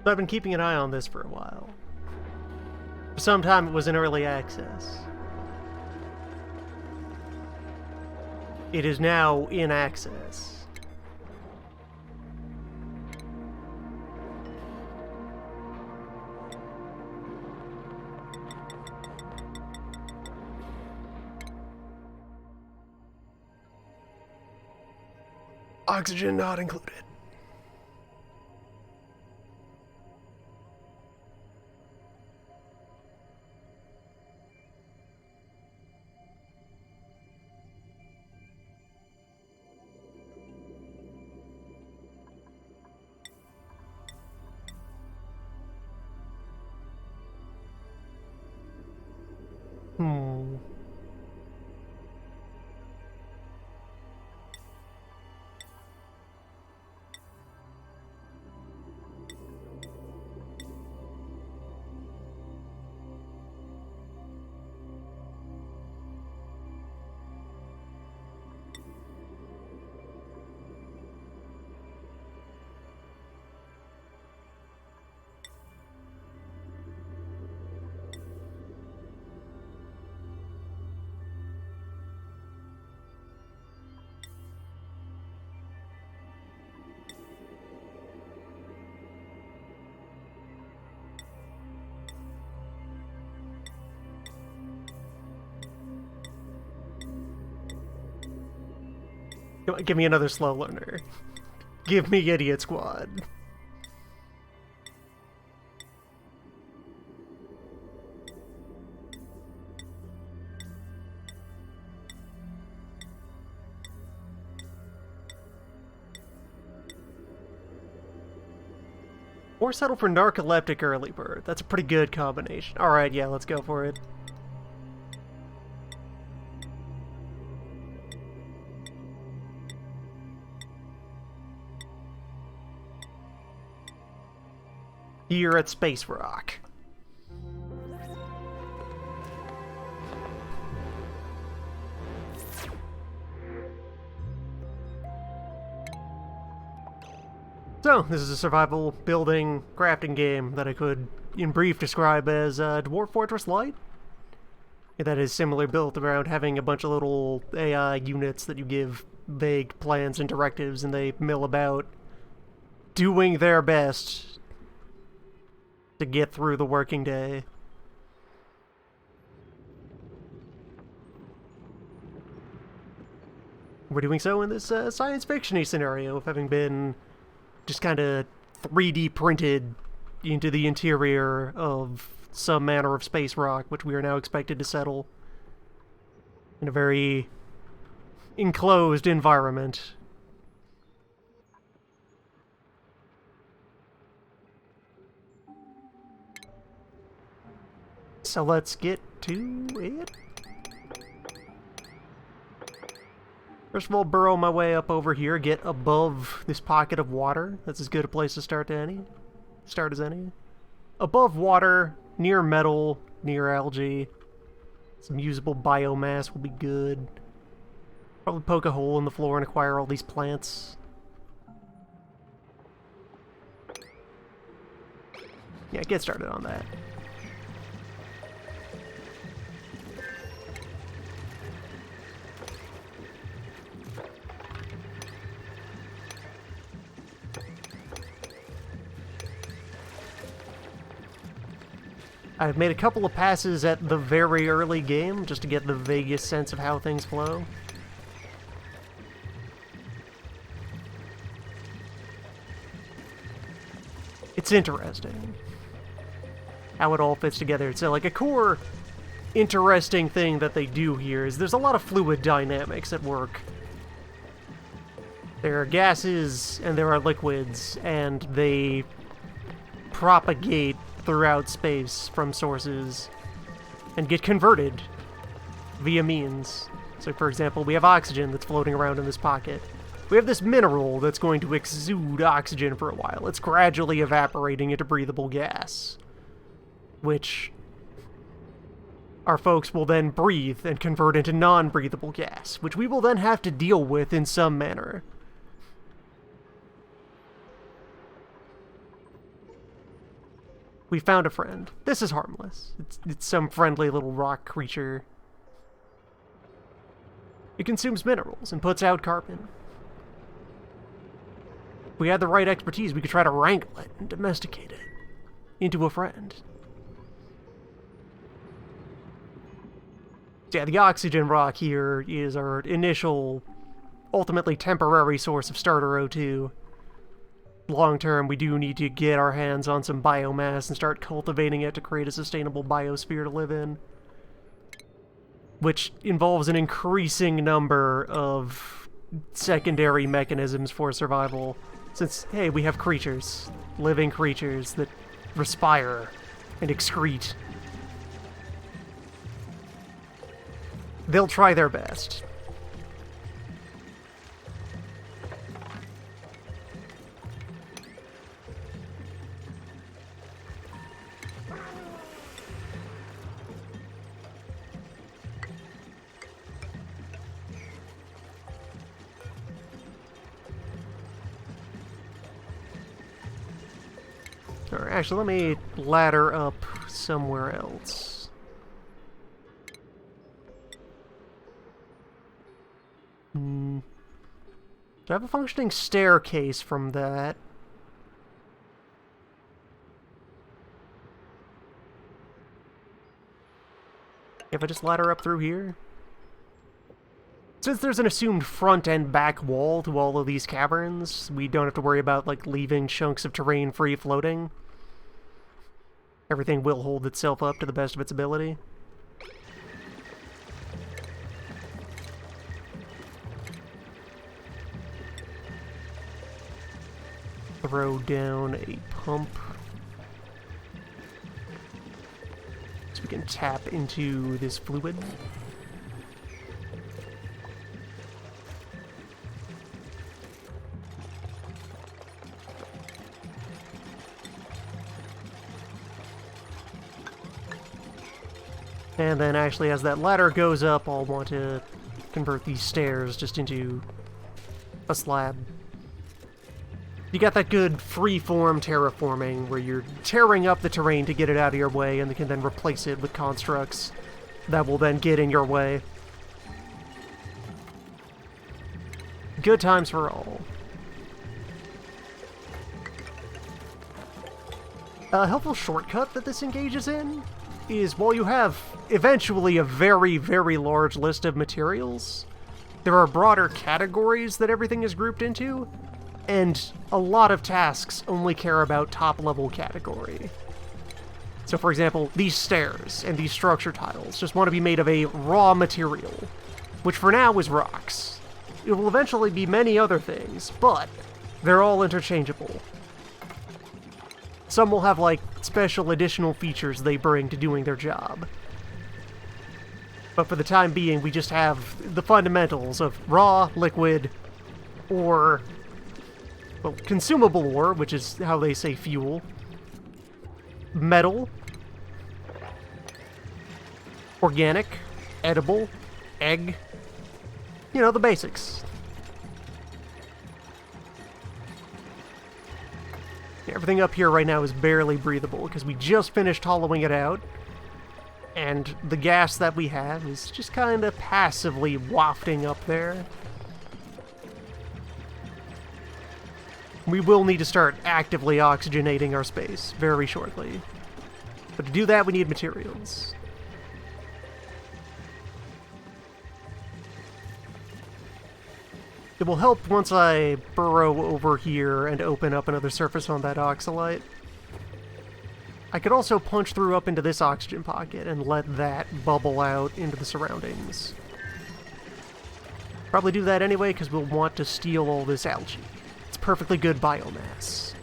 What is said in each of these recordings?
So I've been keeping an eye on this for a while. For some time it was in early access. It is now in access. Oxygen not included. Hmm. Give me another slow learner. Give me Idiot Squad. Or settle for Narcoleptic Early Bird. That's a pretty good combination. Alright, yeah, let's go for it. Here at Space Rock. So, this is a survival building crafting game that I could, in brief, describe as Dwarf Fortress Light. That is similarly built around having a bunch of little AI units that you give vague plans and directives, and they mill about doing their best to get through the working day. We're doing so in this science fiction-y scenario of having been just kind of 3D printed into the interior of some manner of space rock, which we are now expected to settle in a very enclosed environment. So let's get to it. First of all, burrow my way up over here, get above this pocket of water. That's as good a place to start as any. Above water, near metal, near algae. Some usable biomass will be good. Probably poke a hole in the floor and acquire all these plants. Yeah, get started on that. I've made a couple of passes at the very early game, just to get the vaguest sense of how things flow. It's interesting how it all fits together. So, like, a core interesting thing that they do here is there's a lot of fluid dynamics at work. There are gases and there are liquids, and they propagate throughout space from sources and get converted via means. So, for example, we have oxygen that's floating around in this pocket. We have this mineral that's going to exude oxygen for a while. It's gradually evaporating into breathable gas, which our folks will then breathe and convert into non-breathable gas, which we will then have to deal with in some manner. We found a friend. This is harmless. It's some friendly little rock creature. It consumes minerals and puts out carbon. If we had the right expertise, we could try to wrangle it and domesticate it into a friend. So yeah, the oxygen rock here is our initial, ultimately temporary source of starter O2. Long term, we do need to get our hands on some biomass and start cultivating it to create a sustainable biosphere to live in. Which involves an increasing number of secondary mechanisms for survival. Since, hey, we have creatures, living creatures that respire and excrete. They'll try their best. Alright, actually, let me ladder up somewhere else. Do I have a functioning staircase from that? If I just ladder up through here? Since there's an assumed front and back wall to all of these caverns, we don't have to worry about, like, leaving chunks of terrain free floating. Everything will hold itself up to the best of its ability. Throw down a pump. So we can tap into this fluid. And then actually as that ladder goes up, I'll want to convert these stairs just into a slab. You got that good free-form terraforming where you're tearing up the terrain to get it out of your way and they can then replace it with constructs that will then get in your way. Good times for all. A helpful shortcut that this engages in is while you have eventually a very, very large list of materials, there are broader categories that everything is grouped into, and a lot of tasks only care about top-level category. So for example, these stairs and these structure tiles just want to be made of a raw material, which for now is rocks. It will eventually be many other things, but they're all interchangeable. Some will have, like, special additional features they bring to doing their job. But for the time being, we just have the fundamentals of raw, liquid, or, well, consumable ore, which is how they say fuel, metal, organic, edible, egg, you know, the basics. Everything up here right now is barely breathable because we just finished hollowing it out, and the gas that we have is just kind of passively wafting up there. We will need to start actively oxygenating our space very shortly. But to do that, we need materials. It will help once I burrow over here and open up another surface on that oxalite. I could also punch through up into this oxygen pocket and let that bubble out into the surroundings. Probably do that anyway because we'll want to steal all this algae. It's perfectly good biomass.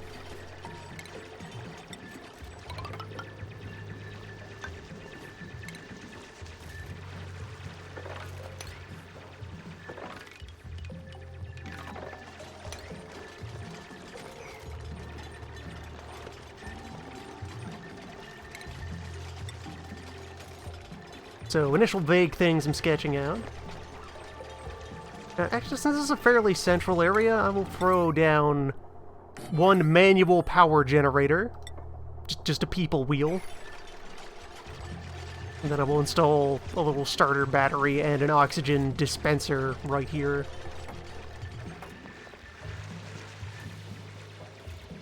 So, initial vague things I'm sketching out. Actually, since this is a fairly central area, I will throw down one manual power generator just a people wheel. And then I will install a little starter battery and an oxygen dispenser right here.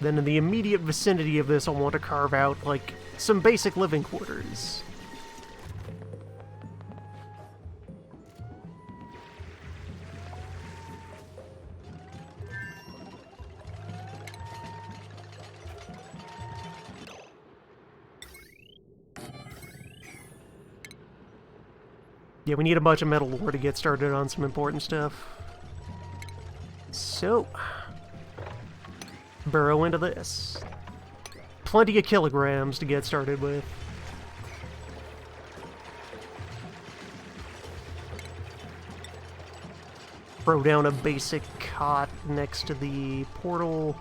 Then in the immediate vicinity of this, I'll want to carve out, like, some basic living quarters. Yeah, we need a bunch of metal ore to get started on some important stuff. So, burrow into this. Plenty of kilograms to get started with. Throw down a basic cot next to the portal.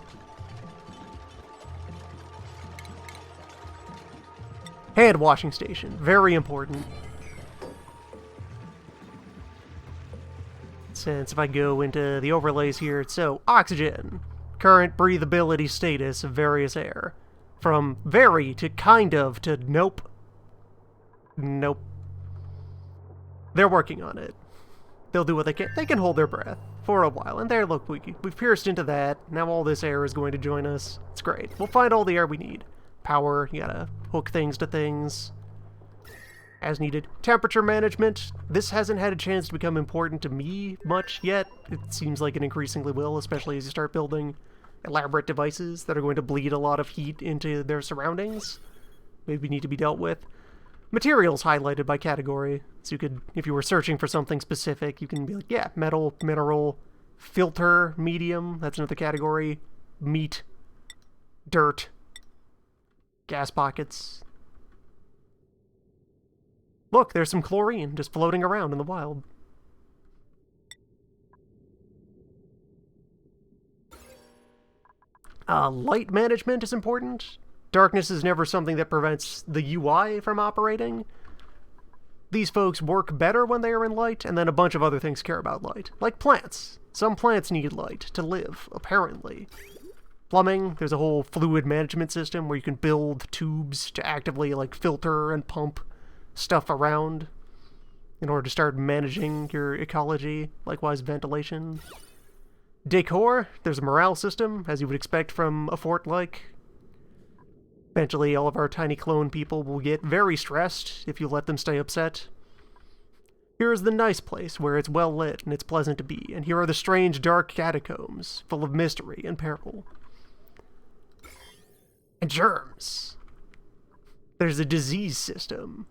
Hand washing station, very important. Since if I go into the overlays here, so oxygen, current breathability status of various air. From very to kind of to nope. Nope. They're working on it. They'll do what they can. They can hold their breath for a while. And there, look, we've pierced into that. Now all this air is going to join us. It's great. We'll find all the air we need. Power, you gotta hook things to things as needed. Temperature management. This hasn't had a chance to become important to me much yet. It seems like it increasingly will, especially as you start building elaborate devices that are going to bleed a lot of heat into their surroundings. Maybe need to be dealt with. Materials highlighted by category. So you could, if you were searching for something specific, you can be like, yeah, metal, mineral, filter, medium, that's another category. Meat, dirt, gas pockets. Look, there's some chlorine just floating around in the wild. Light management is important. Darkness is never something that prevents the UI from operating. These folks work better when they are in light, and then a bunch of other things care about light. Like plants. Some plants need light to live, apparently. Plumbing, there's a whole fluid management system where you can build tubes to actively, like, filter and pump stuff around in order to start managing your ecology. Likewise, ventilation. Decor, there's a morale system, as you would expect from a fort-like. Eventually, all of our tiny clone people will get very stressed if you let them stay upset. Here is the nice place, where it's well lit and it's pleasant to be, and here are the strange dark catacombs, full of mystery and peril. And germs. There's a disease system.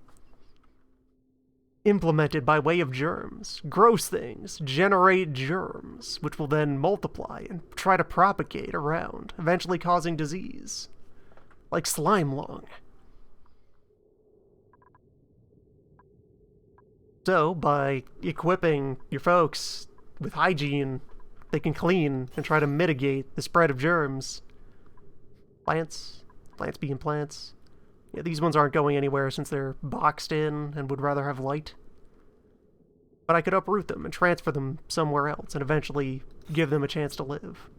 Implemented by way of germs. Gross things generate germs, which will then multiply and try to propagate around, eventually causing disease. Like slime lung. So, by equipping your folks with hygiene, they can clean and try to mitigate the spread of germs. Plants being plants. Yeah, these ones aren't going anywhere since they're boxed in and would rather have light. But I could uproot them and transfer them somewhere else and eventually give them a chance to live.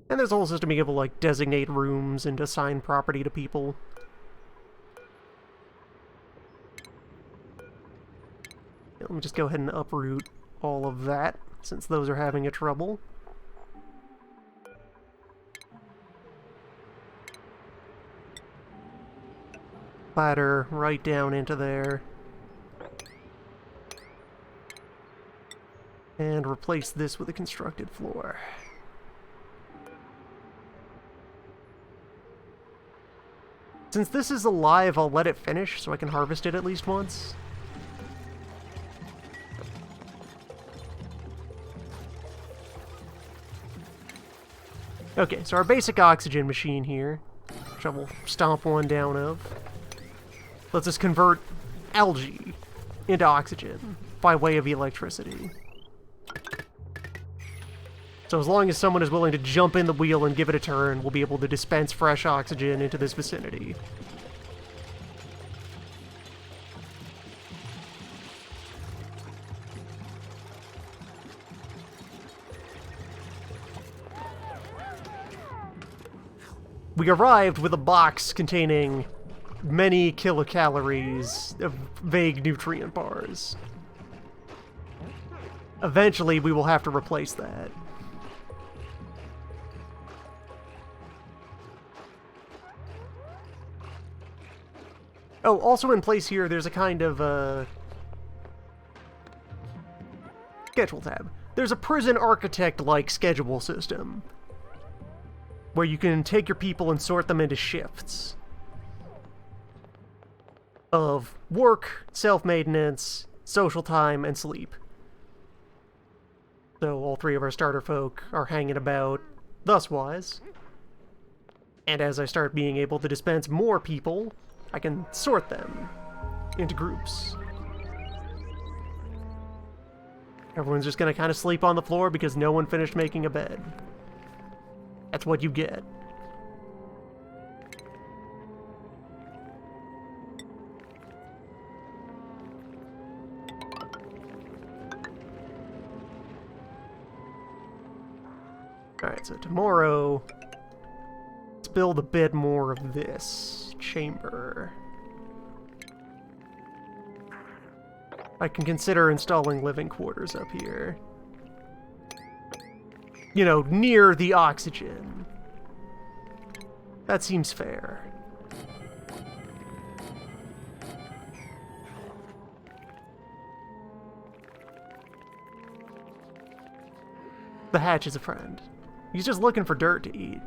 And there's a whole system being able to, like, designate rooms and assign property to people. Yeah, let me just go ahead and uproot all of that, since those are having a trouble. Ladder right down into there. And replace this with a constructed floor. Since this is alive, I'll let it finish so I can harvest it at least once. Okay, so our basic oxygen machine here, which I will stomp one down of, lets us convert algae into oxygen by way of electricity. So as long as someone is willing to jump in the wheel and give it a turn, we'll be able to dispense fresh oxygen into this vicinity. We arrived with a box containing many kilocalories of vague nutrient bars. Eventually, we will have to replace that. Oh, also in place here, there's a kind of, schedule tab. There's a prison architect-like schedule system, where you can take your people and sort them into shifts of work, self-maintenance, social time, and sleep. So all three of our starter folk are hanging about thus-wise. And as I start being able to dispense more people, I can sort them into groups. Everyone's just gonna kind of sleep on the floor because no one finished making a bed. That's what you get. Alright, so tomorrow, let's build a bit more of this chamber. I can consider installing living quarters up here. You know, near the oxygen. That seems fair. The hatch is a friend. He's just looking for dirt to eat.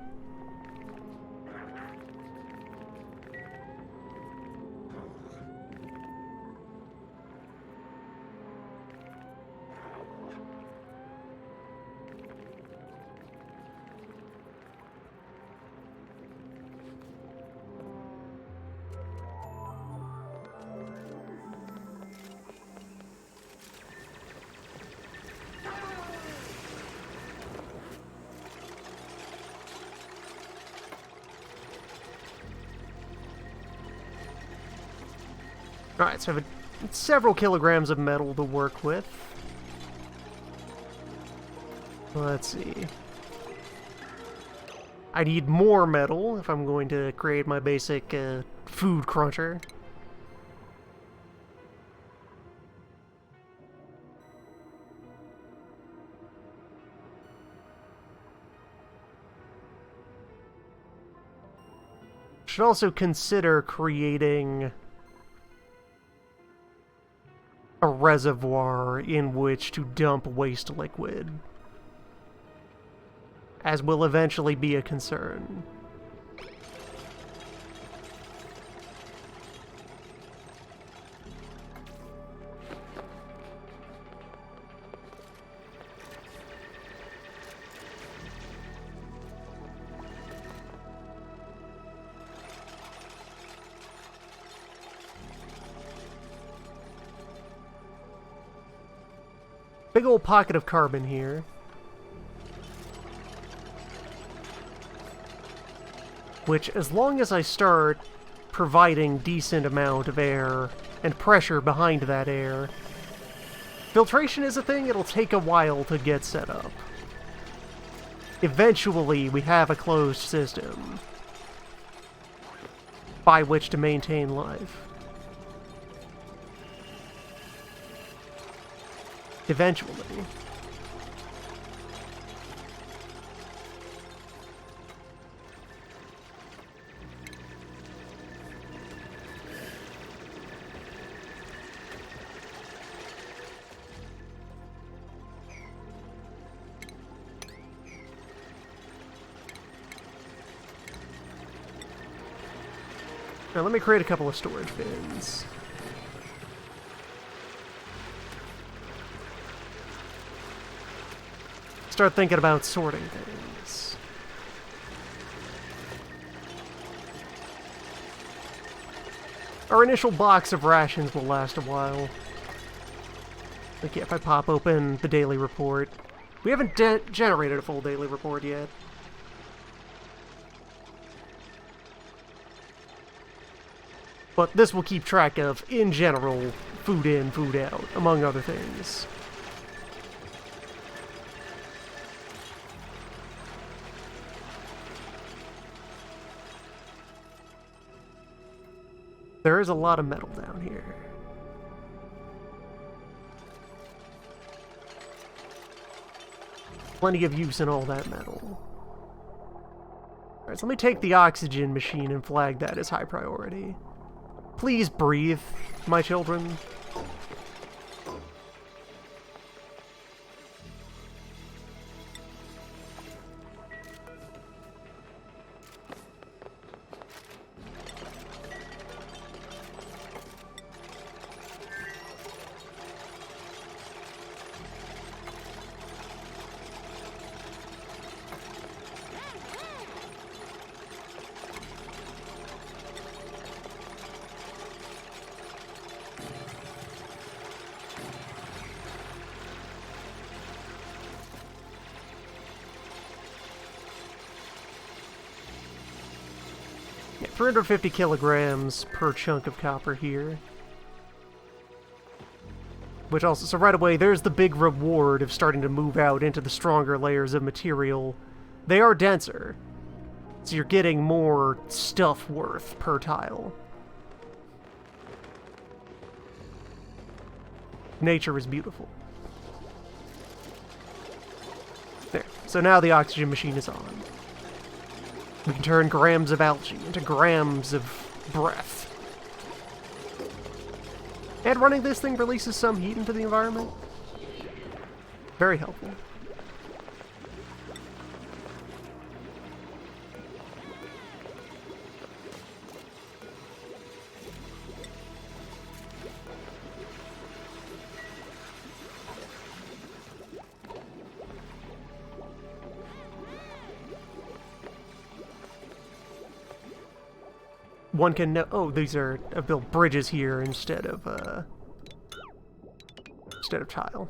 Alright, so I have several kilograms of metal to work with. Let's see. I need more metal if I'm going to create my basic food cruncher. Should also consider creating a reservoir in which to dump waste liquid, as will eventually be a concern. Big old pocket of carbon here. Which, as long as I start providing decent amount of air and pressure behind that air, filtration is a thing. It'll take a while to get set up. Eventually, we have a closed system by which to maintain life. Eventually. Now let me create a couple of storage bins. Start thinking about sorting things. Our initial box of rations will last a while. Like, yeah, if I pop open the daily report. We haven't generated a full daily report yet. But this will keep track of, in general, food in, food out, among other things. There is a lot of metal down here. Plenty of use in all that metal. Alright, so let me take the oxygen machine and flag that as high priority. Please breathe, my children. Yeah, 350 kilograms per chunk of copper here. Which also, so right away, there's the big reward of starting to move out into the stronger layers of material. They are denser, so you're getting more stuff worth per tile. Nature is beautiful. There. So now the oxygen machine is on. We can turn grams of algae into grams of breath. And running this thing releases some heat into the environment. Very helpful. One can know. Oh, these are. I've built bridges here instead of tile.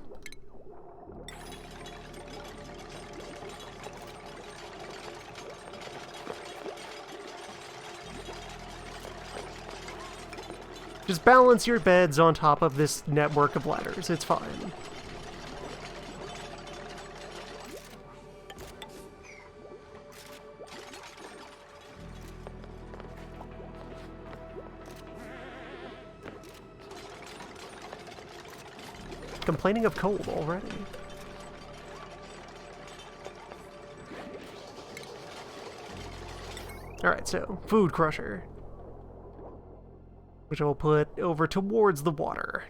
Just balance your beds on top of this network of ladders. It's fine. Complaining of cold already. Alright, so, food crusher. Which I will put over towards the water.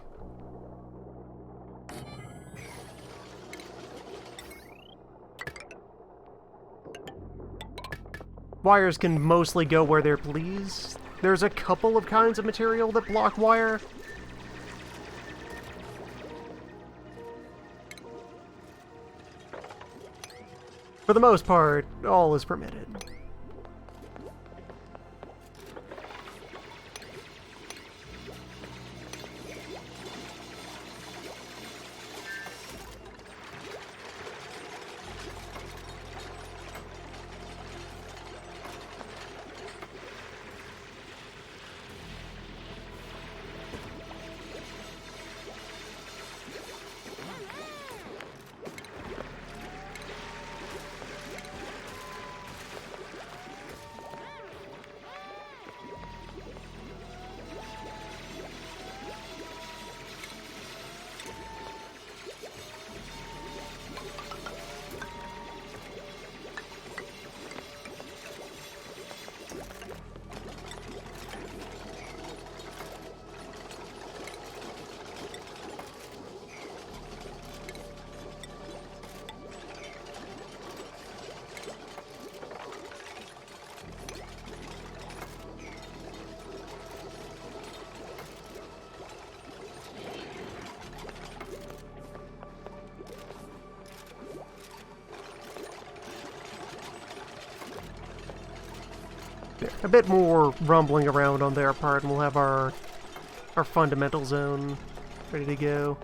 Wires can mostly go where they're pleased. There's a couple of kinds of material that block wire. For the most part, all is permitted. A bit more rumbling around on their part, and we'll have our fundamental zone ready to go.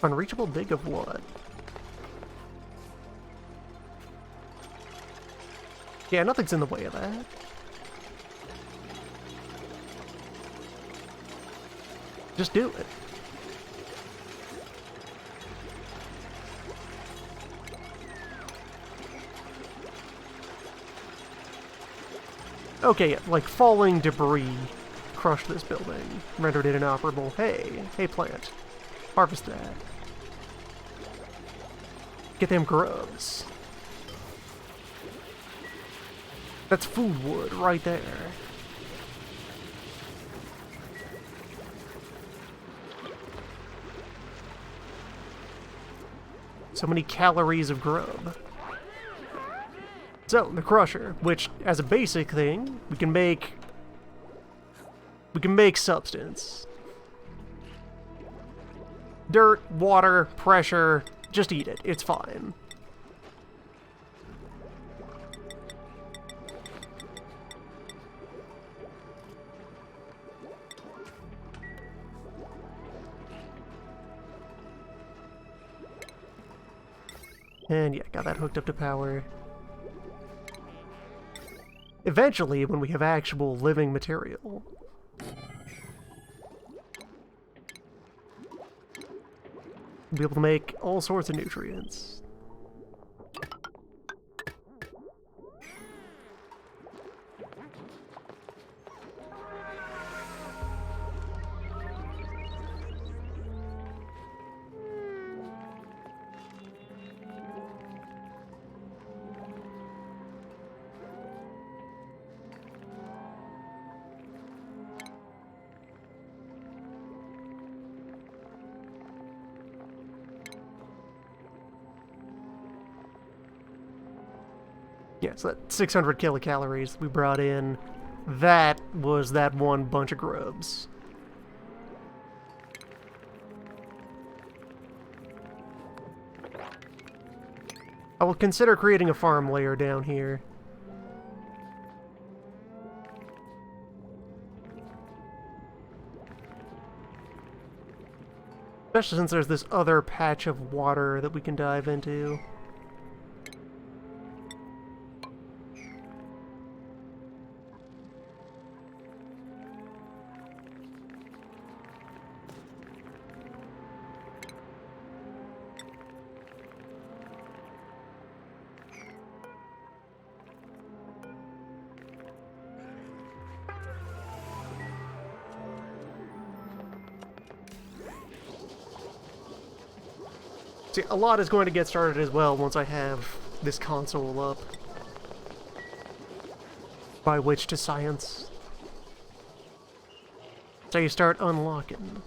Unreachable dig of what? Yeah, nothing's in the way of that. Just do it. Okay, like falling debris crushed this building, rendered it inoperable. Hey plant. Harvest that. Get them grubs. That's food wood right there. So many calories of grub. So, the crusher, which, as a basic thing, we can make substance. Dirt, water, pressure, just eat it. It's fine. And yeah, got that hooked up to power. Eventually, when we have actual living material, we'll be able to make all sorts of nutrients. Yeah, so that 600 kilocalories we brought in, that was that one bunch of grubs. I will consider creating a farm layer down here. Especially since there's this other patch of water that we can dive into. See, a lot is going to get started as well once I have this console up. By which to science. So you start unlocking.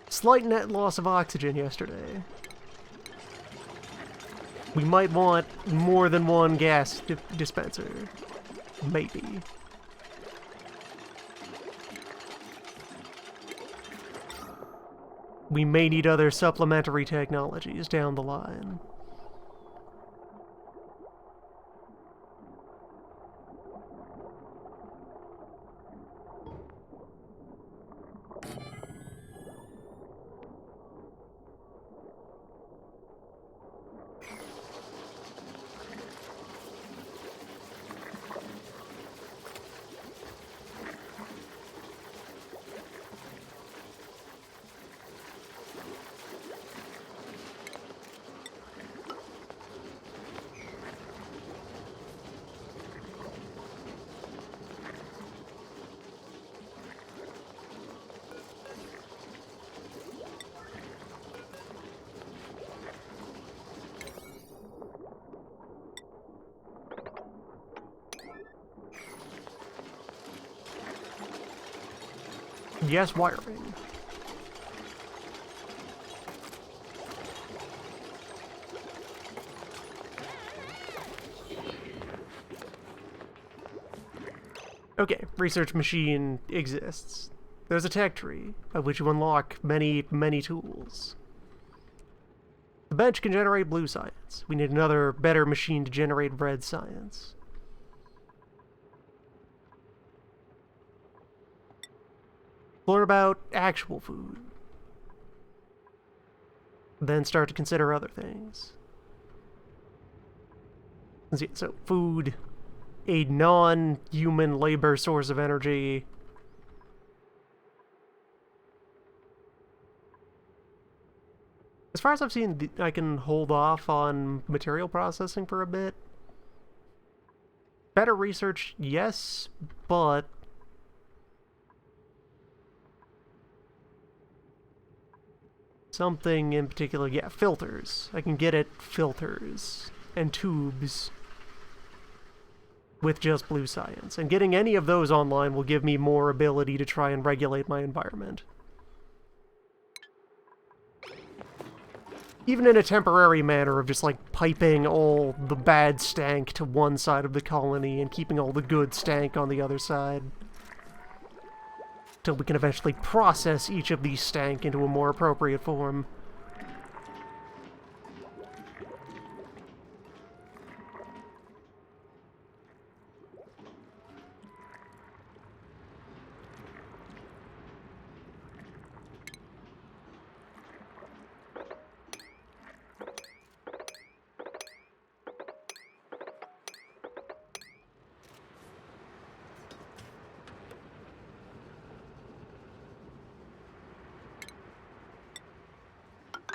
Slight net loss of oxygen yesterday. We might want more than one gas dispenser. Maybe. We may need other supplementary technologies down the line. Yes, wiring. Okay, research machine exists. There's a tech tree, of which you unlock many, many tools. The bench can generate blue science. We need another, better machine to generate red science. Learn about actual food. Then start to consider other things. So, food, a non-human labor source of energy. As far as I've seen, I can hold off on material processing for a bit. Better research, yes, but something in particular, yeah, filters. I can get at filters and tubes with just blue science. And getting any of those online will give me more ability to try and regulate my environment. Even in a temporary manner of just, like, piping all the bad stank to one side of the colony and keeping all the good stank on the other side. Till we can eventually process each of these stank into a more appropriate form.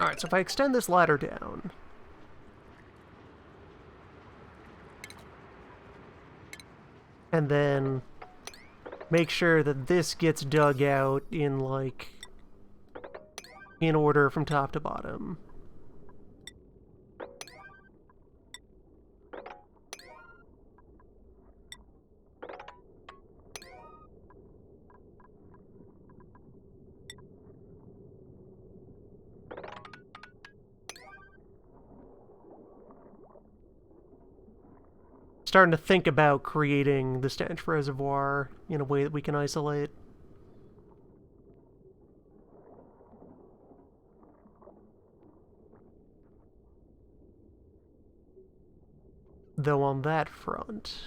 Alright, so if I extend this ladder down... and then make sure that this gets dug out in, like, in order from top to bottom. Starting to think about creating the stench reservoir in a way that we can isolate. Though on that front...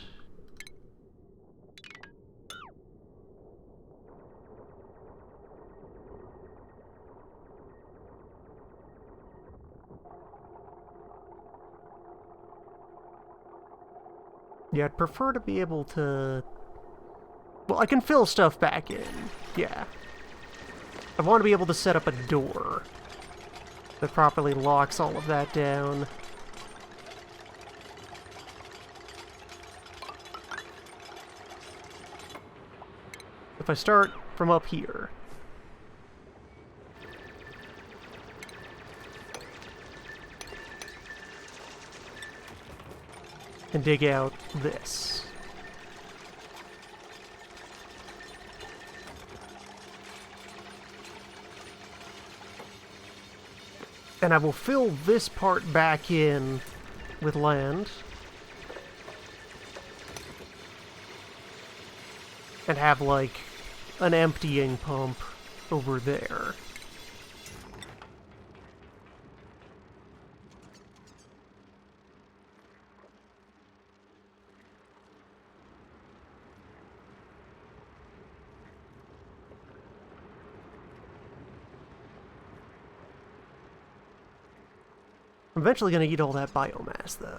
yeah, I'd prefer to be able to... well, I can fill stuff back in, yeah. I want to be able to set up a door that properly locks all of that down. If I start from up here... and dig out this. And I will fill this part back in with land. And have, like, an emptying pump over there. I'm eventually going to eat all that biomass, though.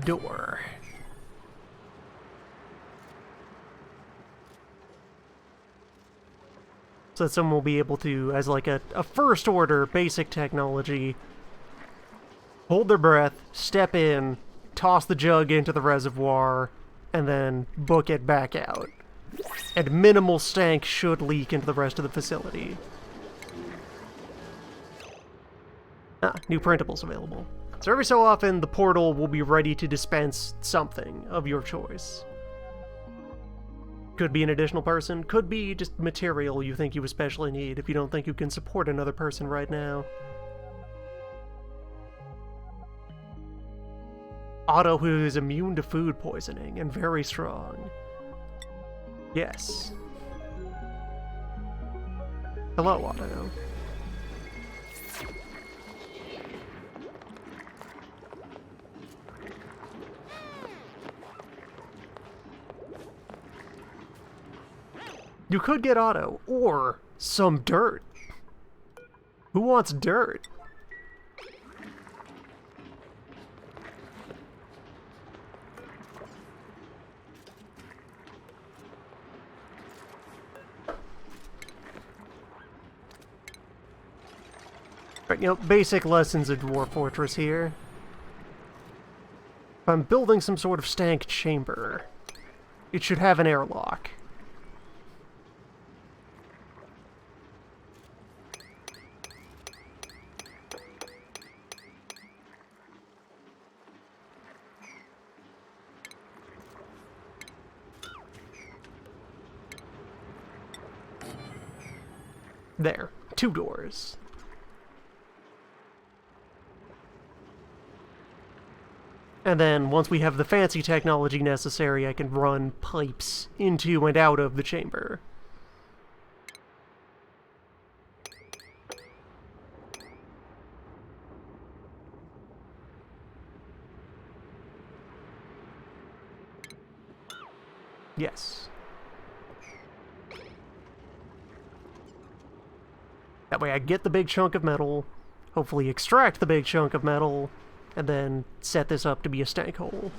Door. So that someone will be able to, as like a first order basic technology, hold their breath, step in, toss the jug into the reservoir, and then book it back out. And minimal stank should leak into the rest of the facility. Ah, new printables available. So every so often, the portal will be ready to dispense something of your choice. Could be an additional person, could be just material you think you especially need if you don't think you can support another person right now. Otto, who is immune to food poisoning and very strong. Yes. Hello, Otto. You could get Otto, or some dirt. Who wants dirt? Right, basic lessons of Dwarf Fortress here. If I'm building some sort of stank chamber, it should have an airlock. There, 2 doors. And then, once we have the fancy technology necessary, I can run pipes into and out of the chamber. Yes. That way I get the big chunk of metal, hopefully extract the big chunk of metal, and then set this up to be a stank hole.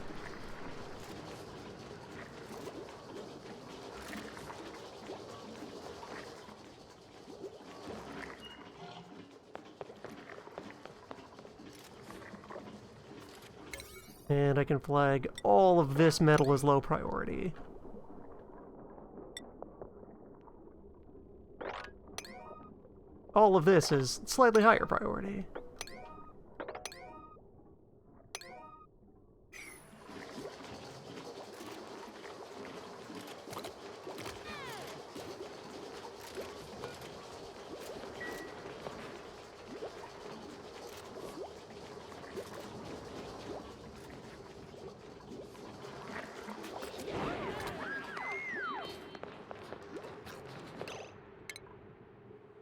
And I can flag all of this metal as low priority. All of this is slightly higher priority.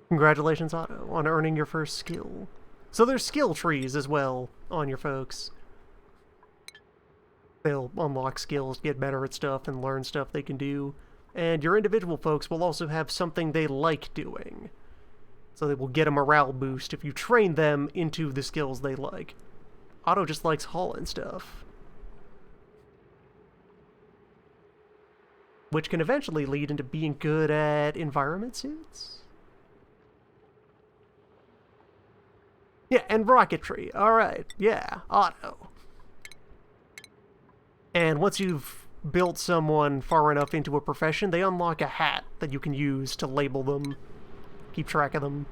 Congratulations, Otto, on earning your first skill. So there's skill trees as well on your folks. They'll unlock skills, get better at stuff, and learn stuff they can do. And your individual folks will also have something they like doing. So they will get a morale boost if you train them into the skills they like. Otto just likes hauling stuff. Which can eventually lead into being good at environment suits? Yeah, and rocketry. Alright, yeah, Otto. And once you've built someone far enough into a profession, they unlock a hat that you can use to label them, keep track of them.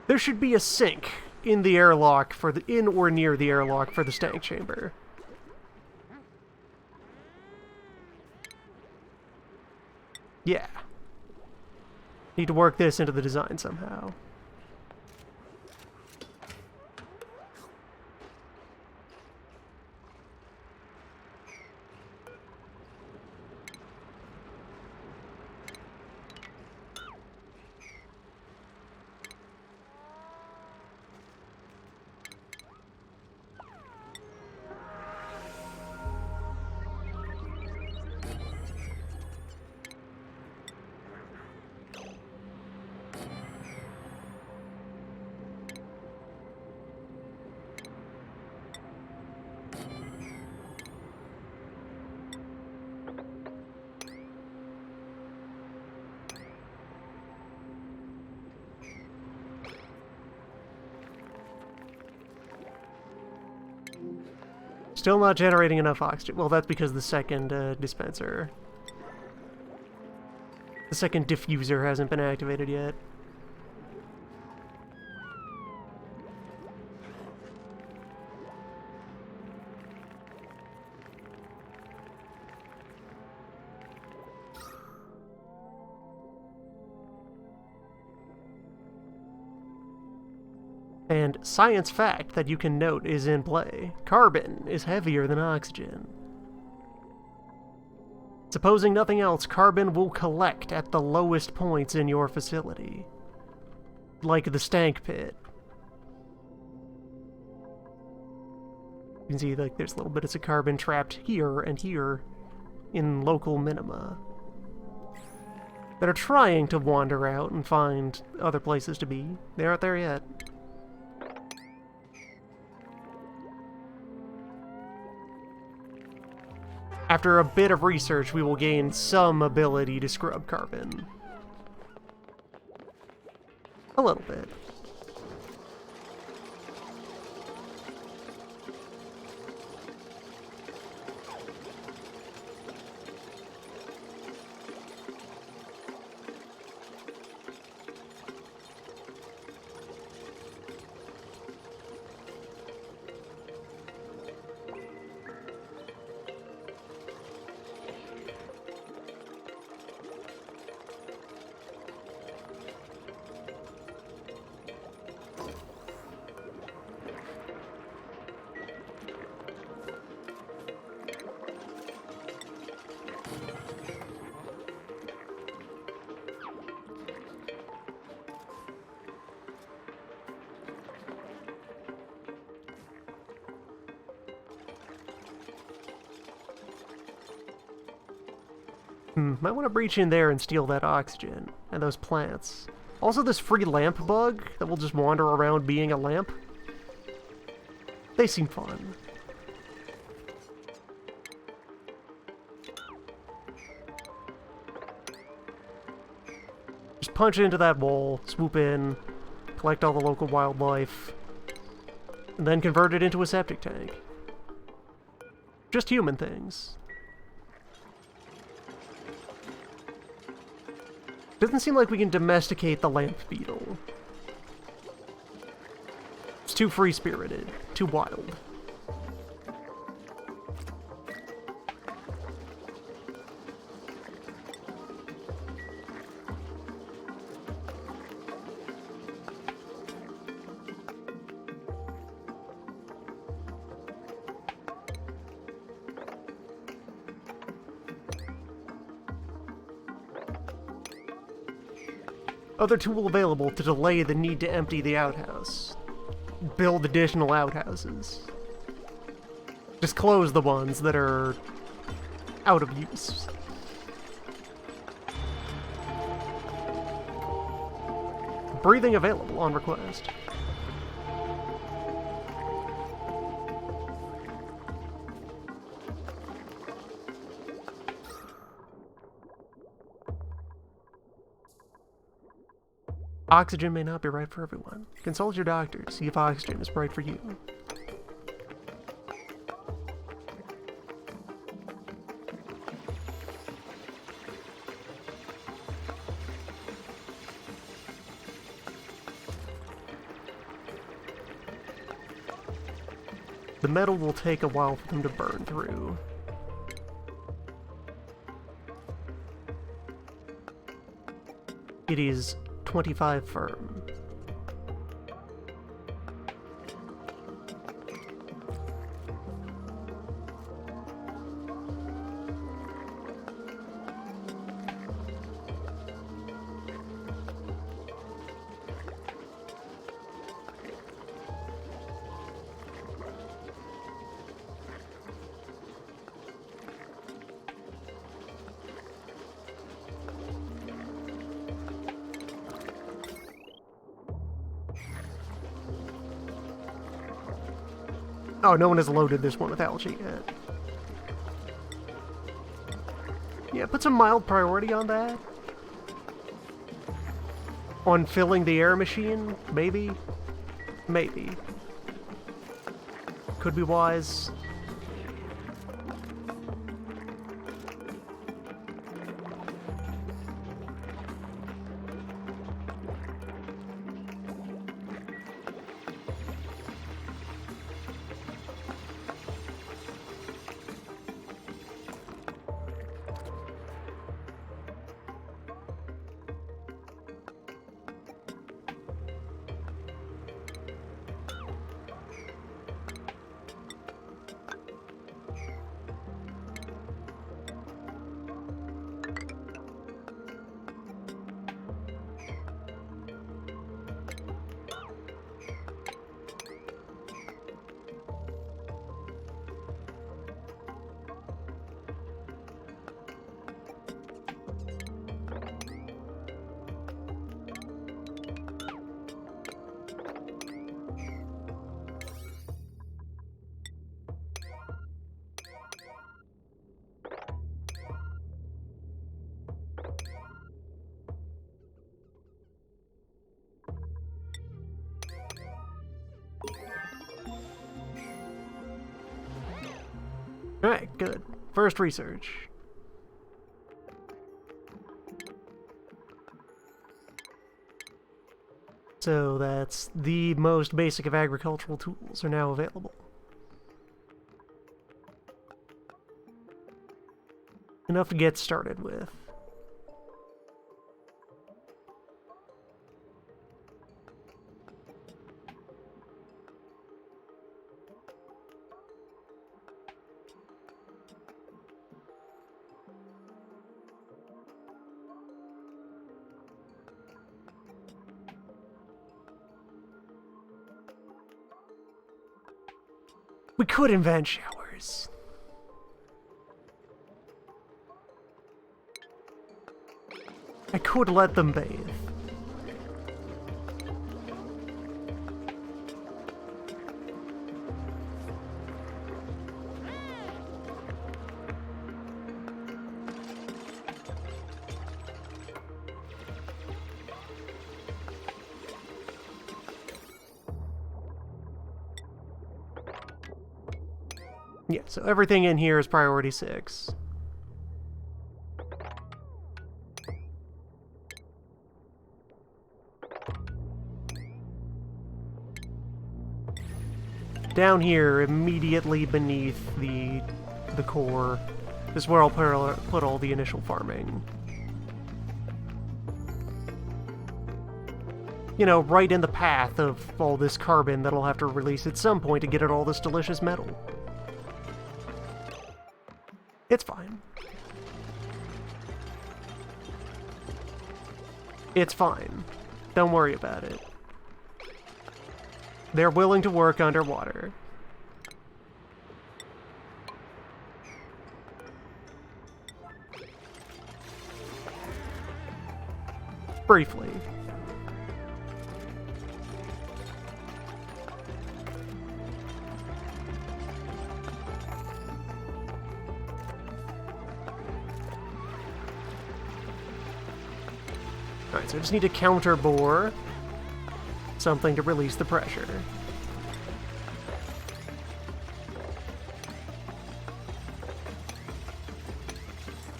There should be a sink in the airlock for the or near the airlock for the stank chamber. Yeah. Need to work this into the design somehow. Still not generating enough oxygen. Well, that's because the second dispenser... The second diffuser hasn't been activated yet. And science fact that you can note is in play. Carbon is heavier than oxygen. Supposing nothing else, carbon will collect at the lowest points in your facility. Like the stank pit. You can see like there's little bits of carbon trapped here and here in local minima that are trying to wander out and find other places to be. They aren't there yet. After a bit of research, we will gain some ability to scrub carbon. A little bit. Might want to breach in there and steal that oxygen and those plants. Also, this free lamp bug that will just wander around being a lamp. They seem fun. Just punch into that wall, swoop in, collect all the local wildlife, and then convert it into a septic tank. Just human things. Doesn't seem like we can domesticate the lamp beetle. It's too free-spirited, too wild. Other tool available to delay the need to empty the outhouse. Build additional outhouses. Just close the ones that are out of use. Breathing available on request. Oxygen may not be right for everyone. Consult your doctor to see if oxygen is right for you. The metal will take a while for them to burn through. It is 25 firm. Oh, no one has loaded this one with algae yet. Yeah, put some mild priority on that. On filling the air machine, maybe? Maybe. Could be wise. Alright, good. First research. So that's the most basic of agricultural tools are now available. Enough to get started with. We could invent showers. I could let them bathe. Yeah, so everything in here is priority 6. Down here, immediately beneath the core, is where I'll put all the initial farming. You know, right in the path of all this carbon that I'll have to release at some point to get at all this delicious metal. It's fine. It's fine. Don't worry about it. They're willing to work underwater. Briefly. Alright, so I just need to counter bore something to release the pressure.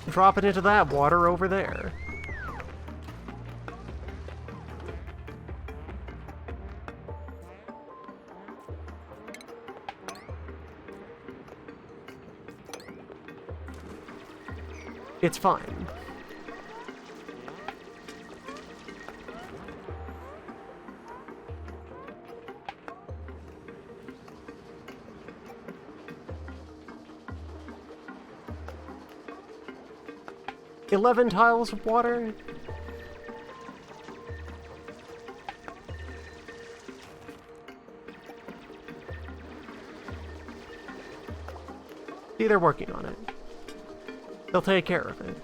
Drop it into that water over there. It's fine. $11 tiles of water? See, they're working on it. They'll take care of it.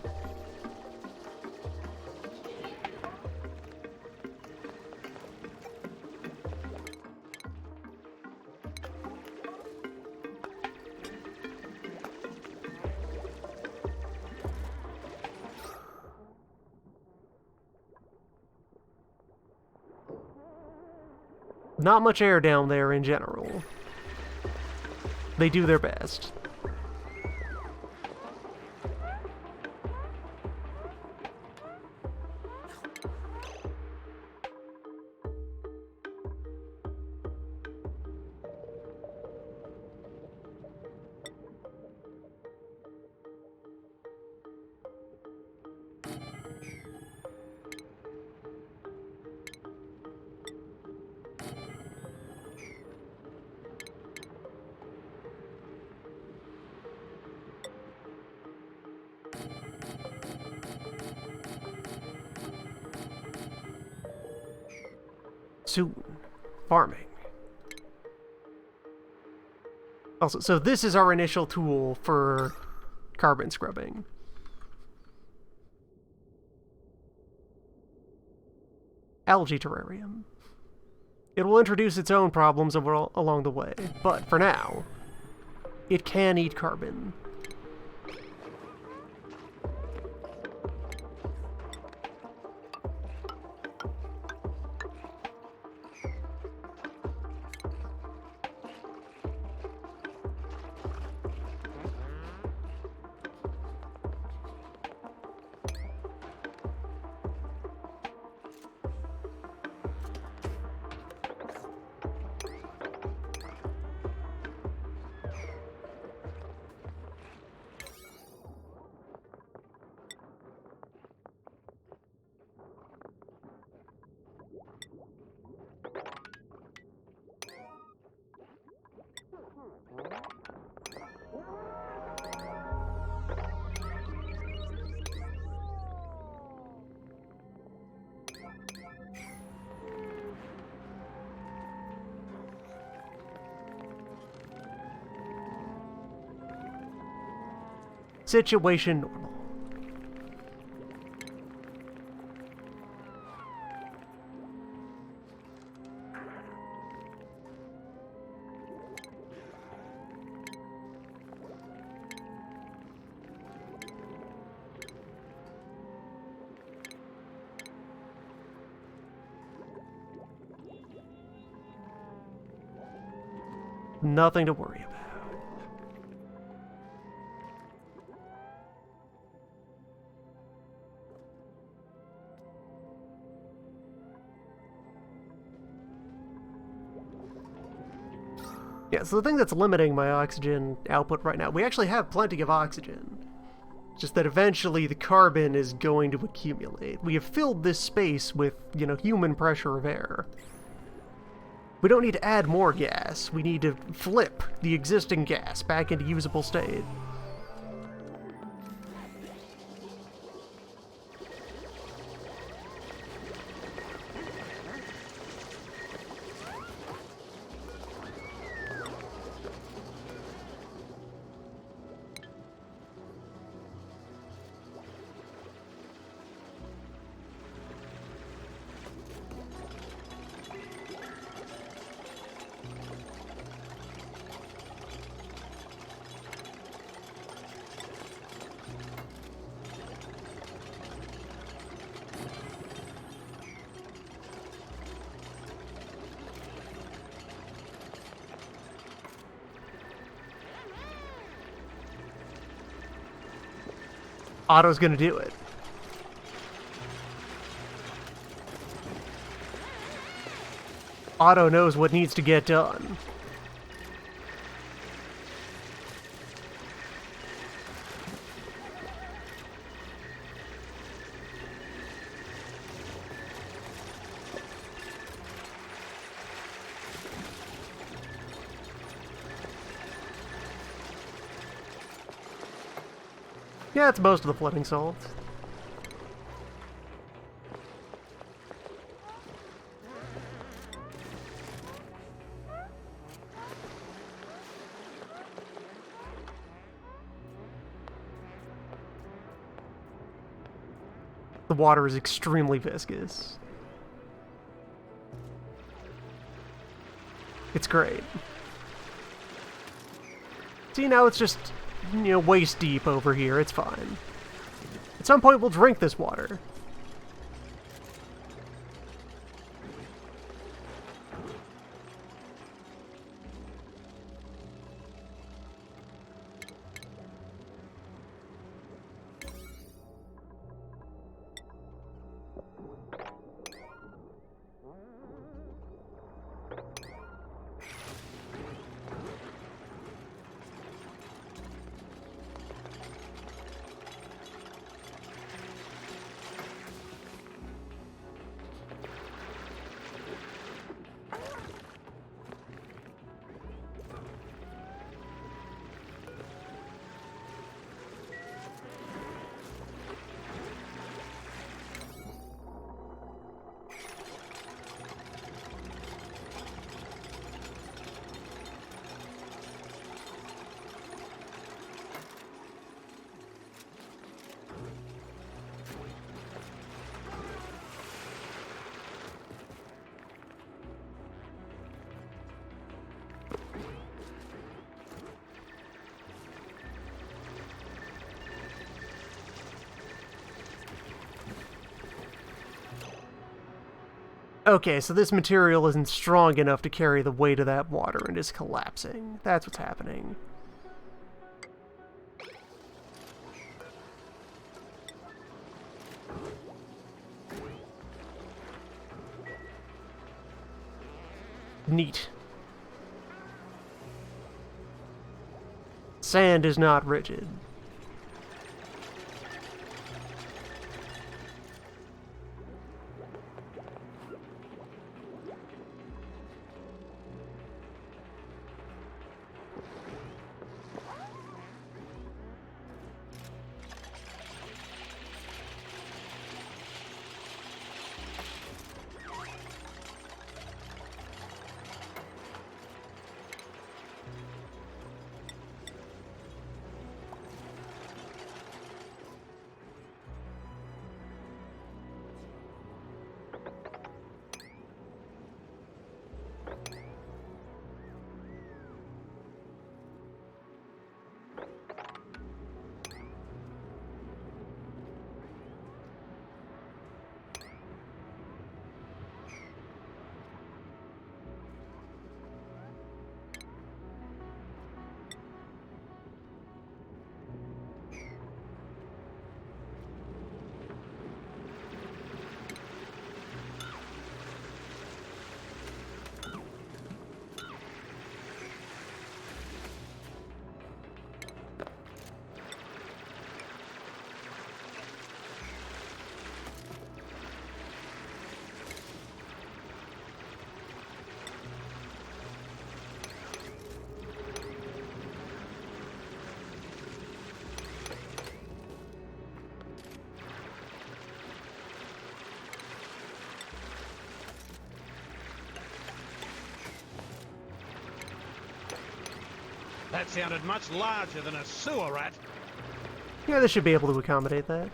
Not much air down there in general. They do their best. Soon. Farming. Also, so this is our initial tool for carbon scrubbing. Algae terrarium. It will introduce its own problems along the way, but for now, it can eat carbon. Situation normal. Nothing to worry about. Yeah, so the thing that's limiting my oxygen output right now, we actually have plenty of oxygen. Just that eventually the carbon is going to accumulate. We have filled this space with, you know, human pressure of air. We don't need to add more gas. We need to flip the existing gas back into usable state. Otto's gonna do it. Otto knows what needs to get done. Yeah, it's most of the flooding salts. The water is extremely viscous. It's great. See, now it's just, you know, waist deep over here. It's fine. At some point, we'll drink this water. Okay, so this material isn't strong enough to carry the weight of that water and is collapsing. That's what's happening. Neat. Sand is not rigid. That sounded much larger than a sewer rat. Yeah, this should be able to accommodate that.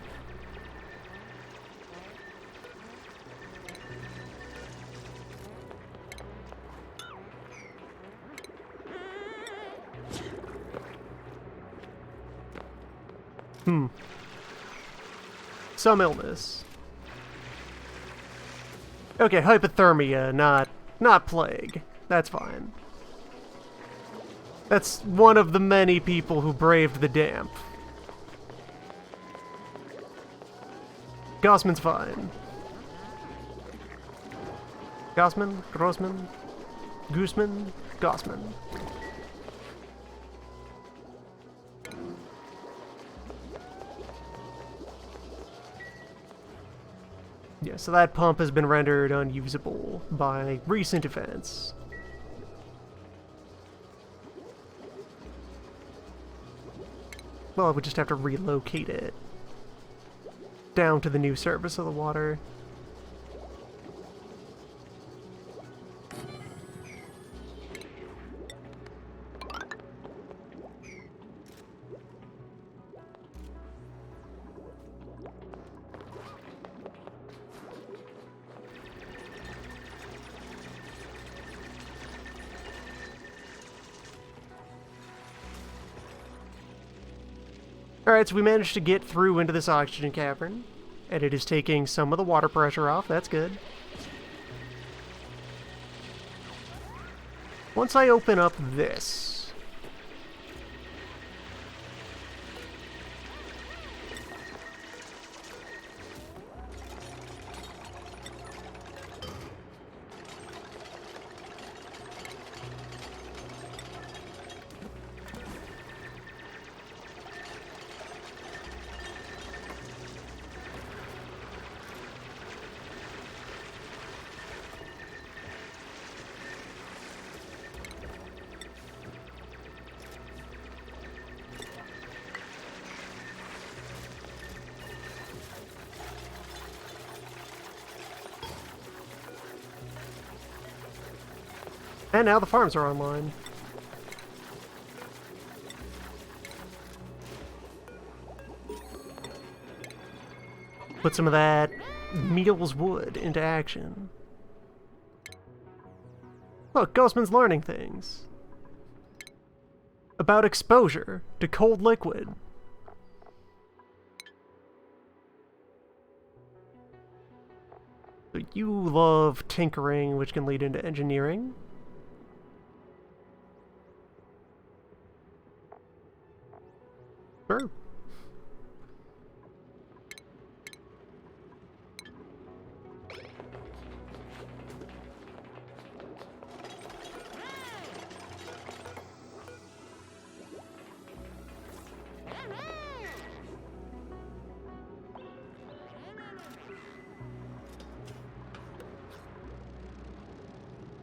Some illness. Okay, hypothermia, not plague. That's fine. That's one of the many people who braved the damp. Gossman's fine. Gossman? Grossman? Gooseman? Gossman. Yeah, so that pump has been rendered unusable by recent events. Well, we just have to relocate it down to the new surface of the water. Alright, so we managed to get through into this oxygen cavern, and it is taking some of the water pressure off. That's good. Once I open up this... And now the farms are online. Put some of that Meals wood into action. Look, Ghostman's learning things. About exposure to cold liquid. So you love tinkering, which can lead into engineering. Sure.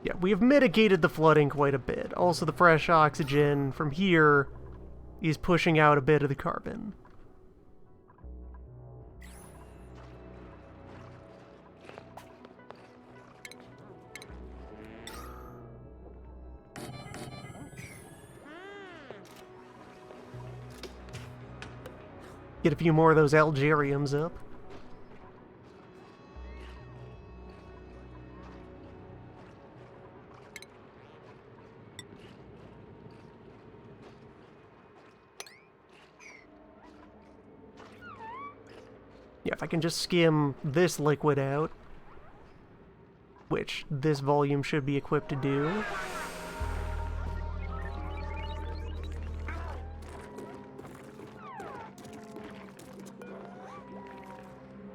Yeah, we have mitigated the flooding quite a bit. Also, the fresh oxygen from here is pushing out a bit of the carbon. Get a few more of those Algeriums up. Yeah, if I can just skim this liquid out, which this volume should be equipped to do.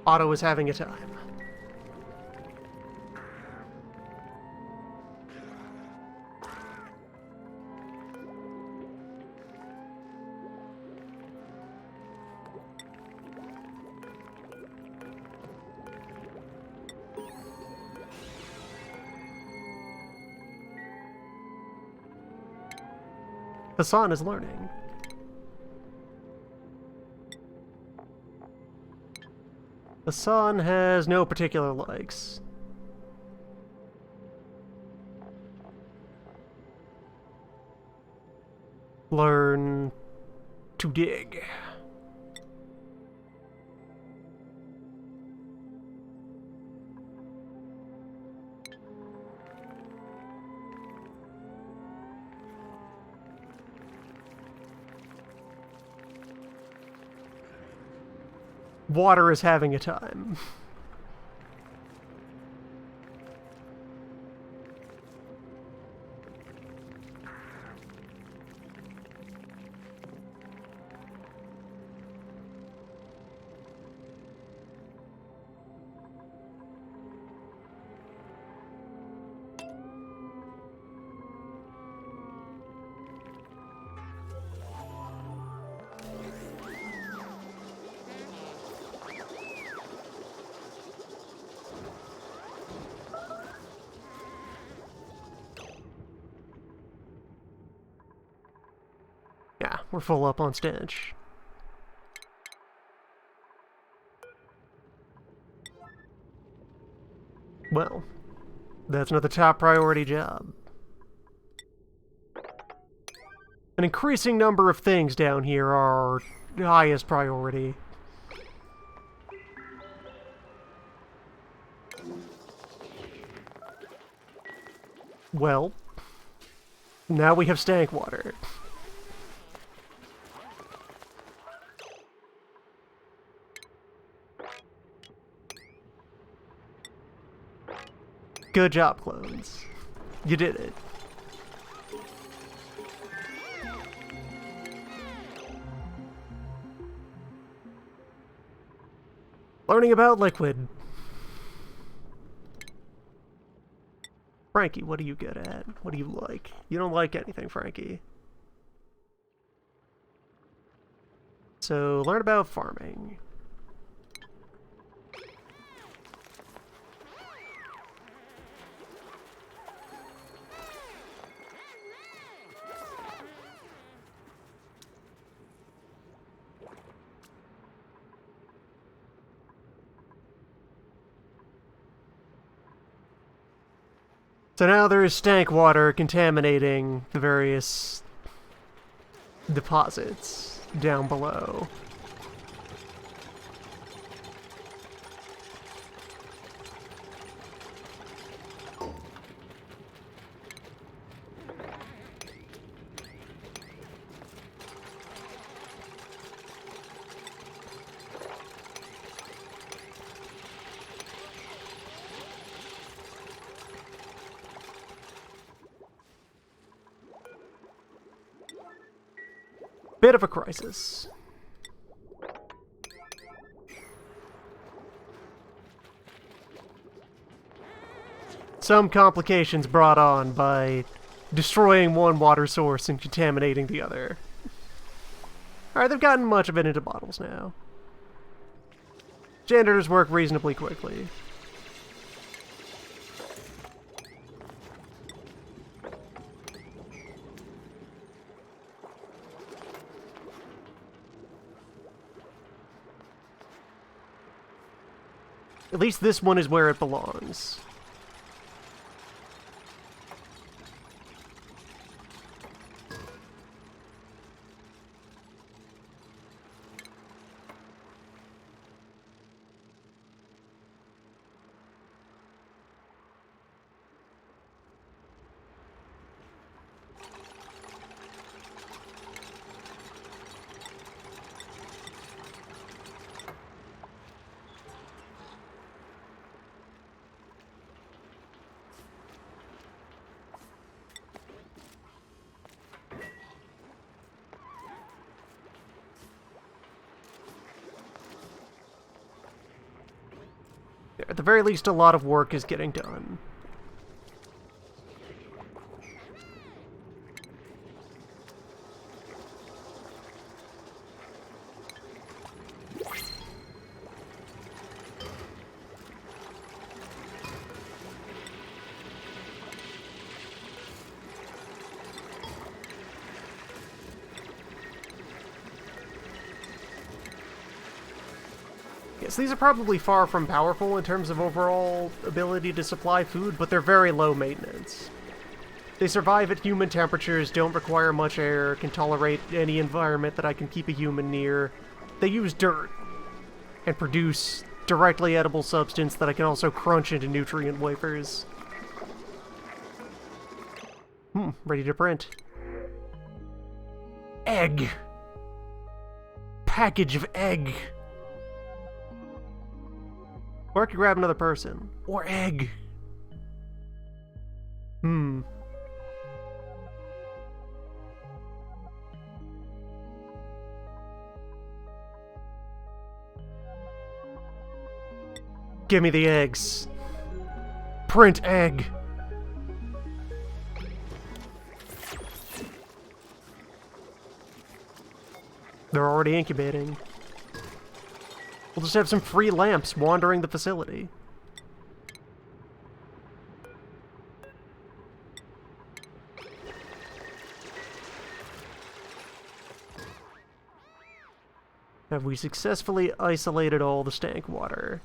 Otto is having a time. Hassan is learning. Hassan has no particular likes. learn to dig. Water is having a time. Yeah, we're full up on stench. Well, that's not the top priority job. An increasing number of things down here are highest priority. Well, now we have stank water. Good job, clones. You did it. Learning about liquid. Frankie, what are you good at? What do you like? You don't like anything, Frankie. So, learn about farming. So now there is stank water contaminating the various deposits down below. Bit of a crisis. Some complications brought on by destroying one water source and contaminating the other. Alright, they've gotten much of it into bottles now. Janitors work reasonably quickly. At least this one is where it belongs. At the very least, a lot of work is getting done. Yes, these are probably far from powerful in terms of overall ability to supply food, but they're very low maintenance. They survive at human temperatures, don't require much air, can tolerate any environment that I can keep a human near. They use dirt and produce directly edible substance that I can also crunch into nutrient wafers. Ready to print. Egg. Package of egg. Or I could grab another person. Or egg. Give me the eggs. Print egg. They're already incubating. We'll just have some free lamps wandering the facility. Have we successfully isolated all the stank water?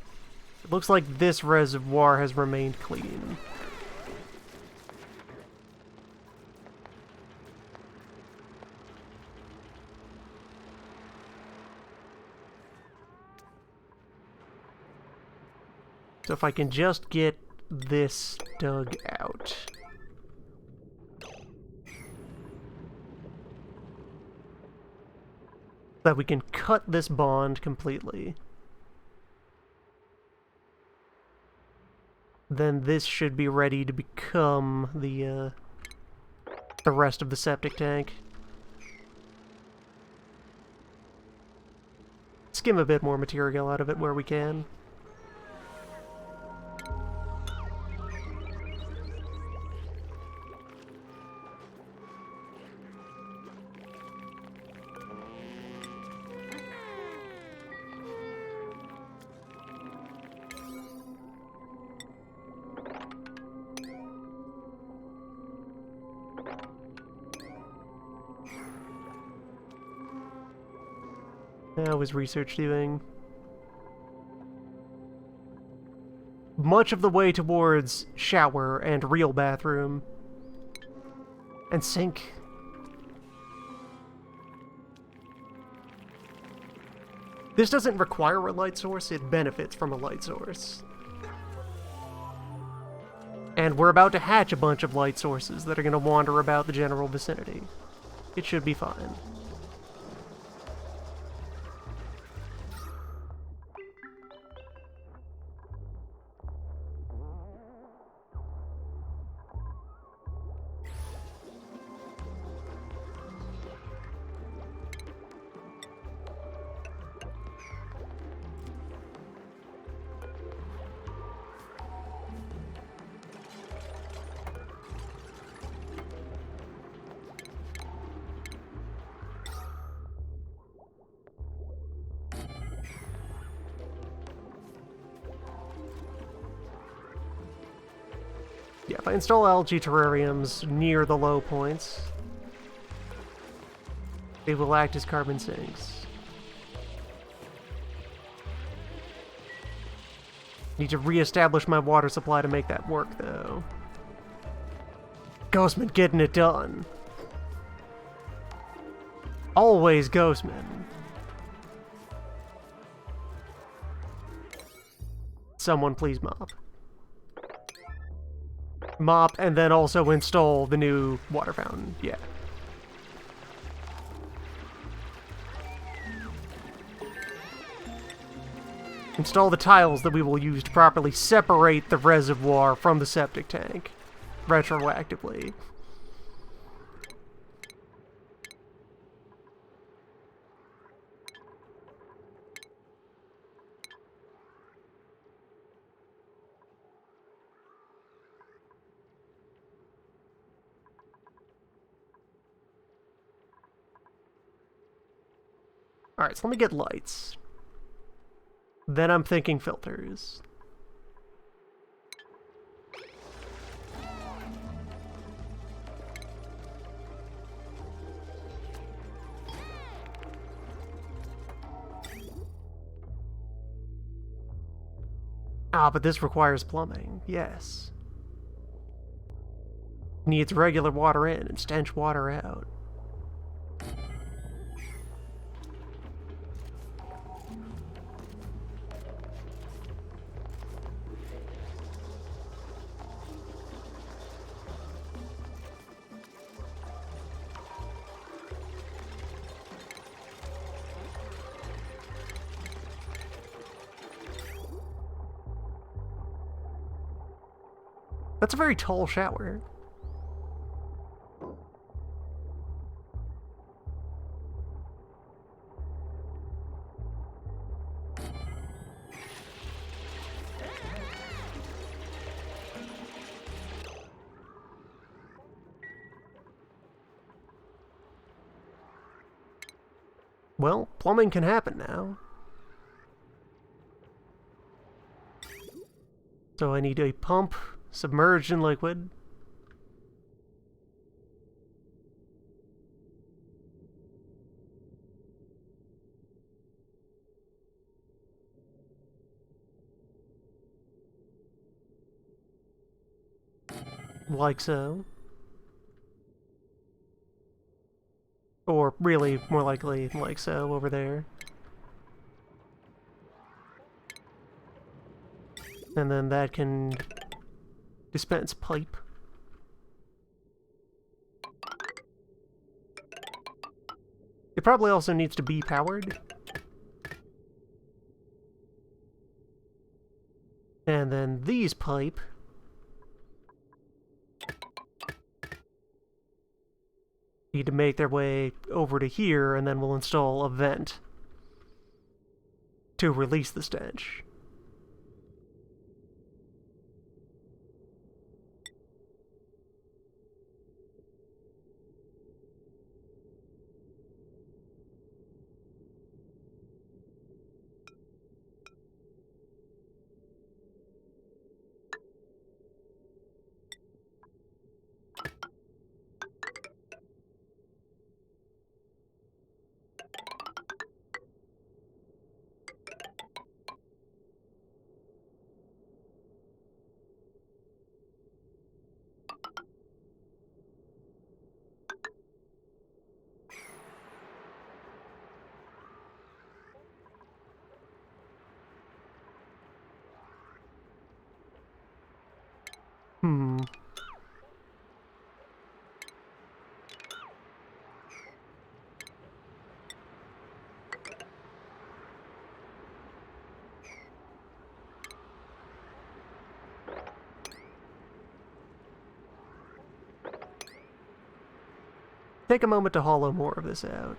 It looks like this reservoir has remained clean. So if I can just get this dug out. That we can cut this bond completely. Then this should be ready to become the rest of the septic tank. Skim a bit more material out of it where we can. How is research doing? Much of the way towards shower and real bathroom. And sink. This doesn't require a light source, it benefits from a light source. And we're about to hatch a bunch of light sources that are going to wander about the general vicinity. It should be fine. Yeah, if I install algae terrariums near the low points, they will act as carbon sinks. Need to re-establish my water supply to make that work, though. Ghostman getting it done. Always Ghostman. Someone please mop. Mop, and then also install the new water fountain. Yeah. Install the tiles that we will use to properly separate the reservoir from the septic tank. Retroactively. Alright, so let me get lights. Then I'm thinking filters. Ah, but this requires plumbing. Yes. Needs regular water in and stench water out. That's a very tall shower. Well, plumbing can happen now. So I need a pump submerged in liquid. Like so. Or really, more likely, like so, over there. And then that can dispense pipe. It probably also needs to be powered. And then these pipe need to make their way over to here, and then we'll install a vent to release the stench. Take a moment to hollow more of this out.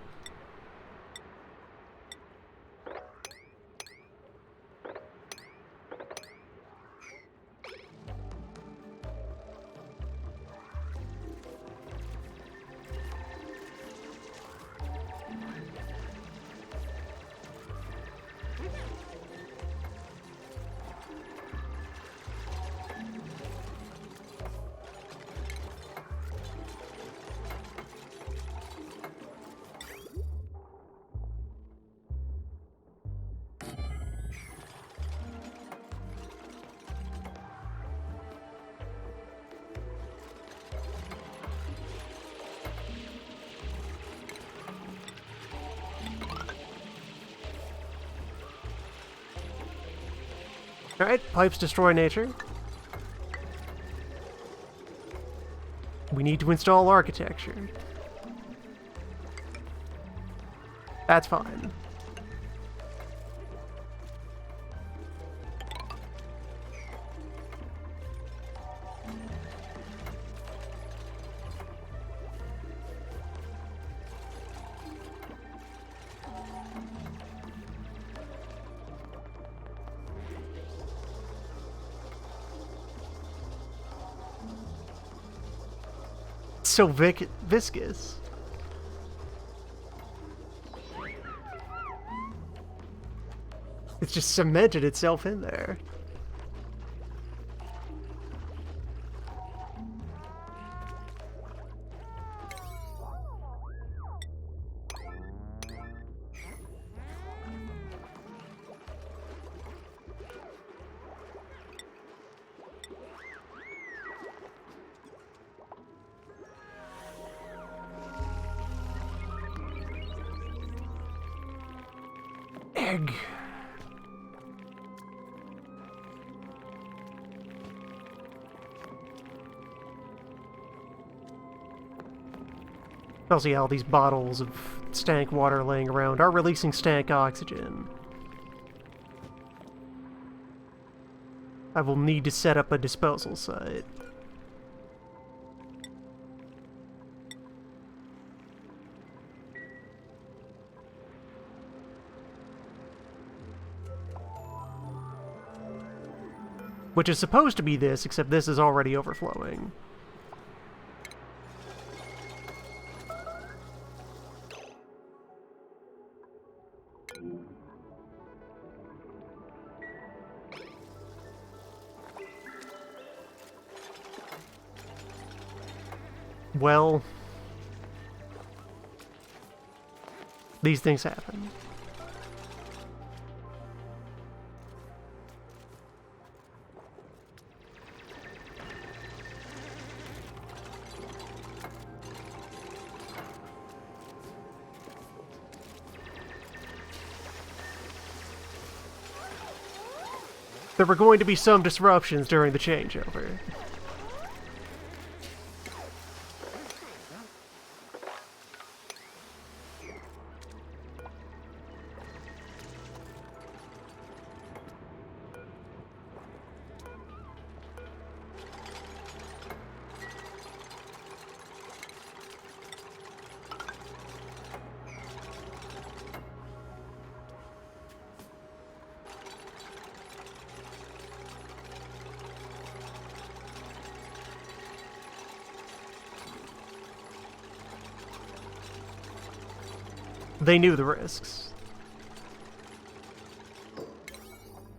Alright, pipes destroy nature. We need to install architecture. That's fine. So viscous. It's just cemented itself in there. egg. Also, yeah, all these bottles of stank water laying around are releasing stank oxygen. I will need to set up a disposal site. Which is supposed to be this, except this is already overflowing. Well, these things happen. There were going to be some disruptions during the changeover. They knew the risks.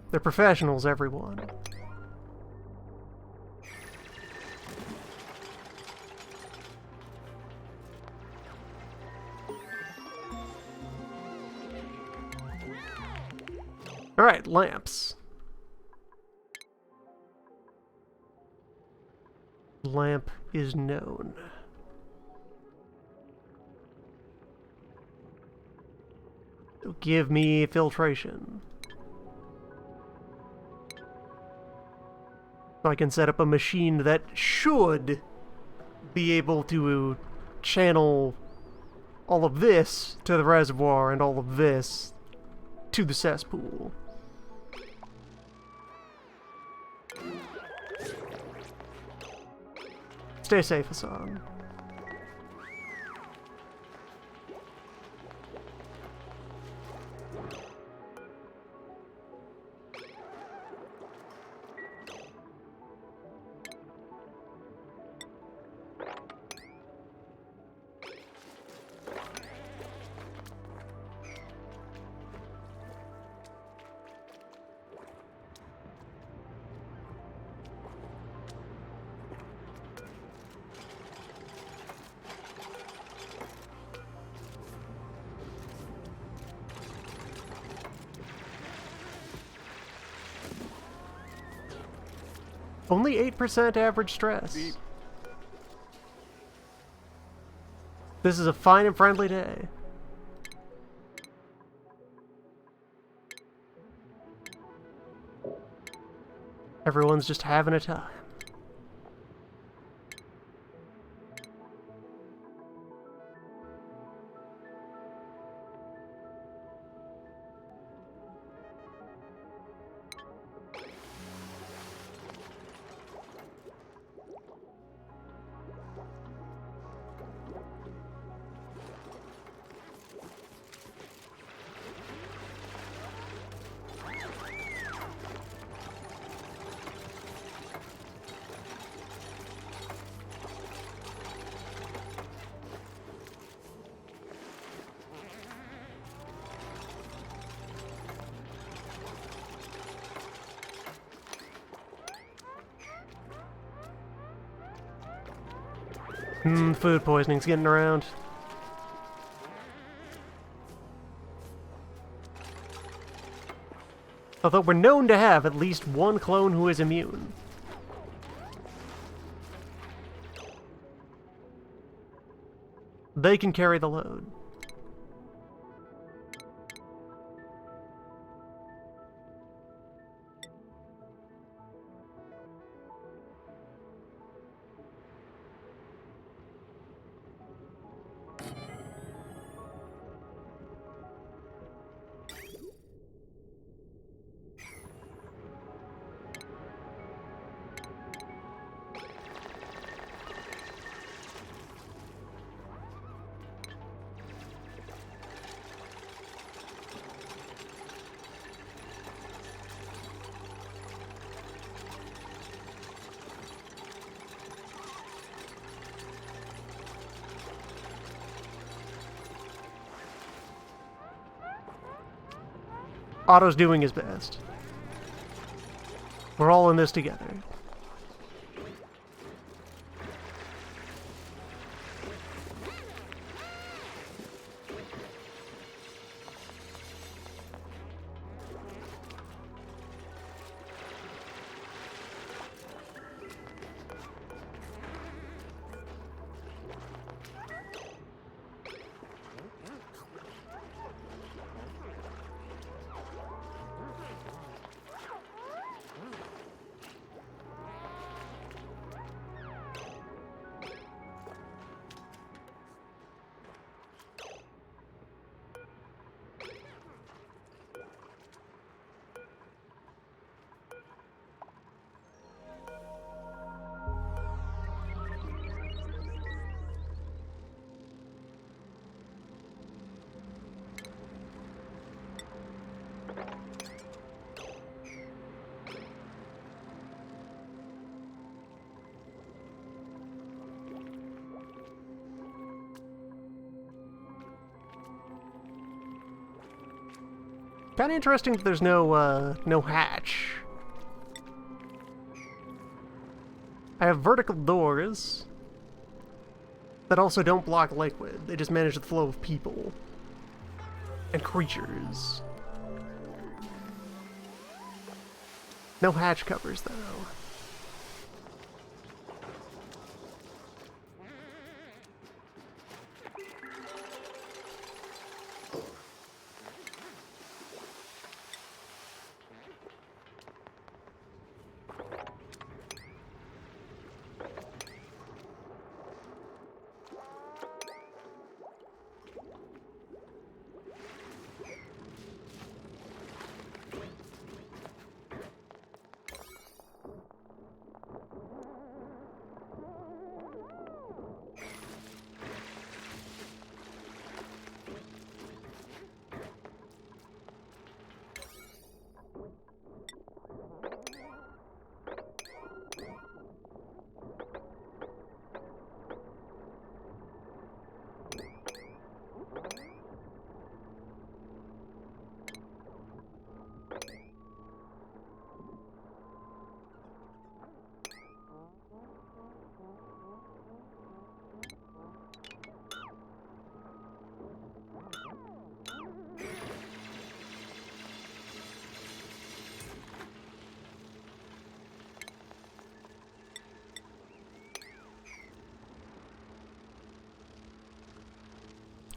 They're professionals, everyone. Alright, lamps. Lamp is known. Give me filtration. So I can set up a machine that should be able to channel all of this to the reservoir and all of this to the cesspool. Stay safe, Hassan. Only 8% average stress. Beep. This is a fine and friendly day. Everyone's just having a time. Food poisoning's getting around. Although we're known to have at least one clone who is immune. They can carry the load. Otto's doing his best. We're all in this together. Kind of interesting that there's no hatch. I have vertical doors that also don't block liquid. They just manage the flow of people and creatures. No hatch covers, though.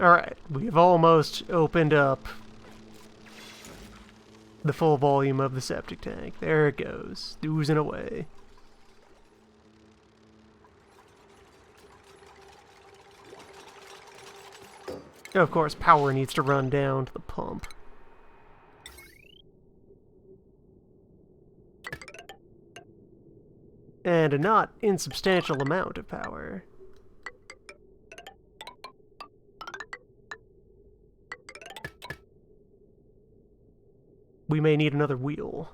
Alright, we've almost opened up the full volume of the septic tank. There it goes, oozing away. Of course, power needs to run down to the pump. And a not insubstantial amount of power. We may need another wheel.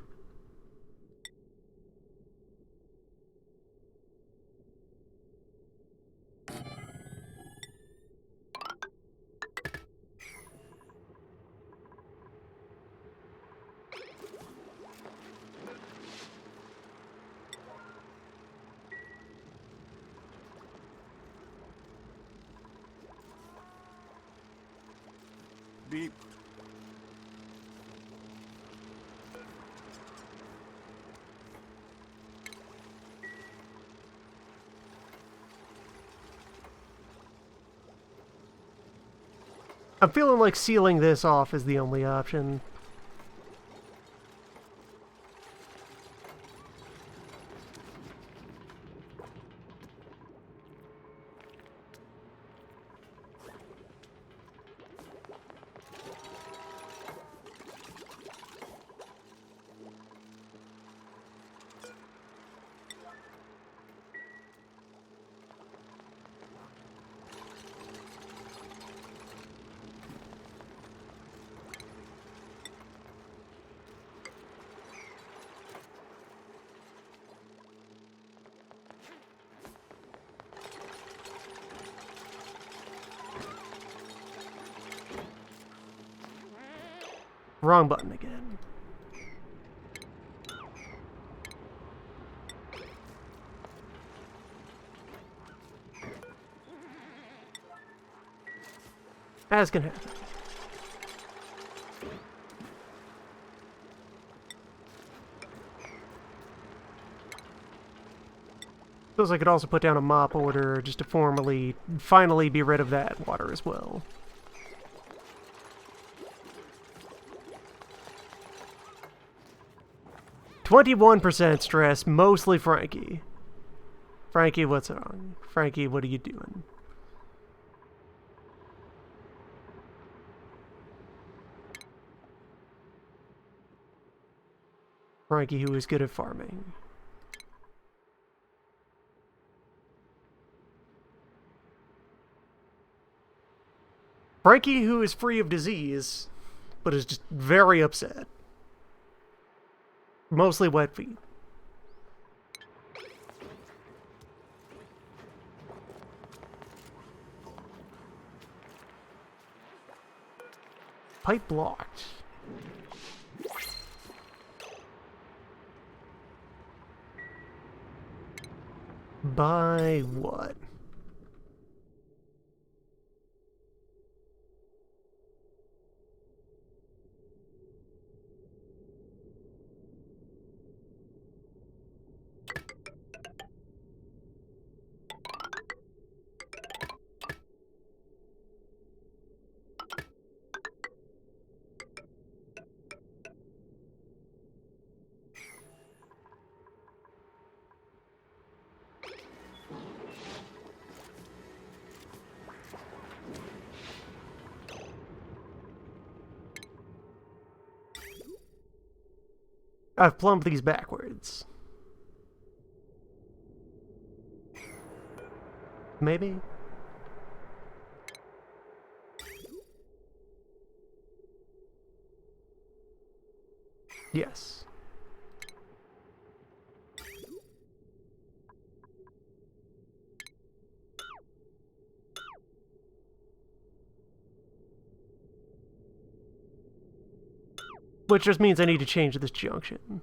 Beep. I'm feeling like sealing this off is the only option. Wrong button again. As can happen. Suppose I could also put down a mop order just to finally be rid of that water as well. "21% stress, mostly Frankie. Frankie, what's wrong? Frankie, what are you doing?" Frankie, who is good at farming. Frankie, who is free of disease, but is just very upset. Mostly wet feet. Pipe blocked. By what? I've plumbed these backwards. Maybe? Yes. Which just means I need to change this junction.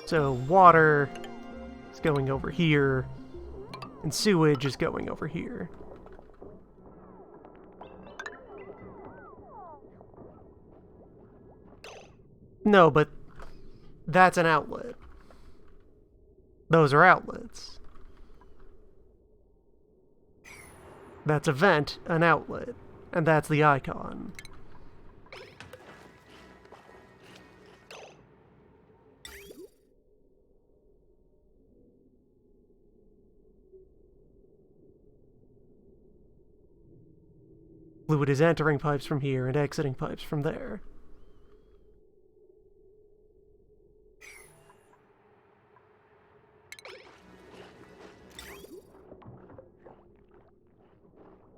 So water is going over here, and sewage is going over here. No, but that's an outlet. Those are outlets. That's a vent, an outlet, and that's the icon. Fluid is entering pipes from here and exiting pipes from there.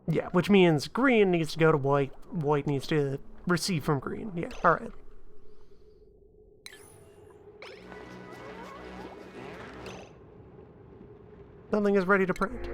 Yeah, which means green needs to go to white, white needs to receive from green. Yeah, alright. Something is ready to print.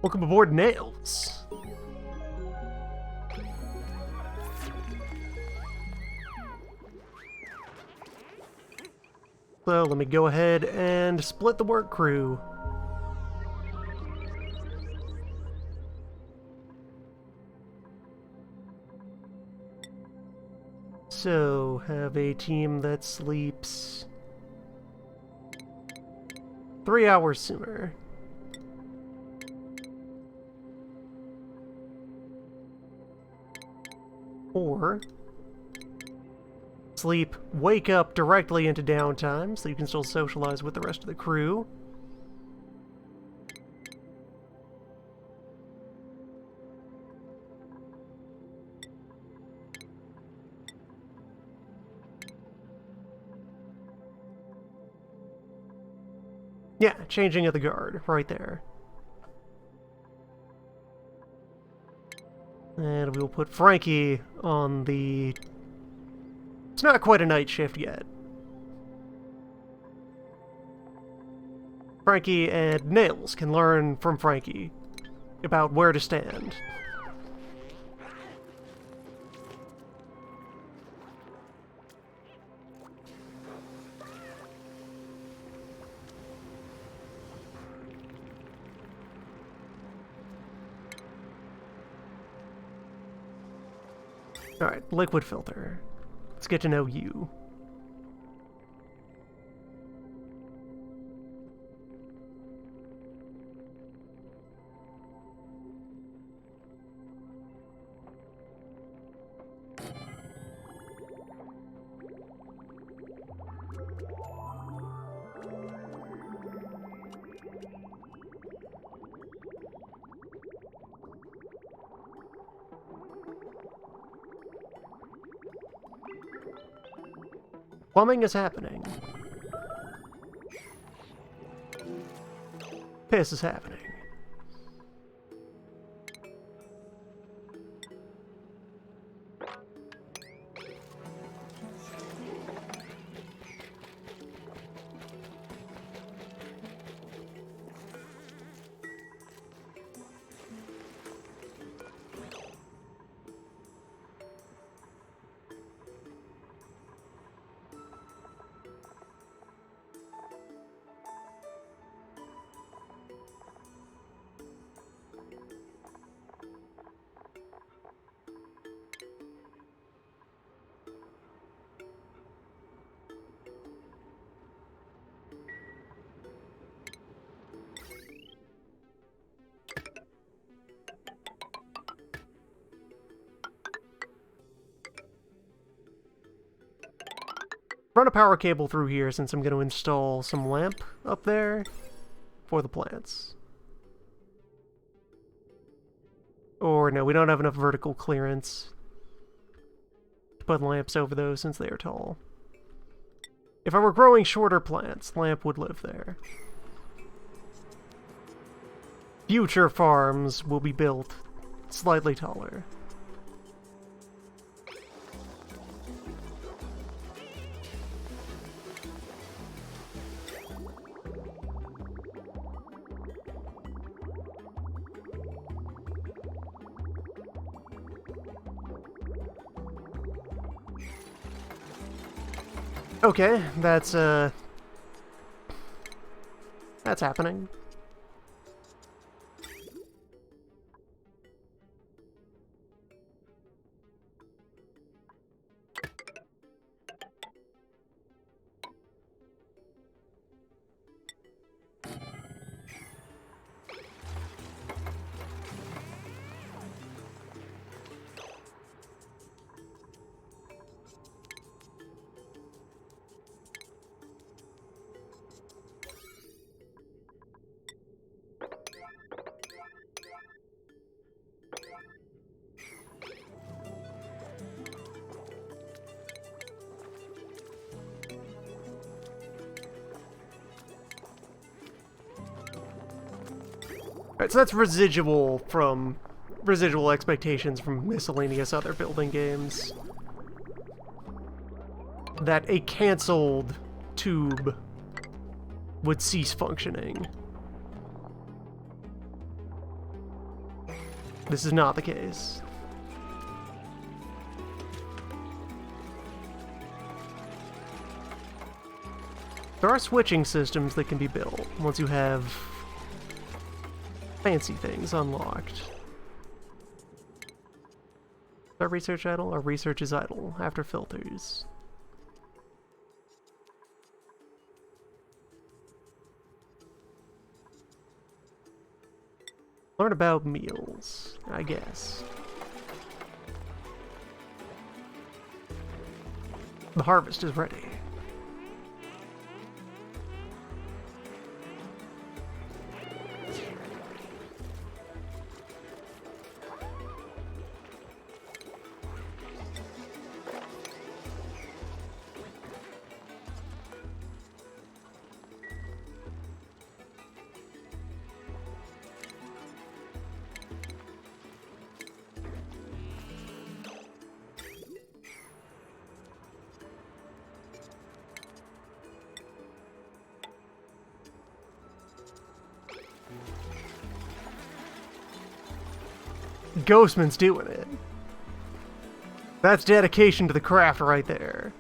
Welcome aboard, Nails. So let me go ahead and split the work crew. So have a team that sleeps 3 hours sooner. Or sleep, wake up directly into downtime so you can still socialize with the rest of the crew. Yeah, changing of the guard, right there. And we'll put Frankie on the... It's not quite a night shift yet. Frankie and Nails can learn from Frankie about where to stand. Alright, liquid filter. Let's get to know you. Plumbing is happening. Piss is happening. Run a power cable through here since I'm going to install some lamp up there for the plants. Or no, we don't have enough vertical clearance to put lamps over those since they are tall. If I were growing shorter plants, lamp would live there. Future farms will be built slightly taller. Okay, that's happening. Alright, so that's residual expectations from miscellaneous other building games. That a cancelled tube would cease functioning. This is not the case. There are switching systems that can be built once you have fancy things unlocked. Our research idle? Our research is idle after filters. Learn about meals, I guess. The harvest is ready. Ghostman's doing it. That's dedication to the craft right there.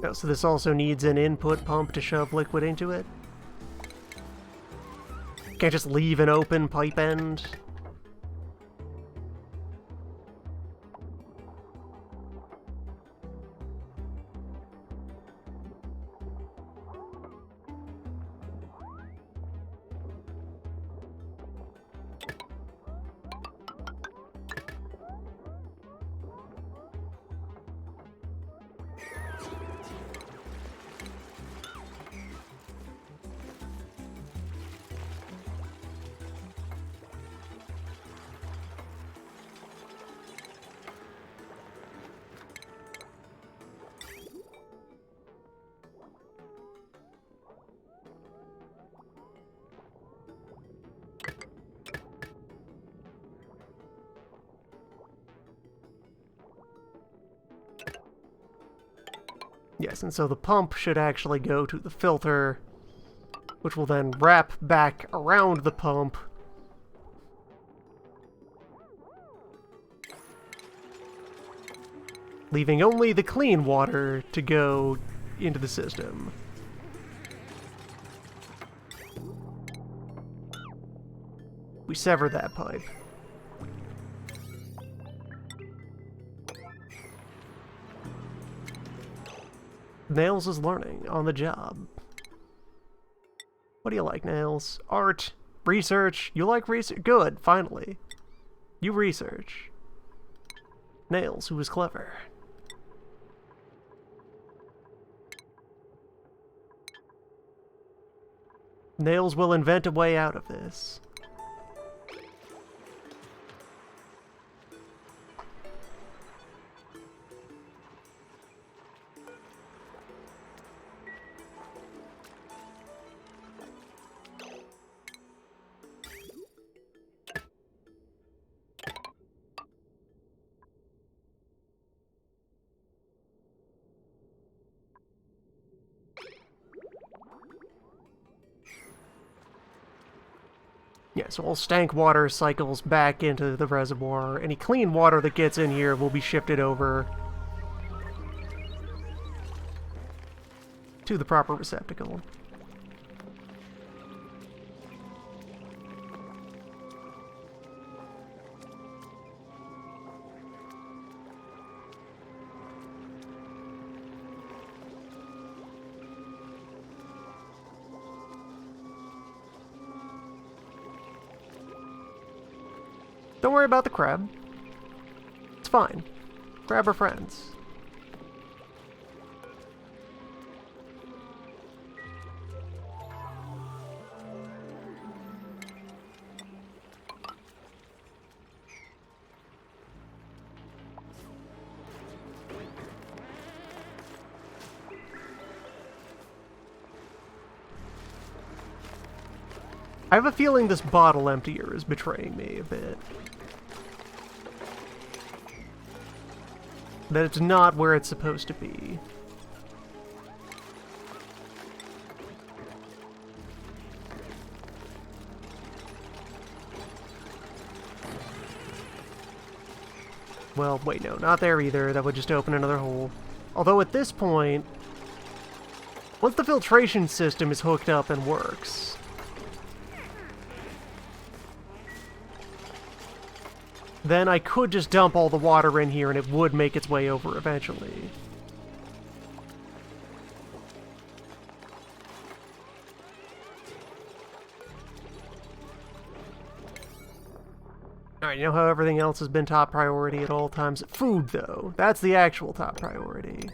Oh, so this also needs an input pump to shove liquid into it? Can't just leave an open pipe end? Yes, and so the pump should actually go to the filter, which will then wrap back around the pump. Leaving only the clean water to go into the system. We sever that pipe. Nails is learning on the job. What do you like, Nails? Art? Research? You like research? Good, finally. You research. Nails, who is clever. Nails will invent a way out of this. Yeah, so all stank water cycles back into the reservoir. Any clean water that gets in here will be shifted over to the proper receptacle. Don't worry about the crab. It's fine. Crab are friends. I have a feeling this bottle emptier is betraying me a bit. That it's not where it's supposed to be. Well, wait, no, not there either. That would just open another hole. Although at this point, once the filtration system is hooked up and works, then I could just dump all the water in here and it would make its way over eventually. Alright, you know how everything else has been top priority at all times? Food, though. That's the actual top priority.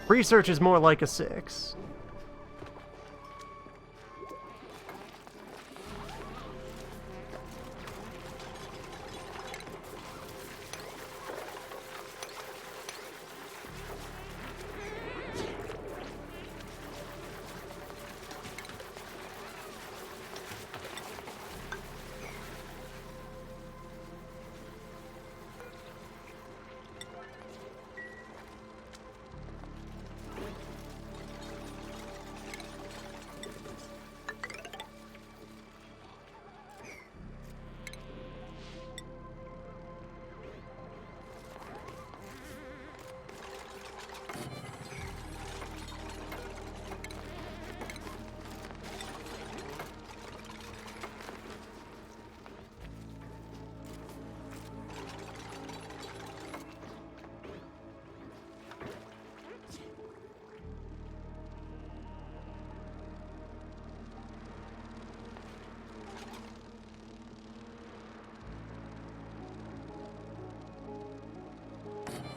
Research is more like a 6.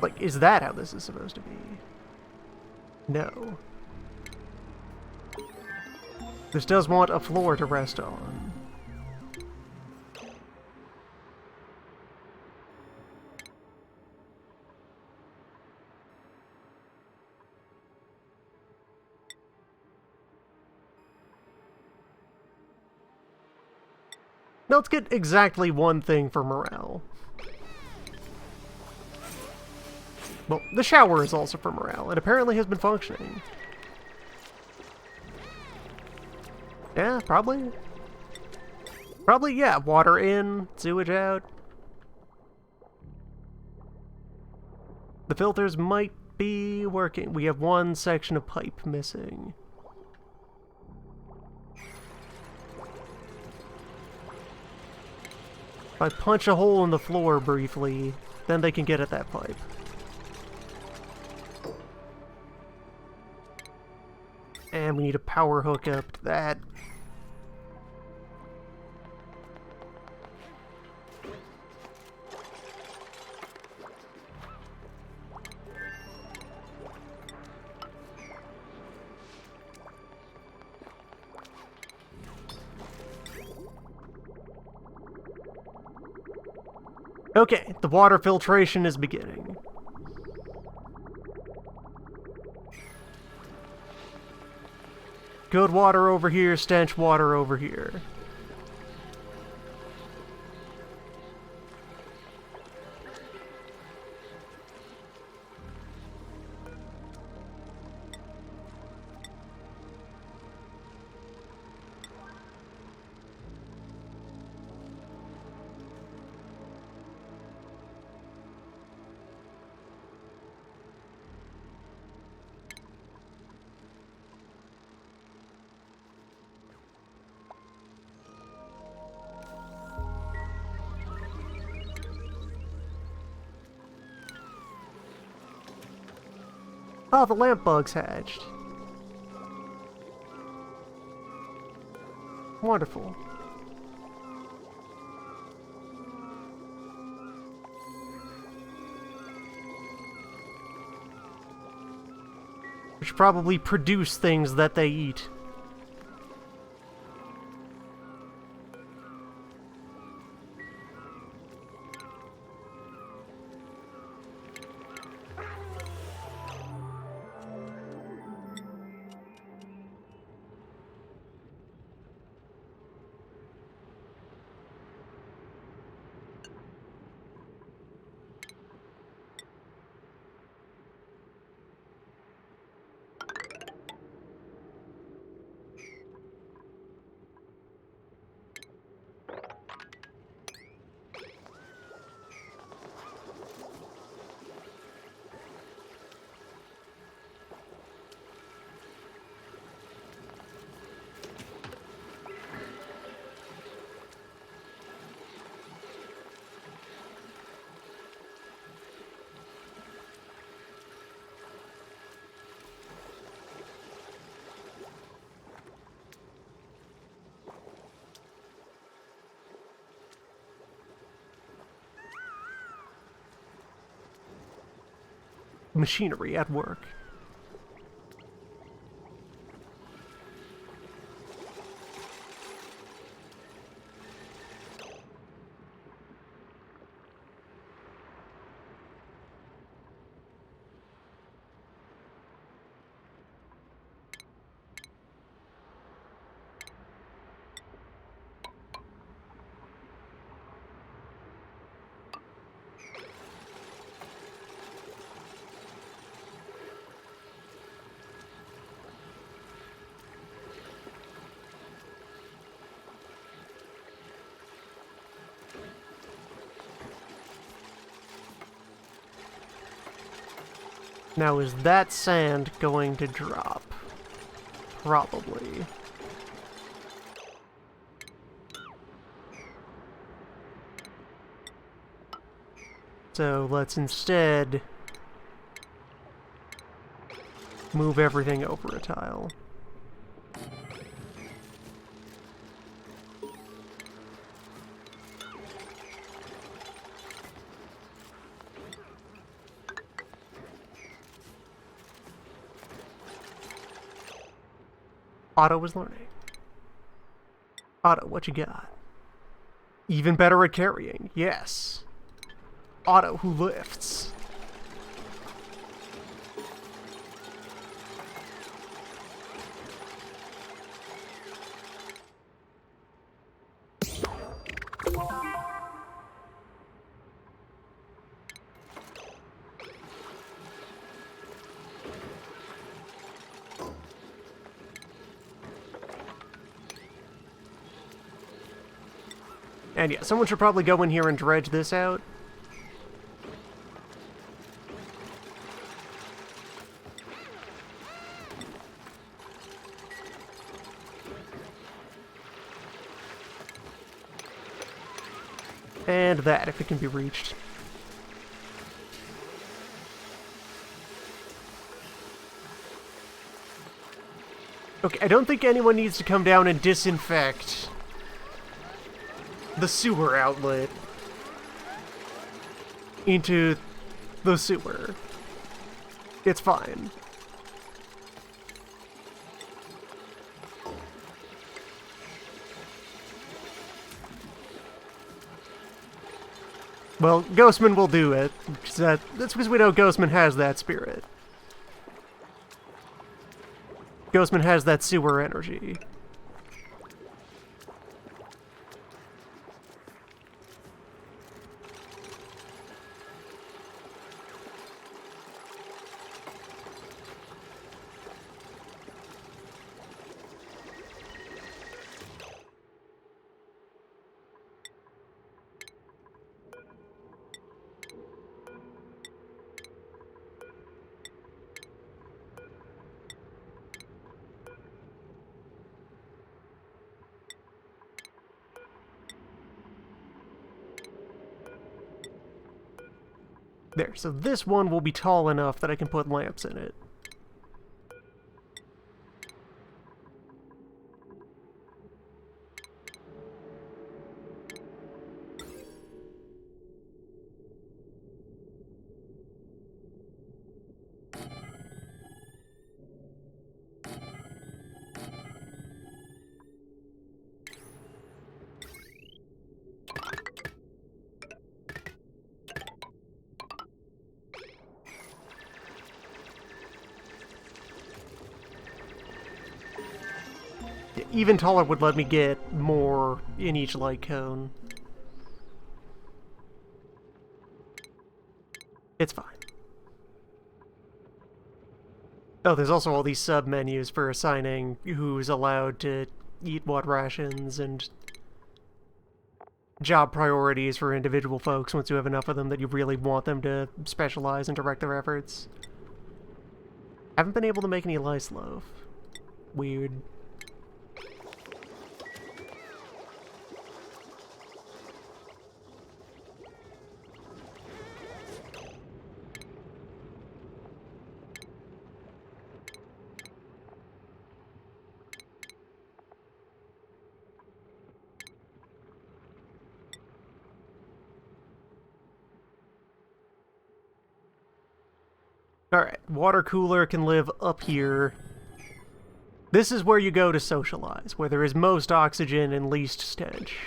Like, is that how this is supposed to be? No. This does want a floor to rest on. Now let's get exactly one thing for morale. Well, the shower is also for morale. It apparently has been functioning. Yeah, probably. Probably, yeah. Water in, sewage out. The filters might be working. We have one section of pipe missing. If I punch a hole in the floor briefly, then they can get at that pipe. And we need a power hook up to that. Okay, the water filtration is beginning. Good water over here, stench water over here. Oh, the lamp bug's hatched. Wonderful. We should probably produce things that they eat. machinery at work. Now, is that sand going to drop? Probably. So let's instead move everything over a tile. Otto is learning. Otto, what you got? Even better at carrying, yes. Otto who lifts. And yeah, someone should probably go in here and dredge this out. And that, if it can be reached. Okay, I don't think anyone needs to come down and disinfect the sewer outlet into the sewer. It's fine. Well, Ghostman will do it. That's because we know Ghostman has that spirit. Ghostman has that sewer energy. There, so this one will be tall enough that I can put lamps in it. Even taller would let me get more in each light cone. It's fine. Oh, there's also all these sub-menus for assigning who's allowed to eat what rations and job priorities for individual folks once you have enough of them that you really want them to specialize and direct their efforts. Haven't been able to make any lice loaf. Weird. Alright, water cooler can live up here. This is where you go to socialize, where there is most oxygen and least stench.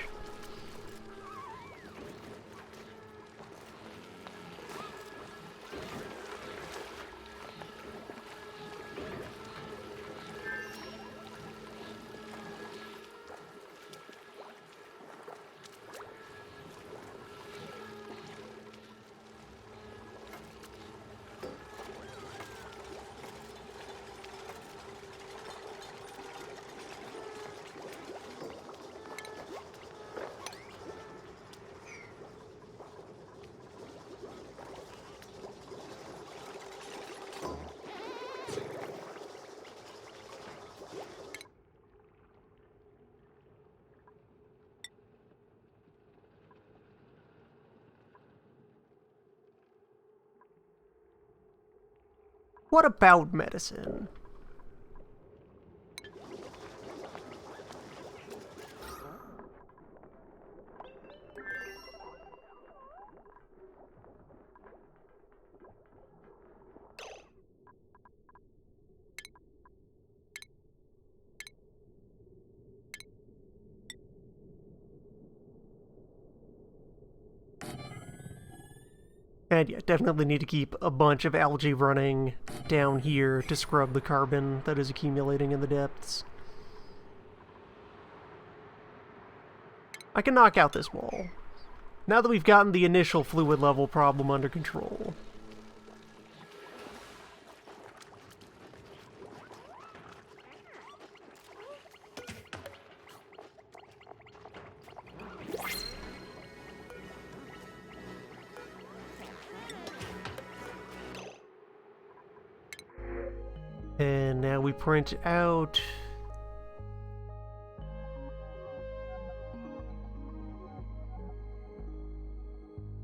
What about medicine? And yeah, definitely need to keep a bunch of algae running down here to scrub the carbon that is accumulating in the depths. I can knock out this wall, now that we've gotten the initial fluid level problem under control. And now we print out...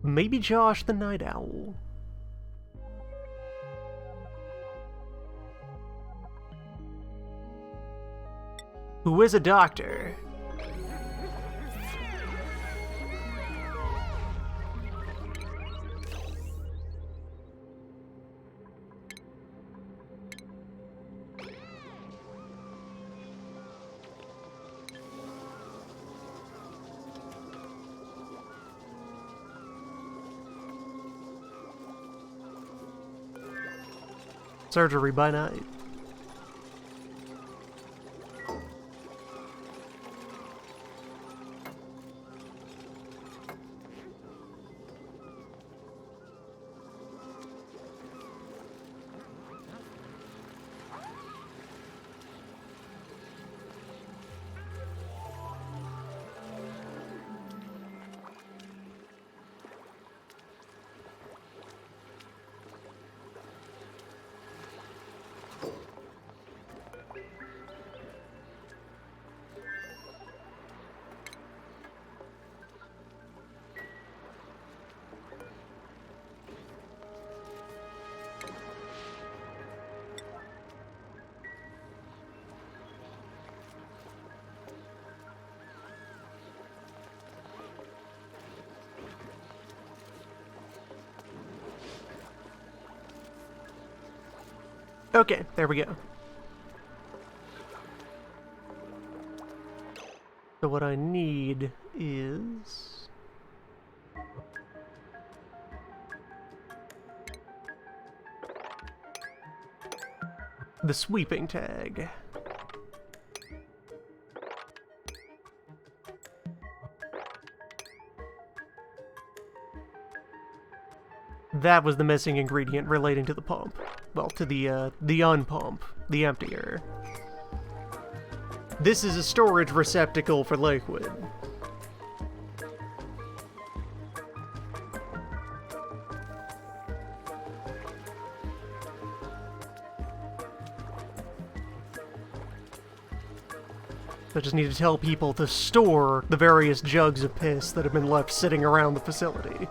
maybe Josh the Night Owl. Who is a doctor. Surgery by night. Okay, there we go. So what I need is... the sweeping tag. That was the missing ingredient relating to the pump. Well, to the unpump, the emptier. This is a storage receptacle for liquid. I just need to tell people to store the various jugs of piss that have been left sitting around the facility.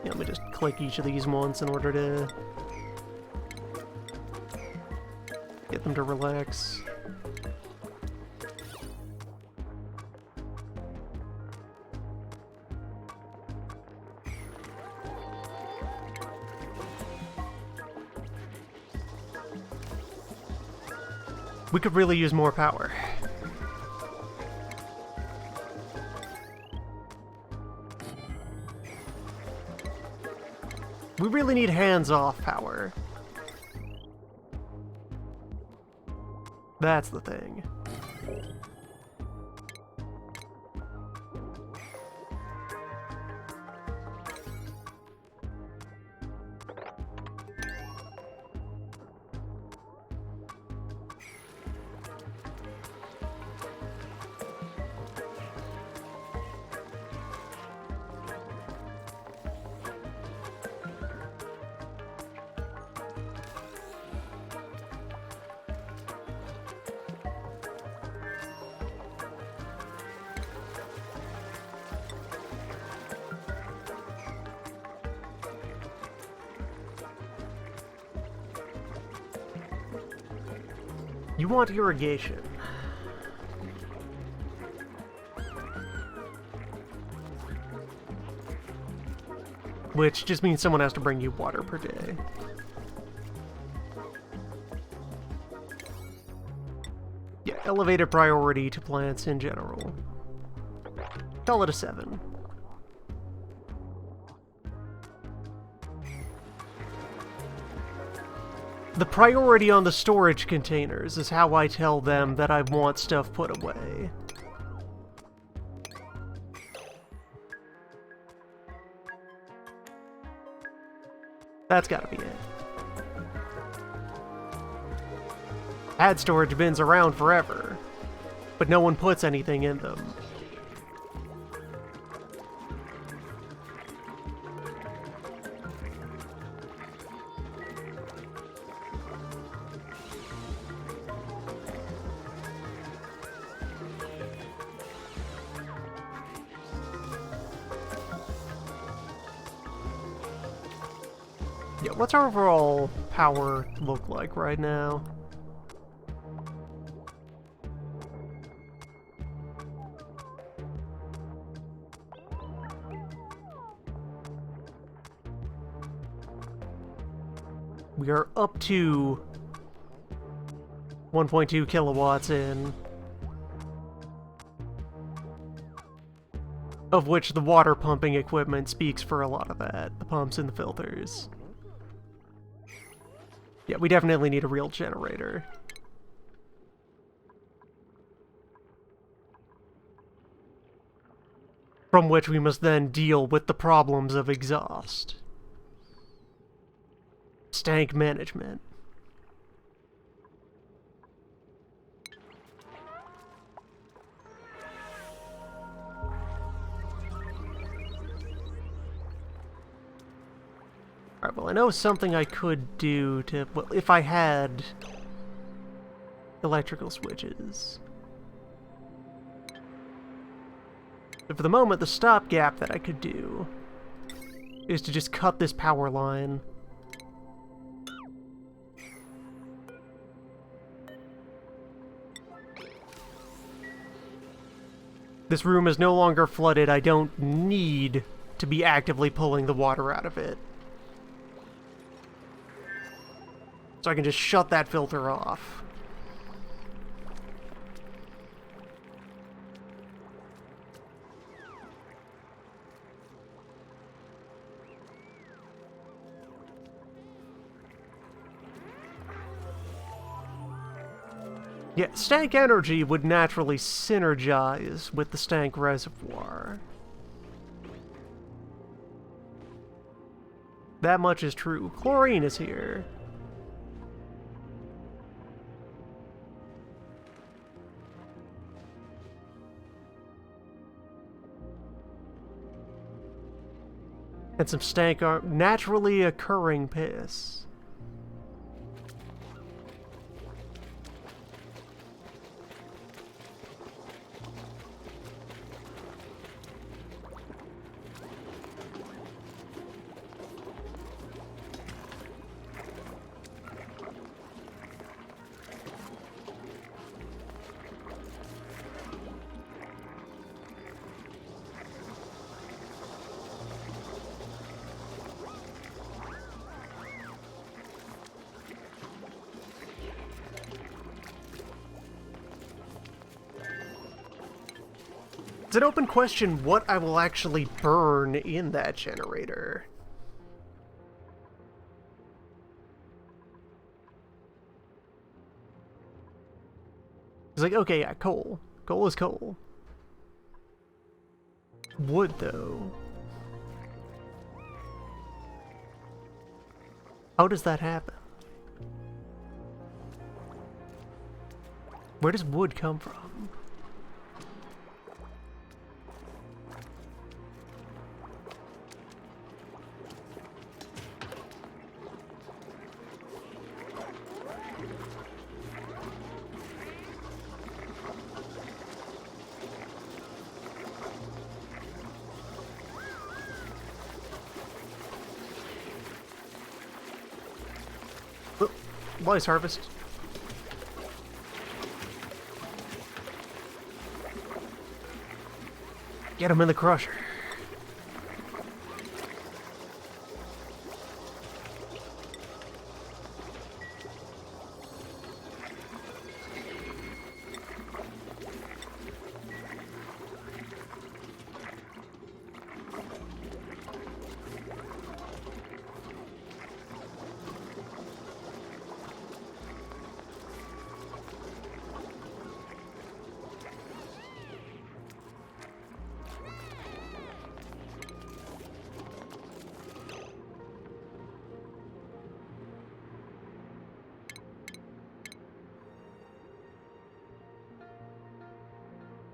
Yeah, let me just click each of these once in order to get them to relax. We could really use more power. We really need hands-off power. That's the thing. You want irrigation. Which just means someone has to bring you water per day. Yeah, elevated priority to plants in general. Call it a 7. The priority on the storage containers is how I tell them that I want stuff put away. That's gotta be it. Had storage bins around forever, but no one puts anything in them. Yeah, what's our overall power look like right now? We are up to 1.2 kilowatts in, of which the water pumping equipment speaks for a lot of that, the pumps and the filters. Yeah, we definitely need a real generator. From which we must then deal with the problems of exhaust. Stank management. Alright, well, I know something I could do to... Well, if I had electrical switches. But for the moment, the stopgap that I could do is to just cut this power line. This room is no longer flooded. I don't need to be actively pulling the water out of it. So I can just shut that filter off. Yeah, stank energy would naturally synergize with the stank reservoir. That much is true. Chlorine is here. And some stank naturally occurring piss. It's an open question what I will actually burn in that generator. It's like, okay, yeah, coal. Coal is coal. Wood, though. How does that happen? Where does wood come from? Oh, Lice harvest. Get him in the crusher.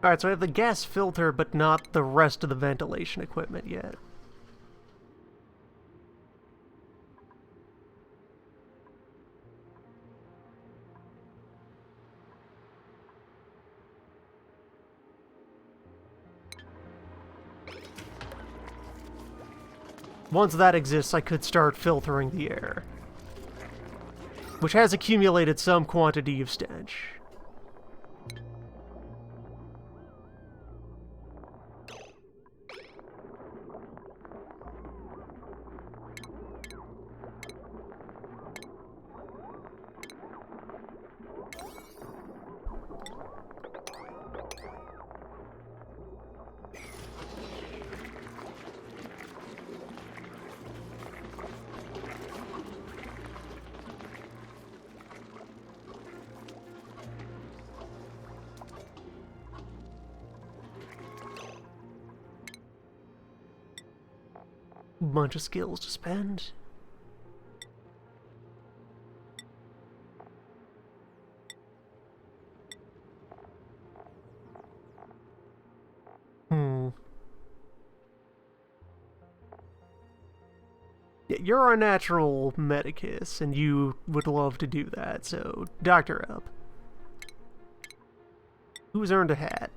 Alright, so I have the gas filter, but not the rest of the ventilation equipment yet. Once that exists, I could start filtering the air, which has accumulated some quantity of stench. Bunch of skills to spend. Yeah, you're our natural medicus, and you would love to do that, so doctor up. Who's earned a hat?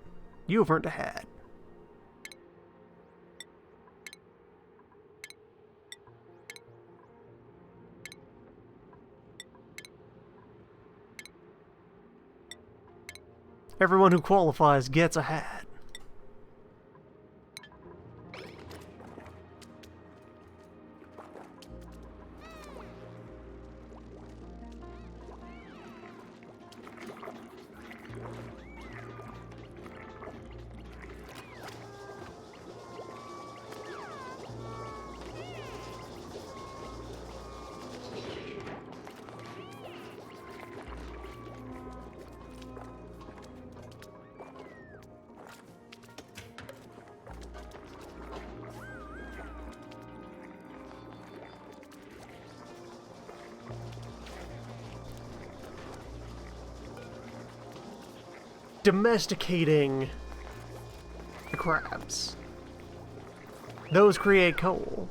You have earned a hat. Everyone who qualifies gets a hat. Domesticating the crabs. Those create coal.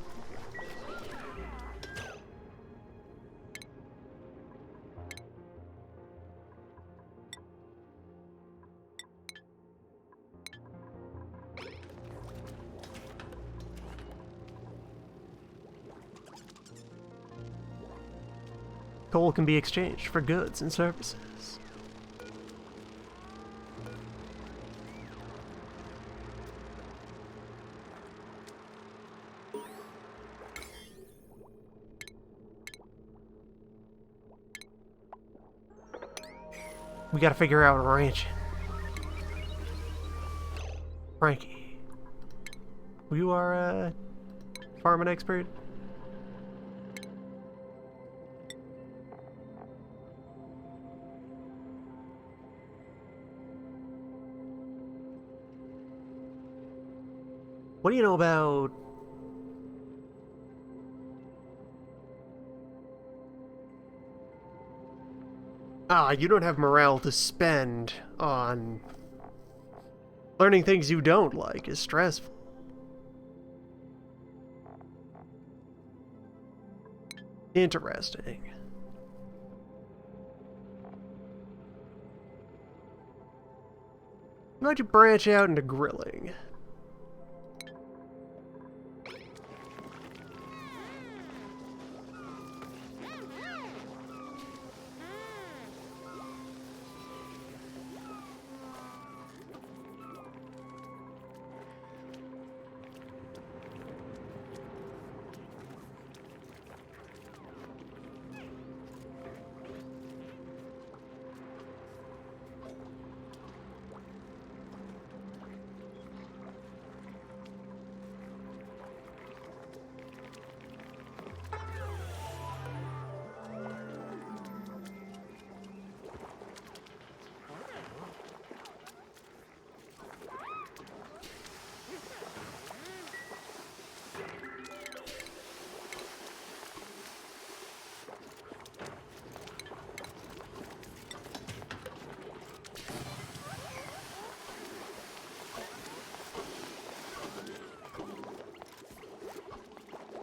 Coal can be exchanged for goods and services. We gotta figure out ranching. Frankie. You are a farming expert? What do you know about... you don't have morale to spend on... Learning things you don't like is stressful. Interesting. Why don't you branch out into grilling?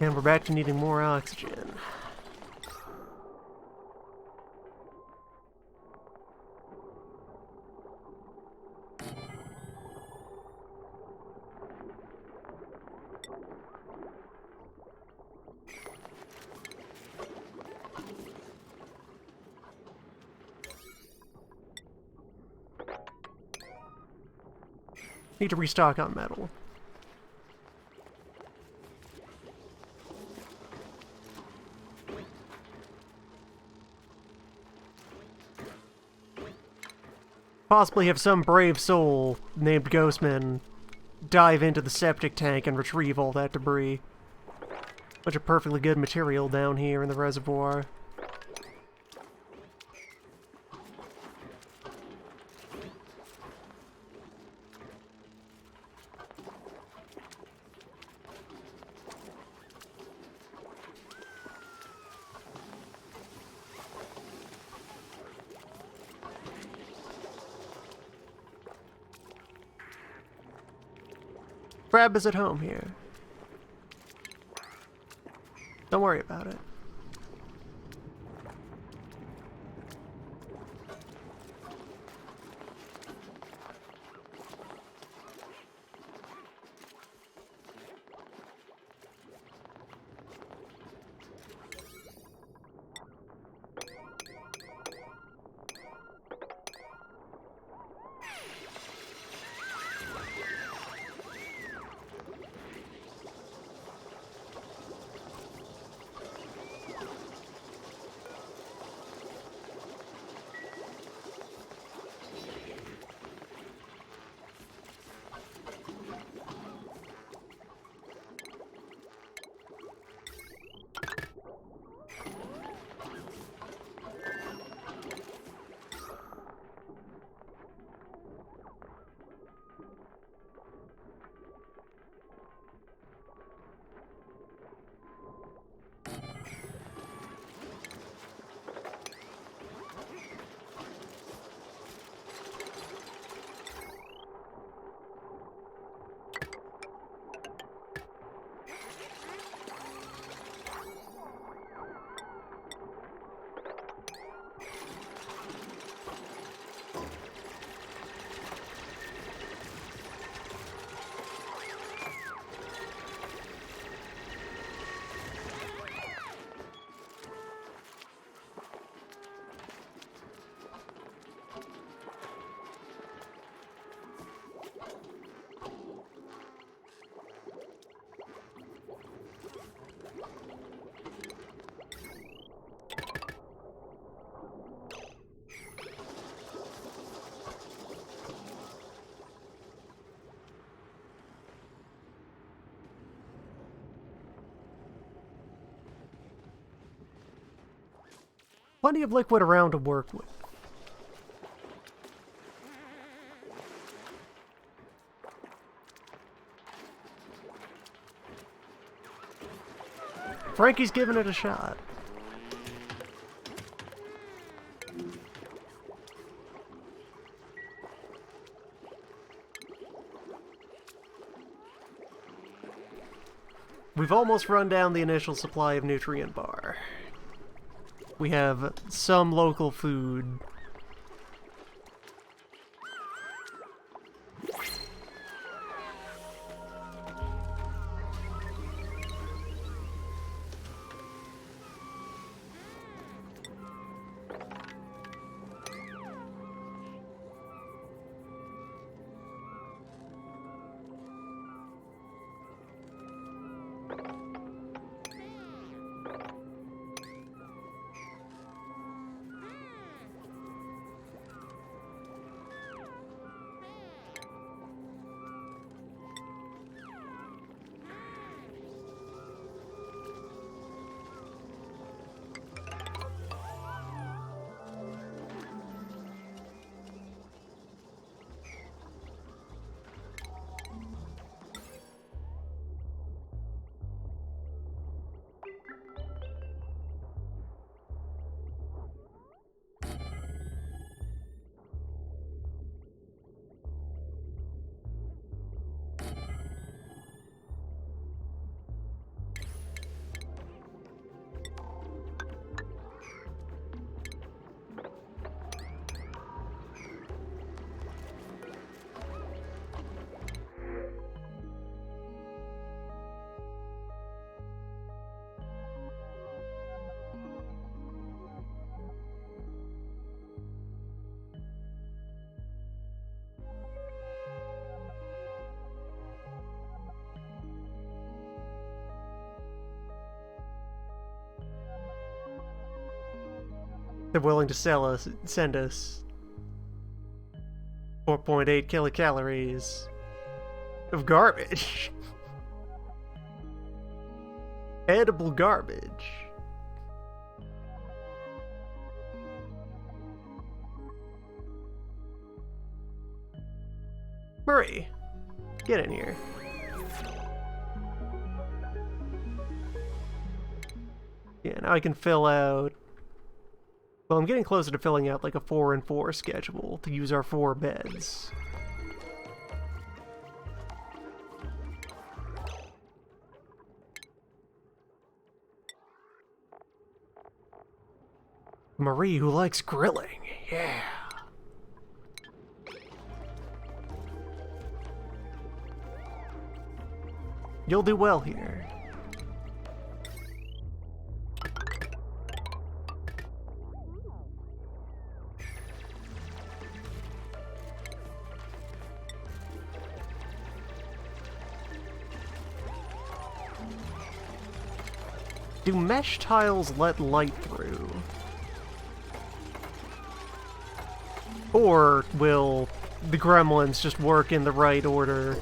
And we're back to needing more oxygen. Need to restock on metal. Possibly have some brave soul named Ghostman dive into the septic tank and retrieve all that debris. Bunch of perfectly good material down here in the reservoir. Crab is at home here. Don't worry about it. Plenty of liquid around to work with. Frankie's giving it a shot. We've almost run down the initial supply of nutrient bar. We have some local food. They're willing to send us 4.8 kilocalories of garbage. Edible garbage. Marie, get in here. Yeah, now I can fill out... Well, I'm getting closer to filling out like a 4 and 4 schedule to use our 4 beds. Marie, who likes grilling. Yeah. You'll do well here. Do mesh tiles let light through? Or will the gremlins just work in the right order?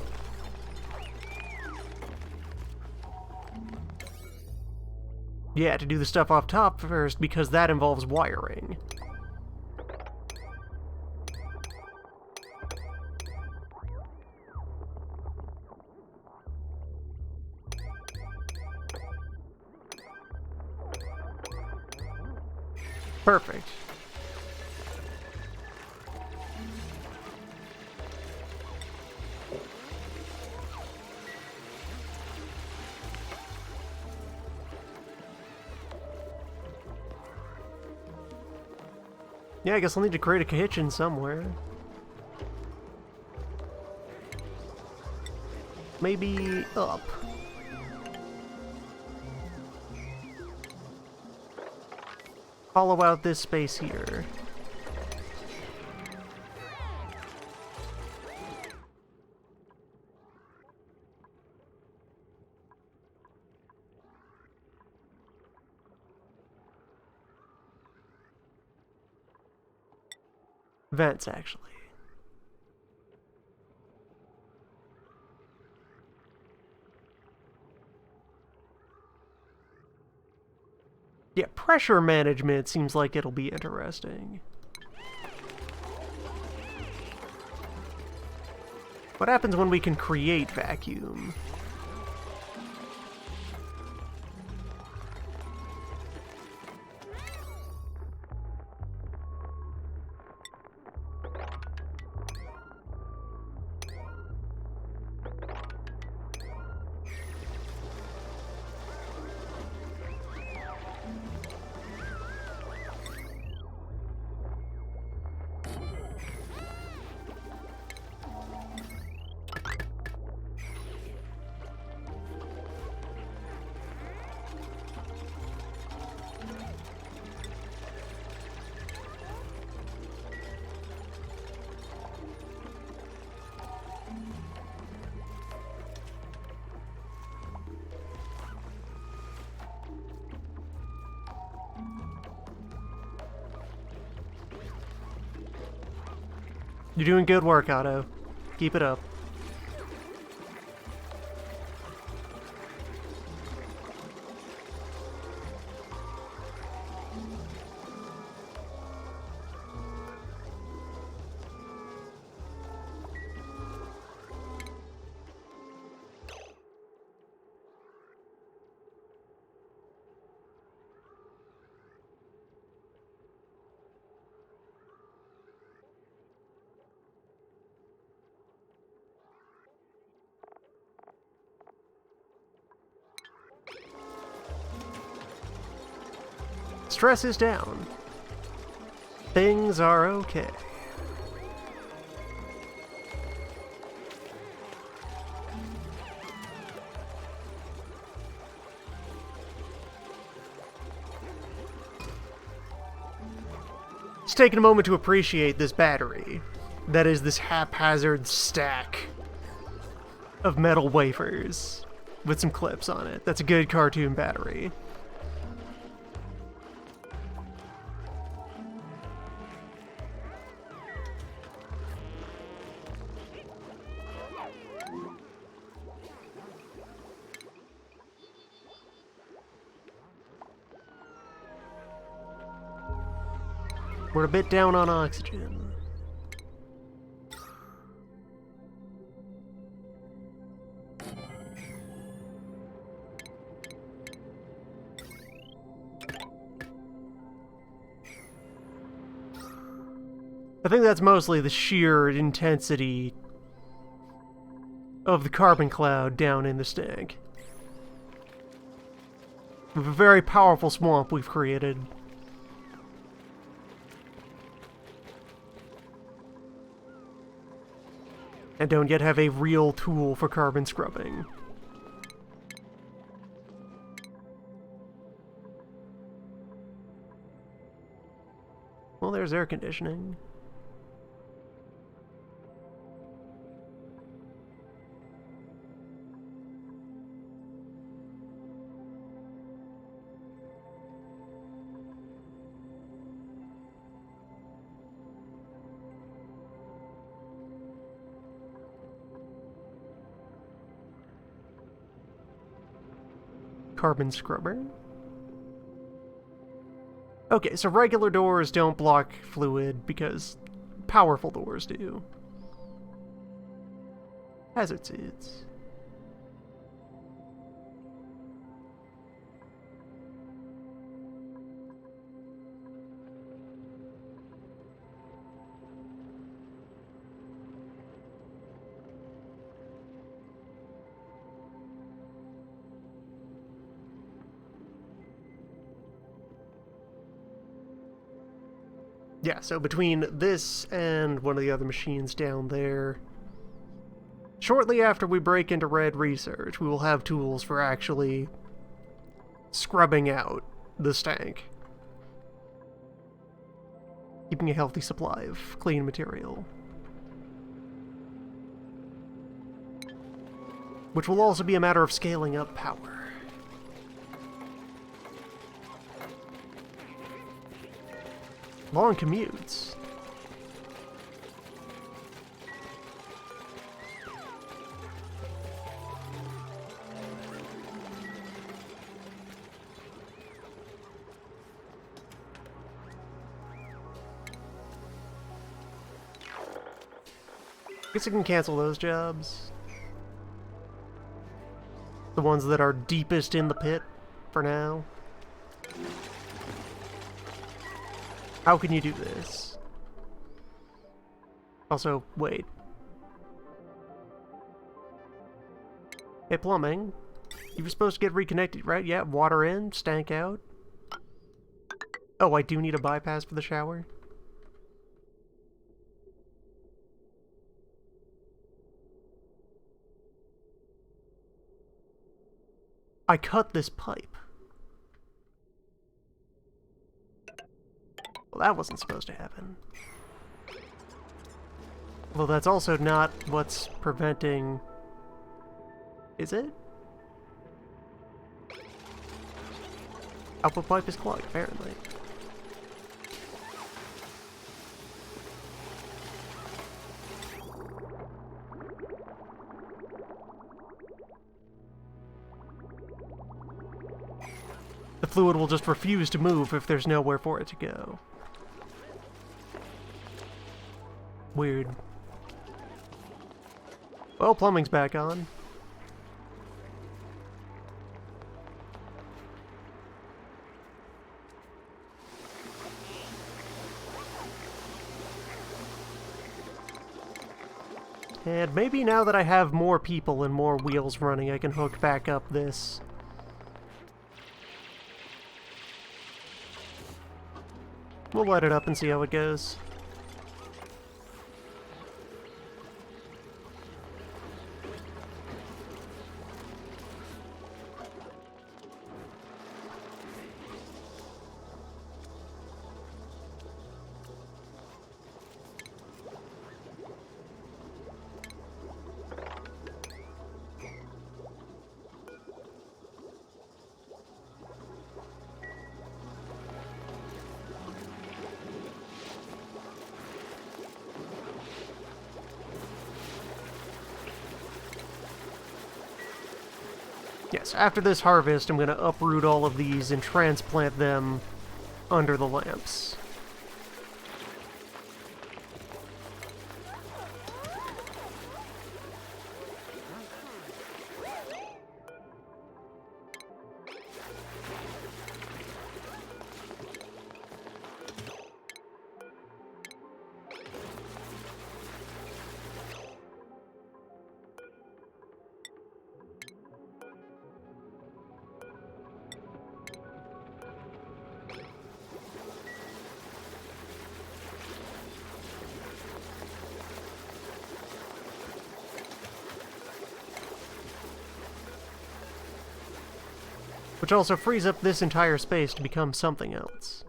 Yeah, to do the stuff off top first, because that involves wiring. Perfect. Yeah, I guess I'll need to create a kitchen somewhere. Maybe up. Hollow out this space here. Vents, actually. Yeah, pressure management seems like it'll be interesting. What happens when we can create vacuum? You're doing good work, Otto. Keep it up. Stress is down. Things are okay. Just taking a moment to appreciate this battery. That is this haphazard stack of metal wafers with some clips on it. That's a good cartoon battery. We're a bit down on oxygen. I think that's mostly the sheer intensity of the carbon cloud down in the stank. We have a very powerful swamp we've created. And don't yet have a real tool for carbon scrubbing. Well, there's air conditioning. Carbon scrubber. Okay, so regular doors don't block fluid because powerful doors do. Hazard seeds. Yeah, so between this and one of the other machines down there, shortly after we break into Red Research, we will have tools for actually scrubbing out the stank. Keeping a healthy supply of clean material. Which will also be a matter of scaling up power. Long commutes. Guess I can cancel those jobs. The ones that are deepest in the pit, for now. How can you do this? Also, wait. Hey, plumbing. You were supposed to get reconnected, right? Yeah, water in, stank out. Oh, I do need a bypass for the shower? I cut this pipe. Well, that wasn't supposed to happen. Well, that's also not what's preventing... Is it? Output pipe is clogged, apparently. The fluid will just refuse to move if there's nowhere for it to go. Weird. Well, plumbing's back on. And maybe now that I have more people and more wheels running, I can hook back up this. We'll light it up and see how it goes. Yes, after this harvest, I'm going to uproot all of these and transplant them under the lamps. Which also frees up this entire space to become something else.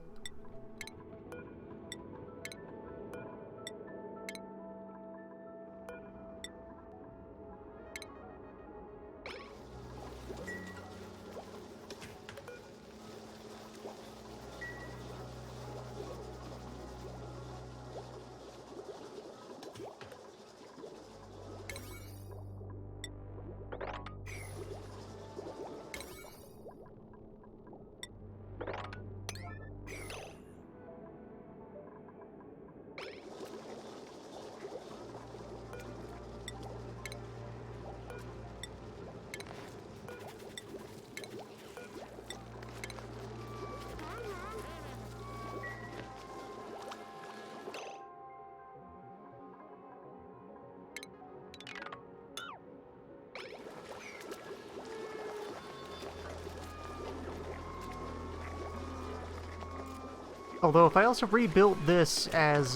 Although if I also rebuilt this as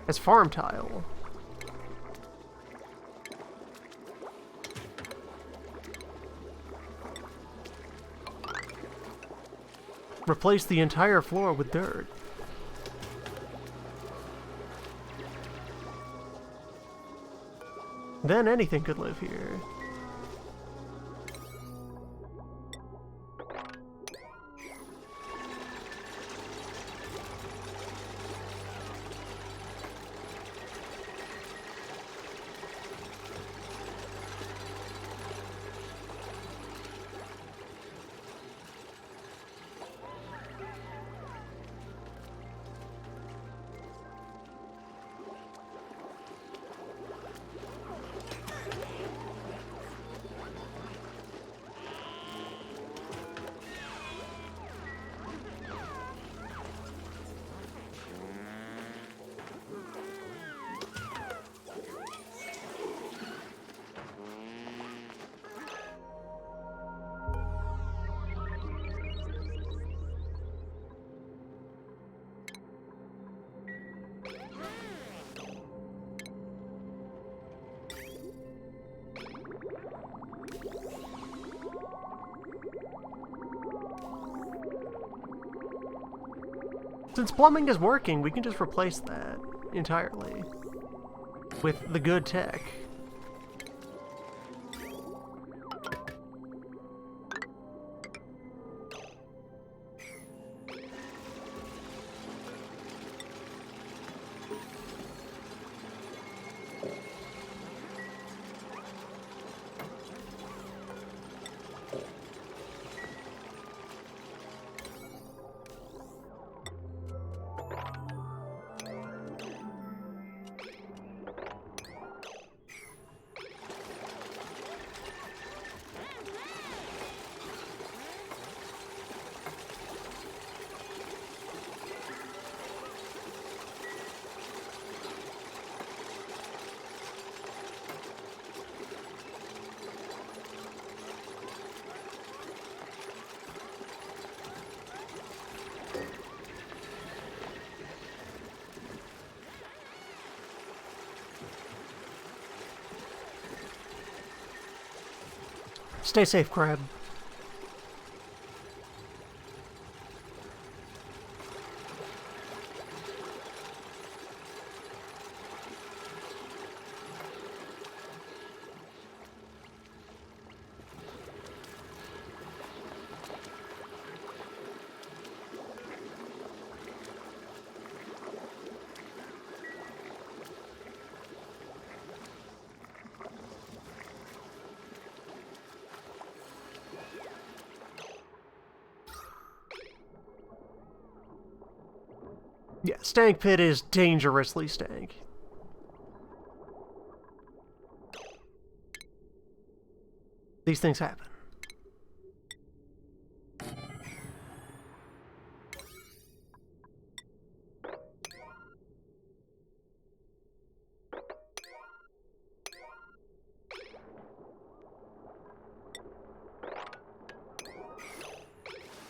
farm tile, replace the entire floor with dirt. Then anything could live here. Since plumbing is working, we can just replace that entirely with the good tech. Stay safe, Crab. Yeah, Stank Pit is dangerously stank. These things happen.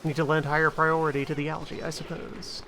Need to lend higher priority to the algae, I suppose.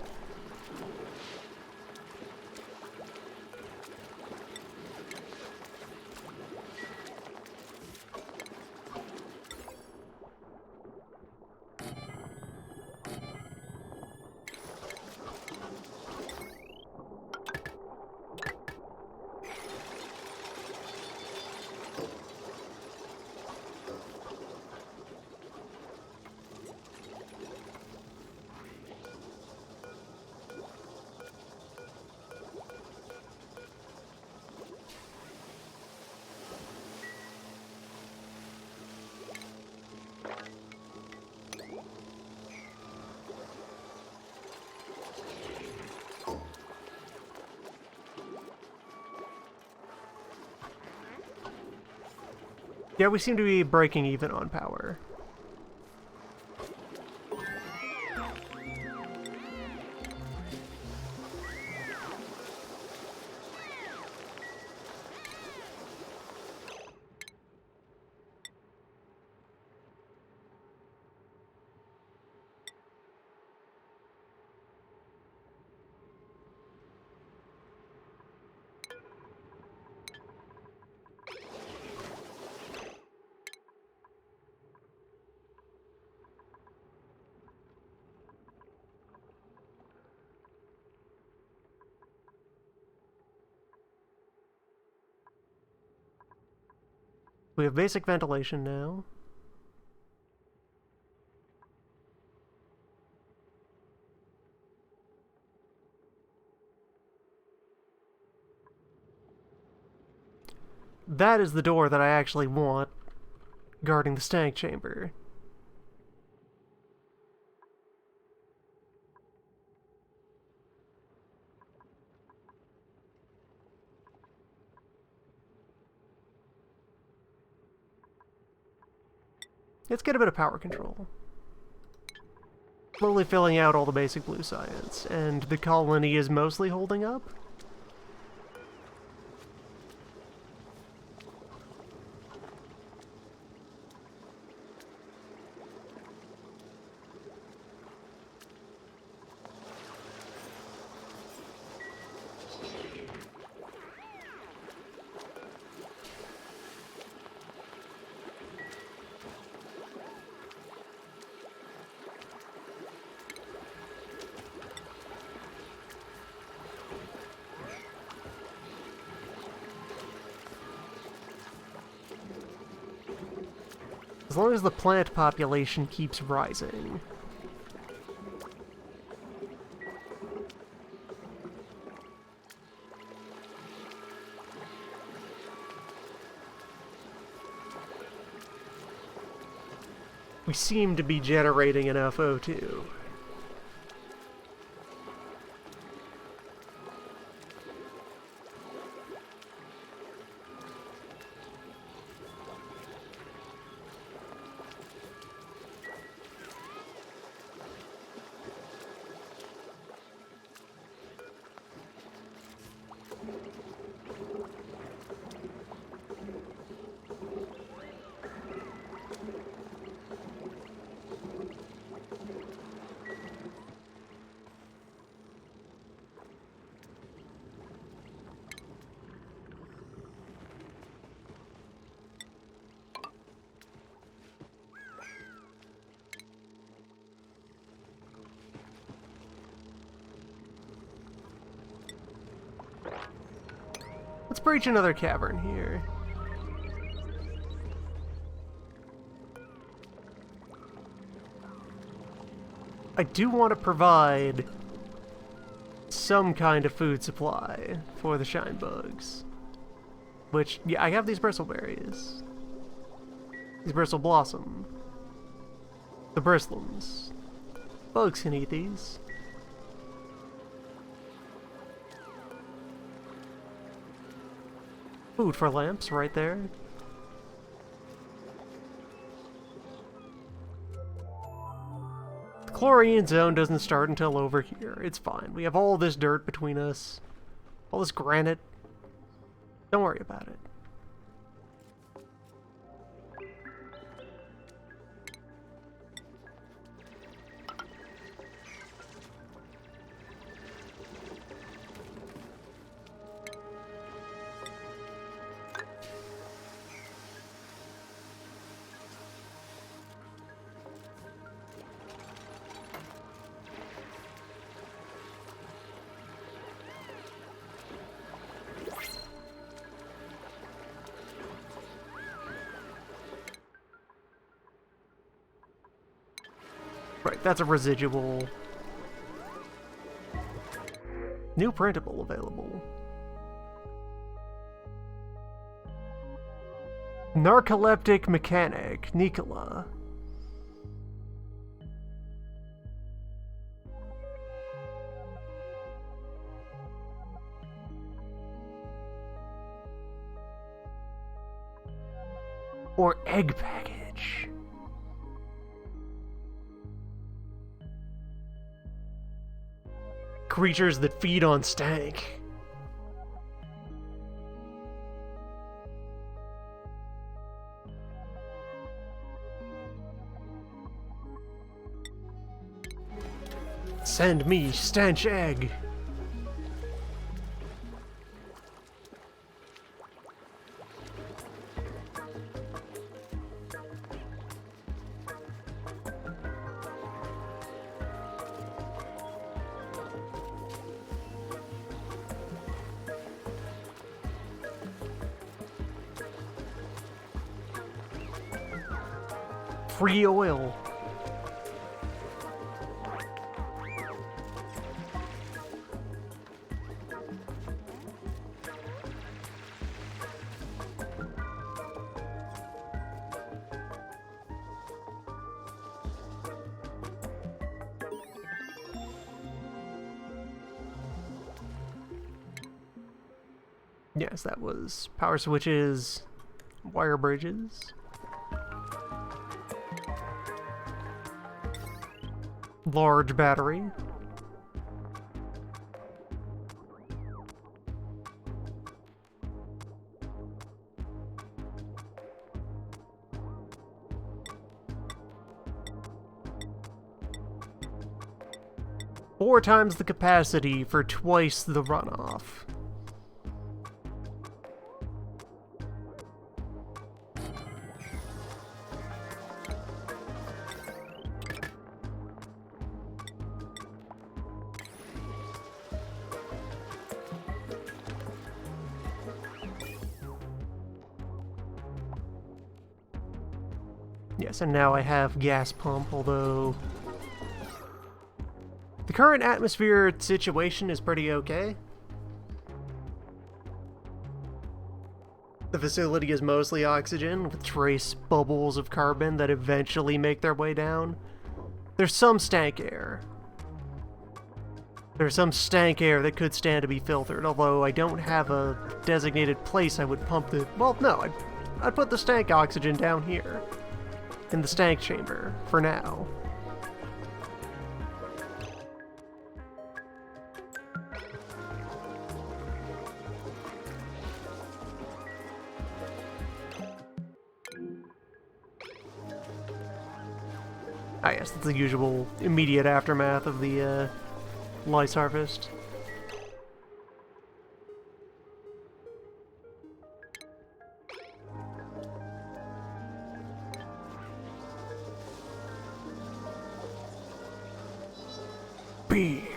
Yeah, we seem to be breaking even on power. We have basic ventilation now. That is the door that I actually want, guarding the stank chamber. Let's get a bit of power control. Slowly filling out all the basic blue science, and the colony is mostly holding up. As long as the plant population keeps rising. We seem to be generating enough O2. Let's breach another cavern here. I do want to provide some kind of food supply for the shine bugs. Which, yeah, I have these bristleberries. These bristle blossom. The bristlums. Bugs can eat these. Food for lamps right there. The chlorine zone doesn't start until over here. It's fine. We have all this dirt between us. All this granite. Don't worry about it. Right, that's a residual. New printable available. Narcoleptic Mechanic, Nikola. Or egg package. Creatures that feed on stank. Send me stench egg. Free oil. Yes, that was power switches, wire bridges. Large battery. Four times the capacity for twice the runoff. Yes, and now I have gas pump, although the current atmosphere situation is pretty okay. The facility is mostly oxygen, with trace bubbles of carbon that eventually make their way down. There's some stank air. There's some stank air that could stand to be filtered, although I don't have a designated place I would pump the... Well, no, I'd put the stank oxygen down here, in the stank chamber, for now. Ah yes, that's the usual immediate aftermath of the lice harvest. Big.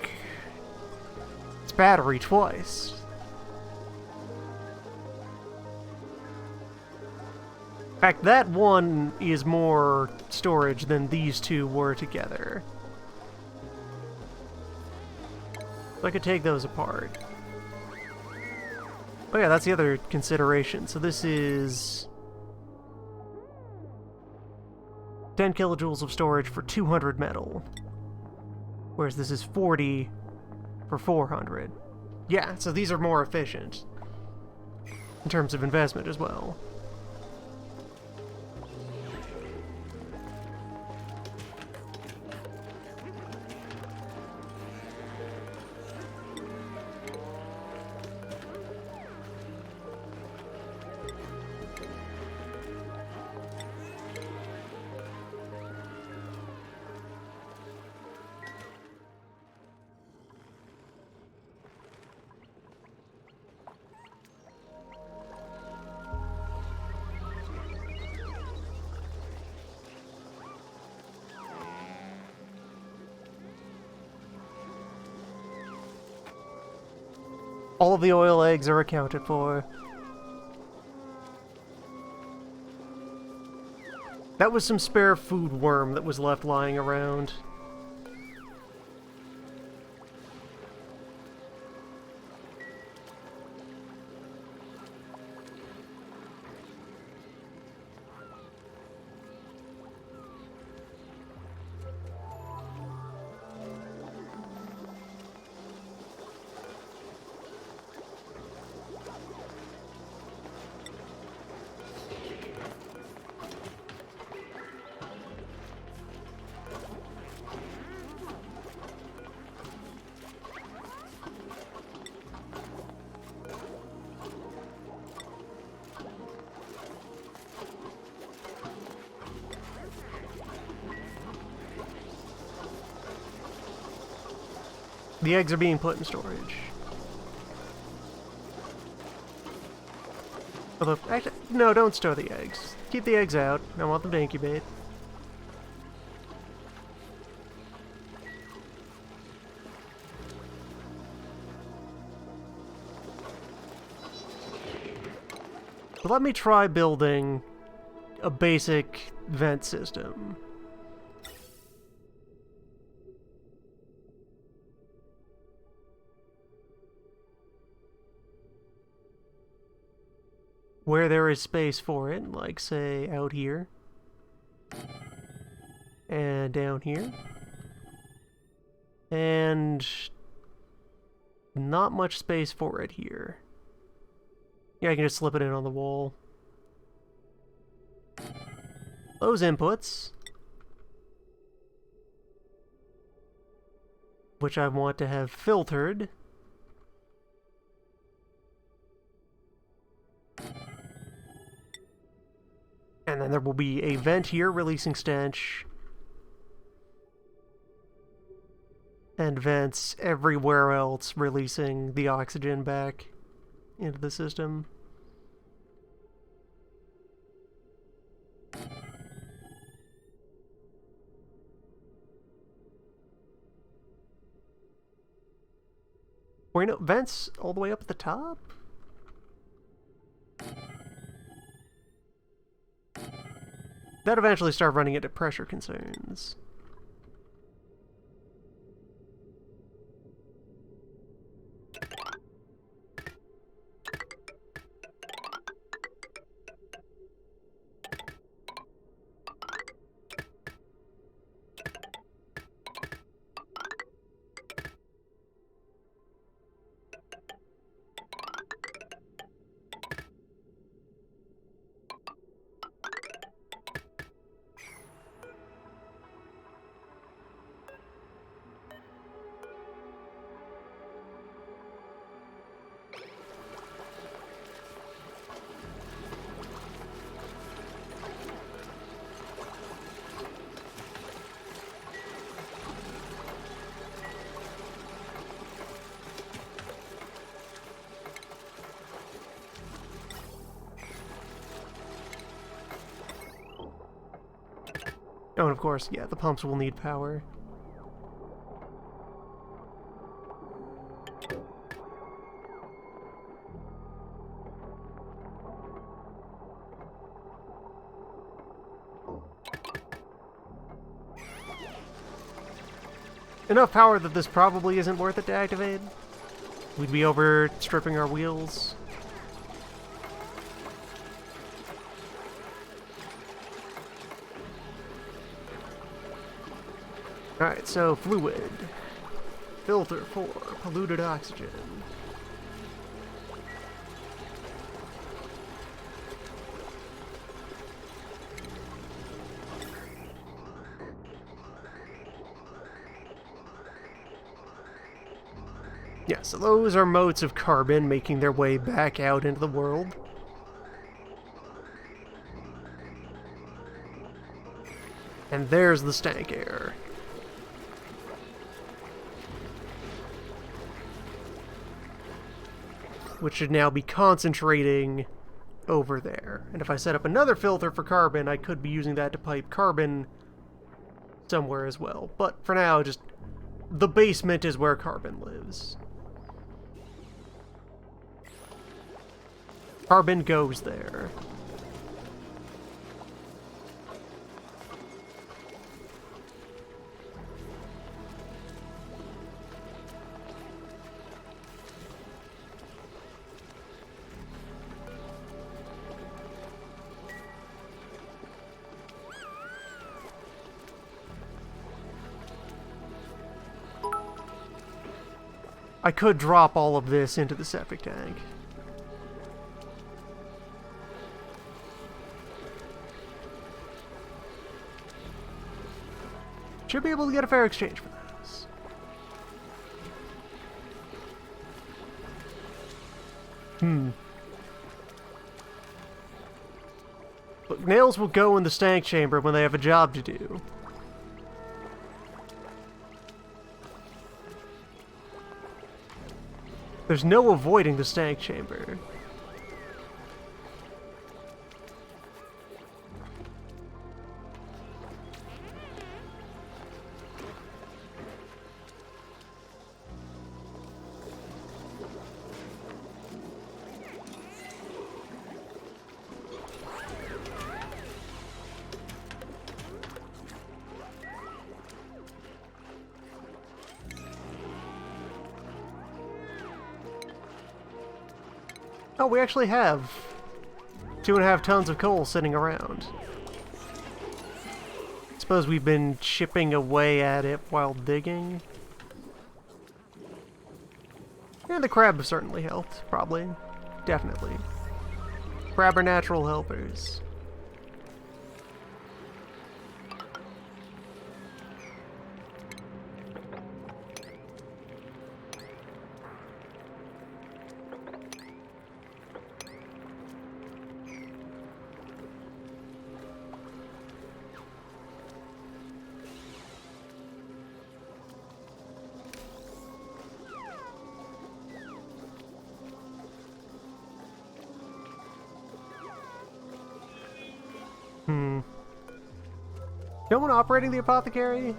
It's battery twice. In fact, that one is more storage than these two were together. So I could take those apart. Oh yeah, that's the other consideration. So this is 10 kilojoules of storage for 200 metal. Whereas this is 40 for 400. Yeah, so these are more efficient in terms of investment as well. All of the oil eggs are accounted for. That was some spare food worm that was left lying around. The eggs are being put in storage. Although, actually, no, don't store the eggs. Keep the eggs out. I want them to incubate. But let me try building a basic vent system. Where there is space for it, like, say, out here. And down here. And not much space for it here. Yeah, I can just slip it in on the wall. Those inputs, which I want to have filtered. And then there will be a vent here releasing stench. And vents everywhere else releasing the oxygen back into the system. Wait, no, vents all the way up at the top? That eventually start running into pressure concerns. Oh, and of course, yeah, the pumps will need power. Enough power that this probably isn't worth it to activate. We'd be over stripping our wheels. Alright, so fluid. Filter for polluted oxygen. Yeah, so those are motes of carbon making their way back out into the world. And there's the stank air. Which should now be concentrating over there. And if I set up another filter for carbon, I could be using that to pipe carbon somewhere as well. But for now, just the basement is where carbon lives. Carbon goes there. I could drop all of this into the septic tank. Should be able to get a fair exchange for this. Look, nails will go in the stank chamber when they have a job to do. There's no avoiding the stank chamber. Oh, we actually have 2.5 tons of coal sitting around. Suppose we've been chipping away at it while digging. And the crab have certainly helped, probably. Definitely. Crab are natural helpers. No one operating the apothecary?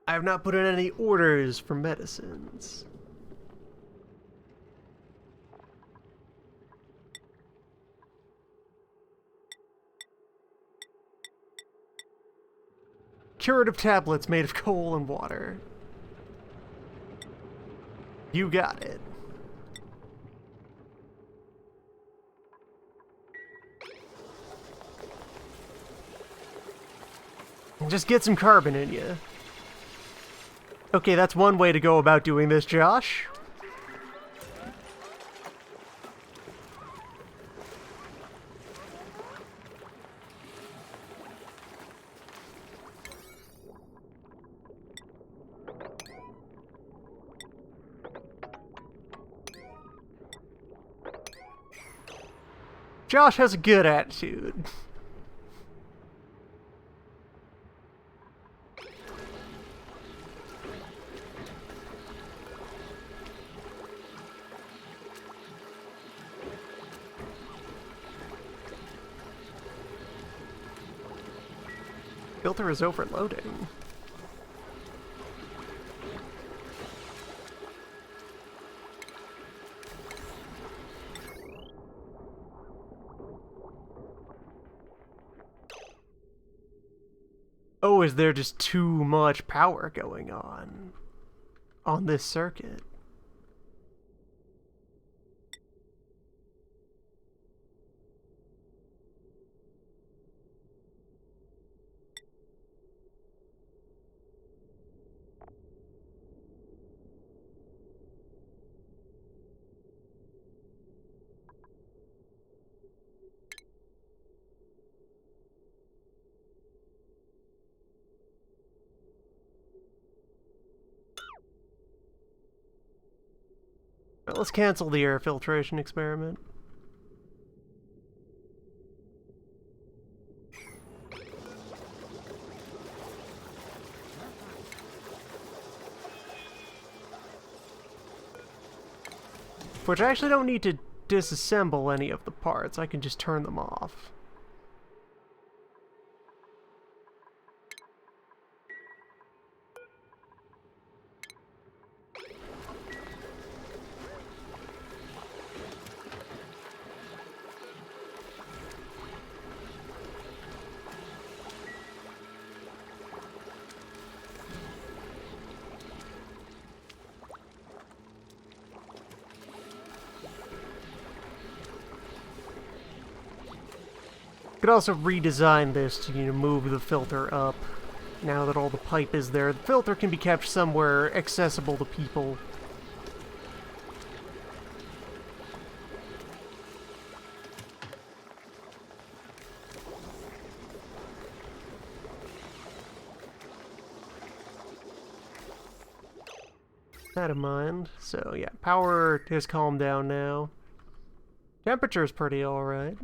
I have not put in any orders for medicines. Curative tablets made of coal and water. You got it. Just get some carbon in you. Okay, that's one way to go about doing this, Josh. Josh has a good attitude. Filter is overloading. Oh, is there just too much power going on this circuit? Well, let's cancel the air filtration experiment. Which I actually don't need to disassemble any of the parts, I can just turn them off. Could also redesign this to, move the filter up. Now that all the pipe is there, the filter can be kept somewhere accessible to people. That in mind. So yeah, power has calmed down now. Temperature's pretty alright.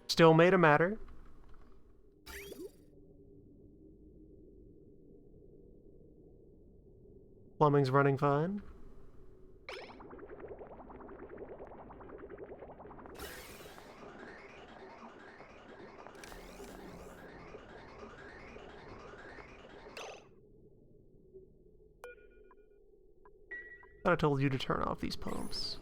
Still made a matter. Plumbing's running fine. Thought I told you to turn off these pumps.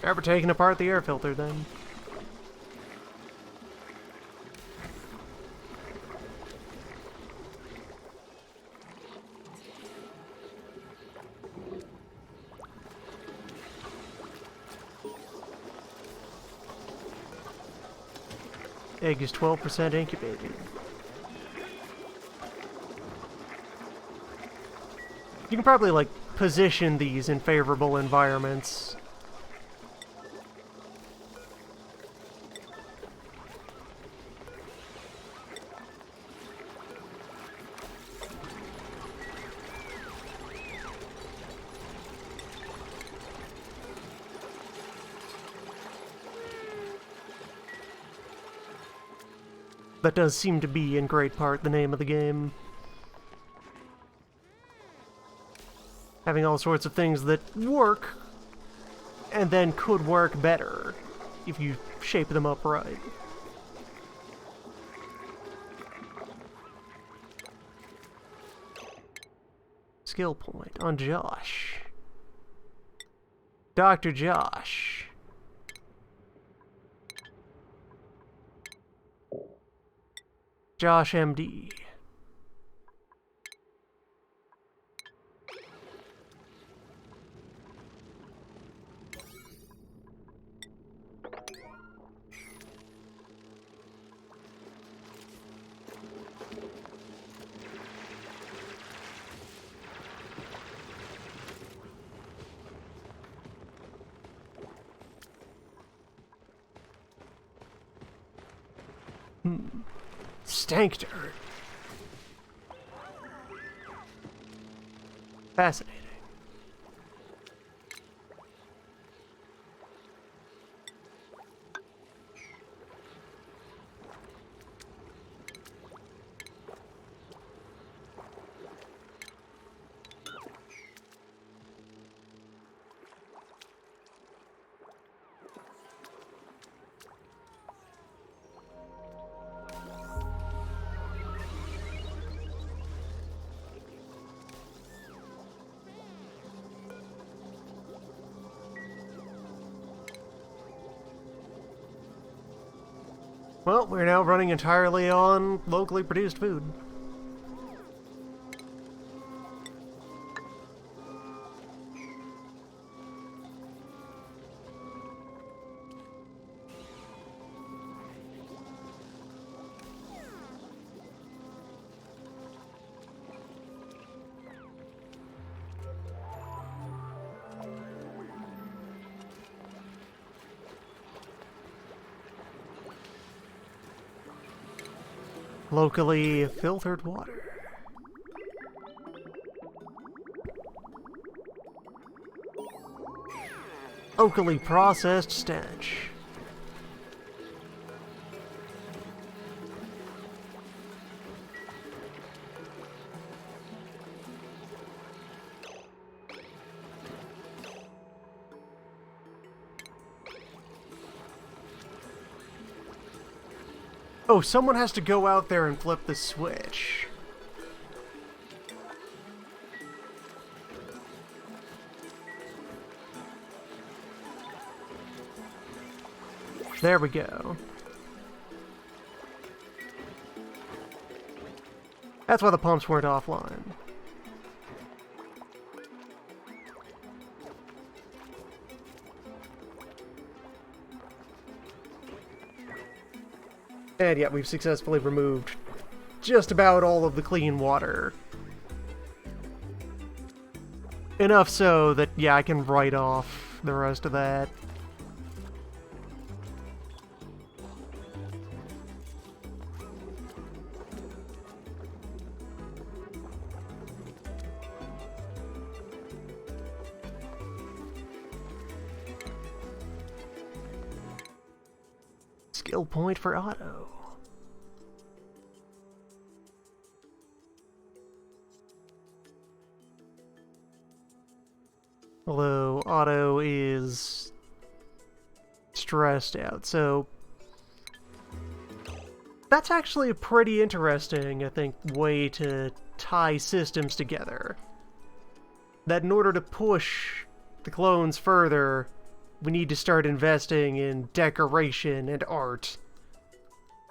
Ever taking apart the air filter then? Egg is 12% incubated. You can probably, like, position these in favorable environments. That does seem to be, in great part, the name of the game. Having all sorts of things that work, and then could work better if you shape them up right. Skill point on Josh. Dr. Josh. Josh MD. Stank dirt. Fascinating. Well, we're now running entirely on locally produced food. Locally filtered water. Locally processed stench. Oh, someone has to go out there and flip the switch. There we go. That's why the pumps weren't offline. And yeah, we've successfully removed just about all of the clean water. Enough so that, yeah, I can write off the rest of that. Skill point for Otto. Although Otto is stressed out, so that's actually a pretty interesting, I think, way to tie systems together. That in order to push the clones further, we need to start investing in decoration and art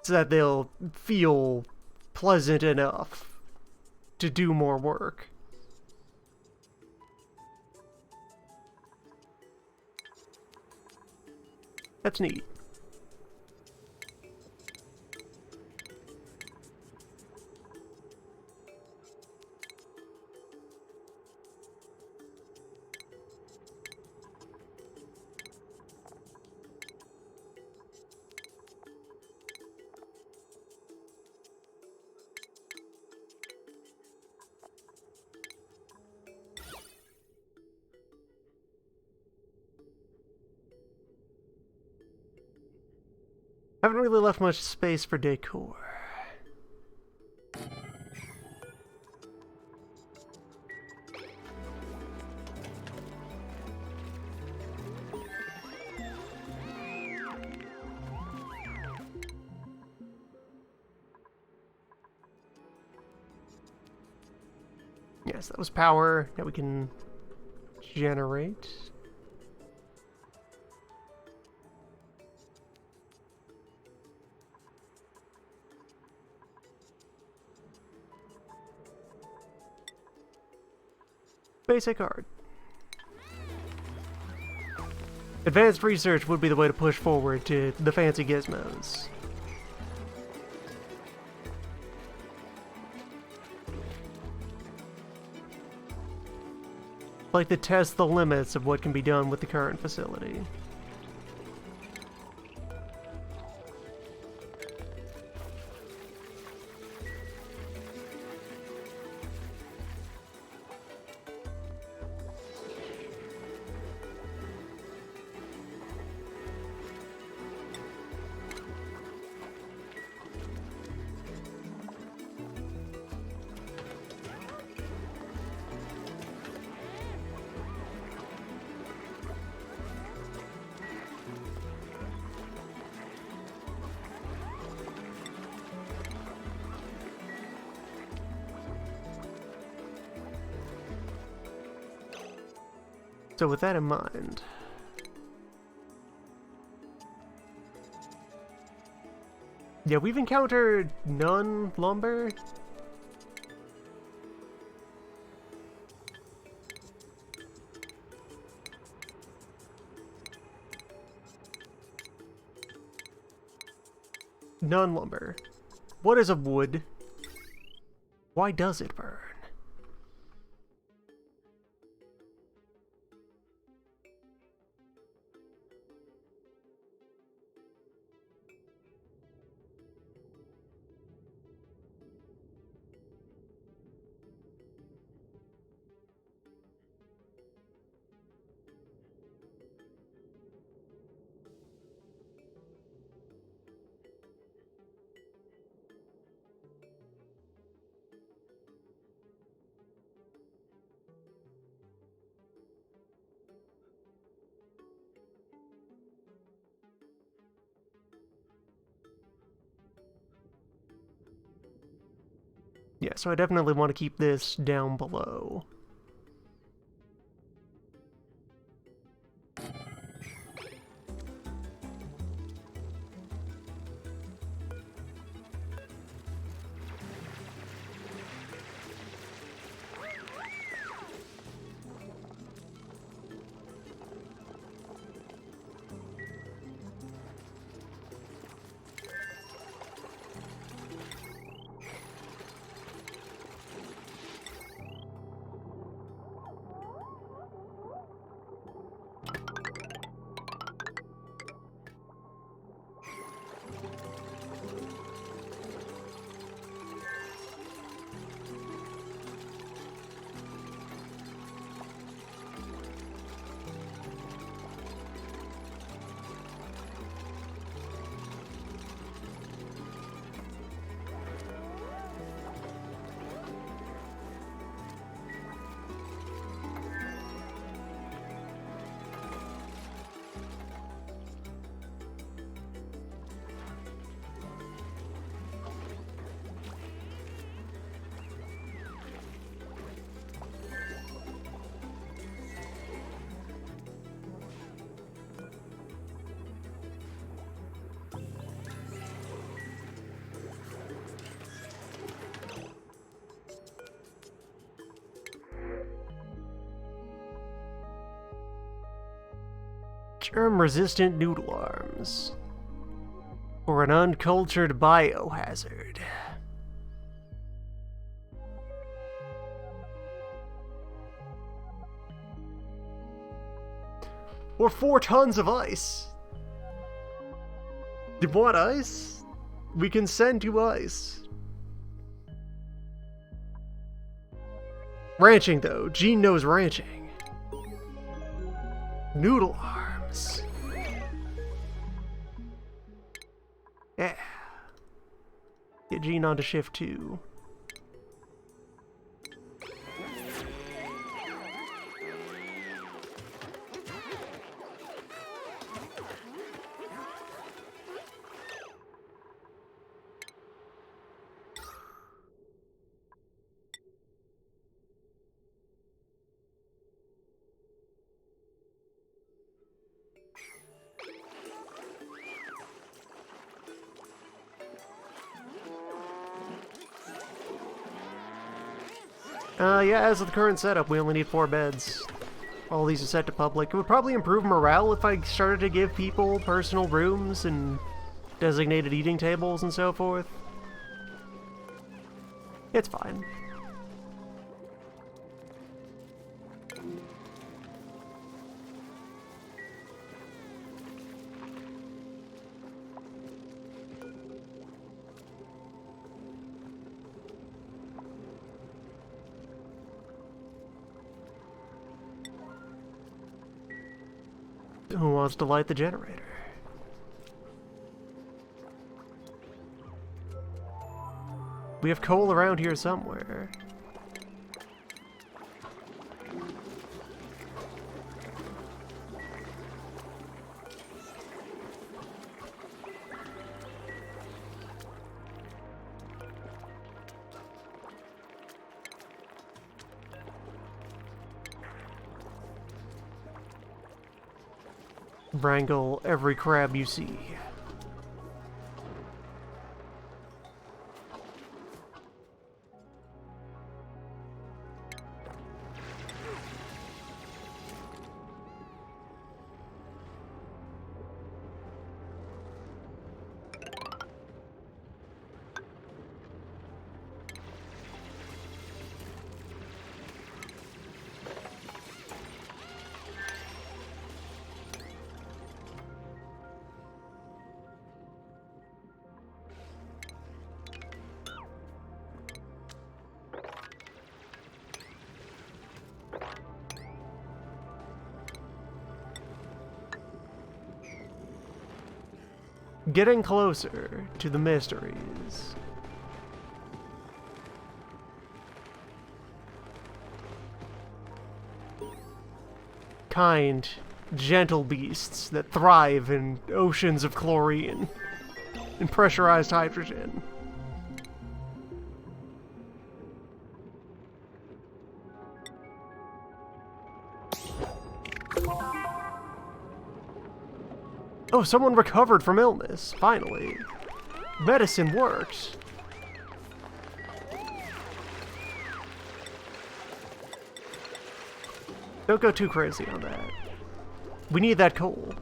so that they'll feel pleasant enough to do more work. That's neat. Haven't really left much space for decor. Yes, that was power. Now we can generate. Basic art. Advanced research would be the way to push forward to the fancy gizmos. Like to test the limits of what can be done with the current facility. So with that in mind, yeah, we've encountered none lumber. None lumber. What is a wood? Why does it burn? Yeah, so I definitely want to keep this down below. Germ-resistant noodle arms. Or an uncultured biohazard. Or 4 tons of ice. You want ice? We can send you ice. Ranching, though. Gene knows ranching. Noodle arms. Yeah. Get Gene onto shift 2. Yeah, as of the current setup, we only need 4 beds. All these are set to public. It would probably improve morale if I started to give people personal rooms and designated eating tables and so forth. It's fine. Who wants to light the generator? We have coal around here somewhere. Wrangle every crab you see. Getting closer to the mysteries. Kind, gentle beasts that thrive in oceans of chlorine and pressurized hydrogen. Oh, someone recovered from illness, finally. Medicine worked. Don't go too crazy on that. We need that coal.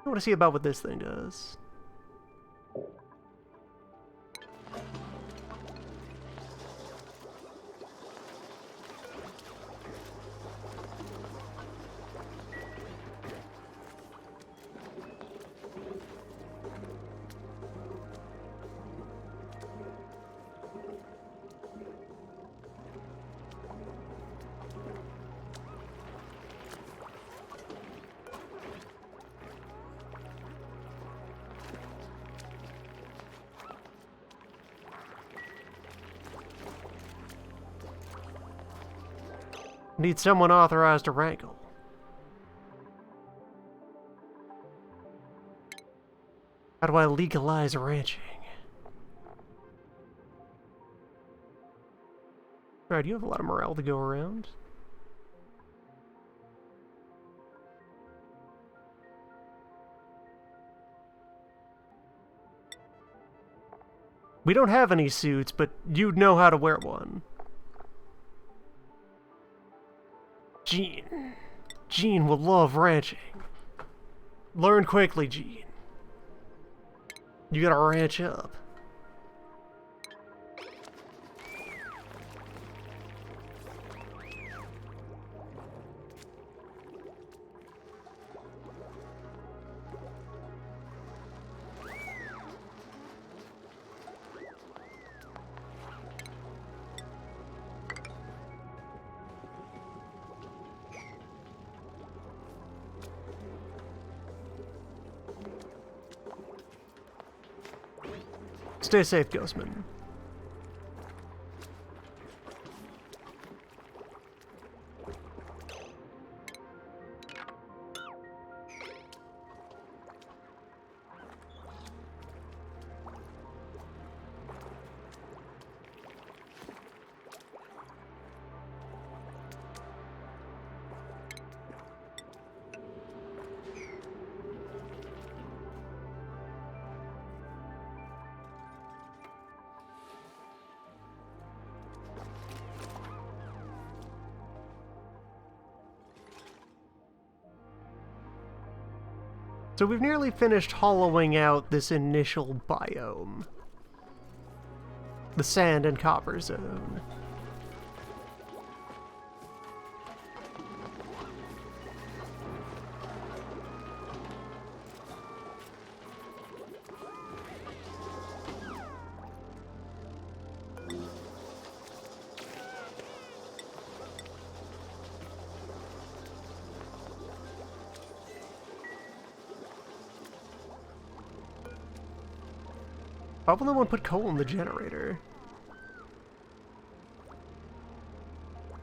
I want to see about what this thing does. Need someone authorized to wrangle. How do I legalize ranching? Alright, you have a lot of morale to go around. We don't have any suits, but you'd know how to wear one. Gene. Gene will love ranching. Learn quickly, Gene. You gotta ranch up. Stay safe, Ghostman. So we've nearly finished hollowing out this initial biome. The sand and copper zone. Why will no one put coal in the generator?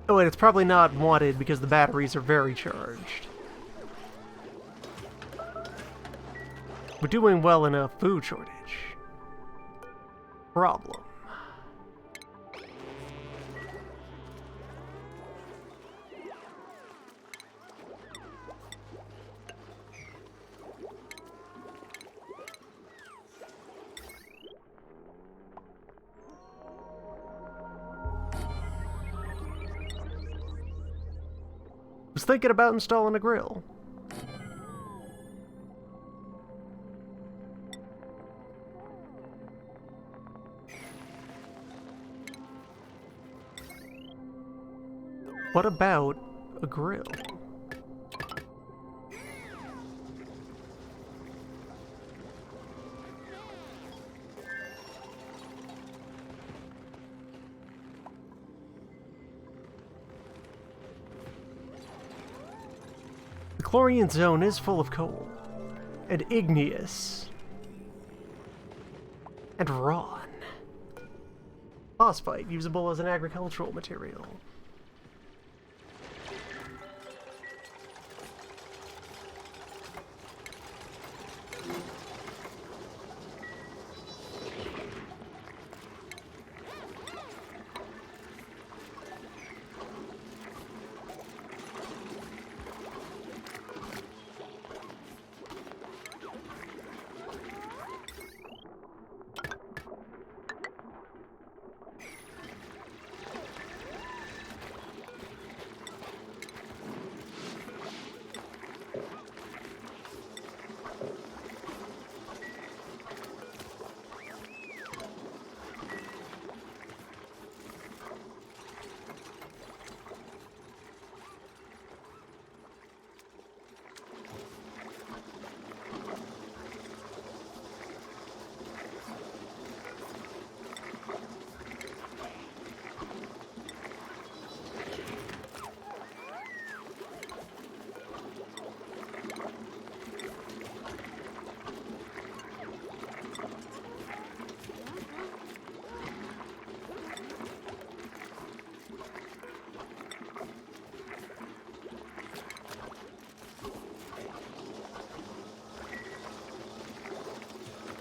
Oh, and it's probably not wanted because the batteries are very charged. We're doing well in a food shortage. Problem. Was thinking about installing a grill. What about a grill? The Chlorian zone is full of coal, and igneous, and raw. Phosphite, usable as an agricultural material.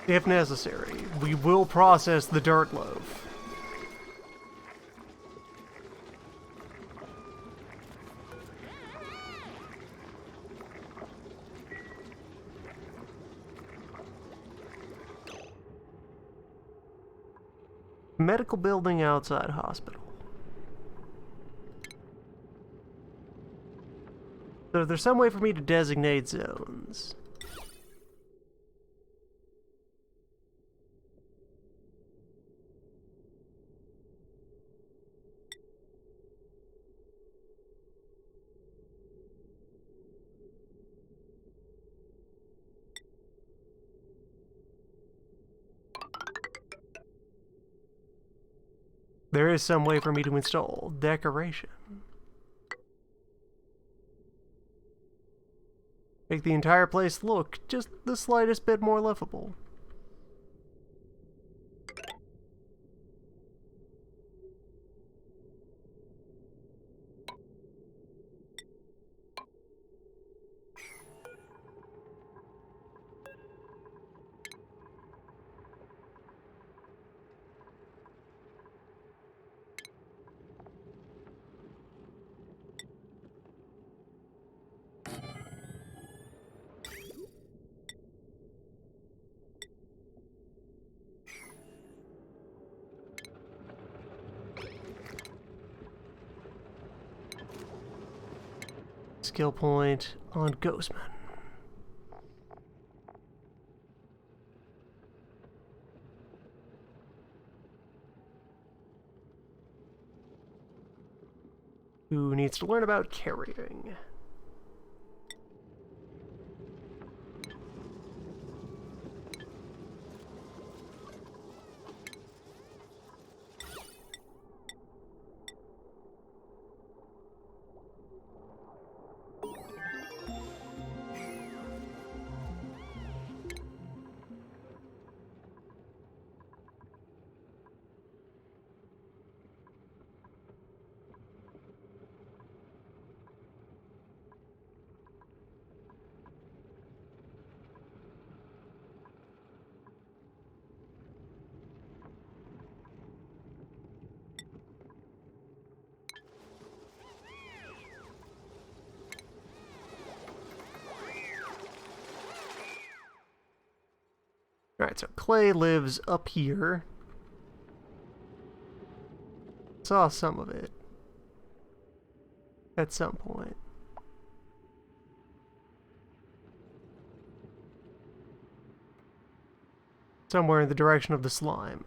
If necessary, we will process the dirt loaf. Medical building outside hospital. So there's some way for me to designate zones. There is some way for me to install decoration. Make the entire place look just the slightest bit more livable. Skill point on Ghostman. who needs to learn about carrying. Alright, so Clay lives up here. Saw some of it. At some point. Somewhere in the direction of the slime,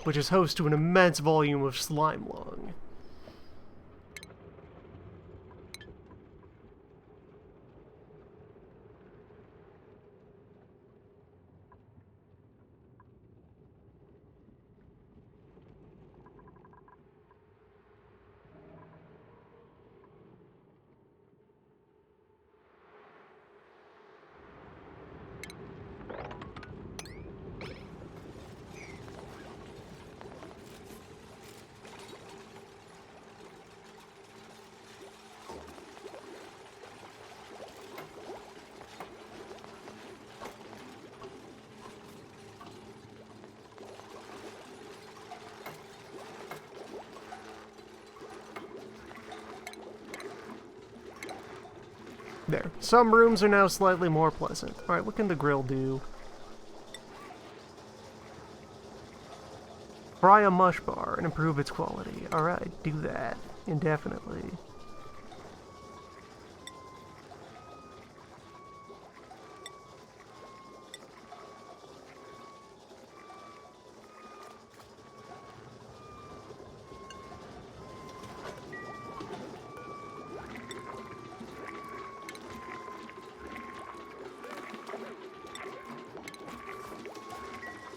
which is host to an immense volume of slime lung. There. Some rooms are now slightly more pleasant. Alright, what can the grill do? Fry a mush bar and improve its quality. Alright, do that. Indefinitely.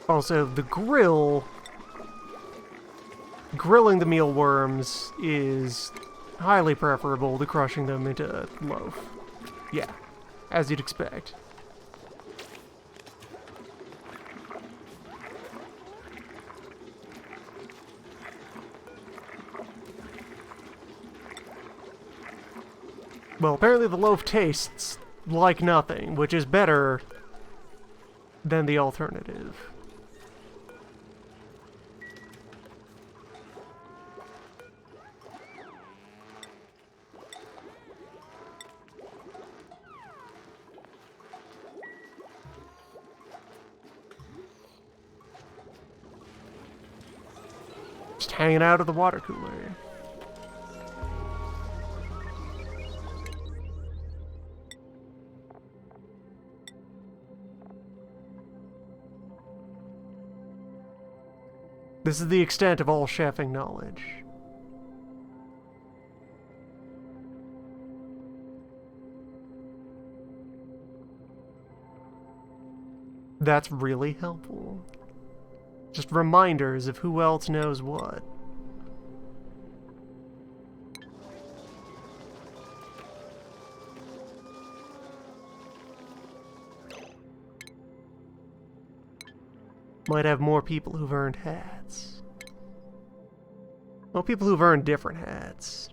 Also, the grilling the mealworms is highly preferable to crushing them into loaf. Yeah, as you'd expect. Well, apparently the loaf tastes like nothing, which is better than the alternative. Just hanging out at the water cooler. This is the extent of all chefing knowledge. That's really helpful. Just reminders of who else knows what. Might have more people who've earned hats. Well, people who've earned different hats.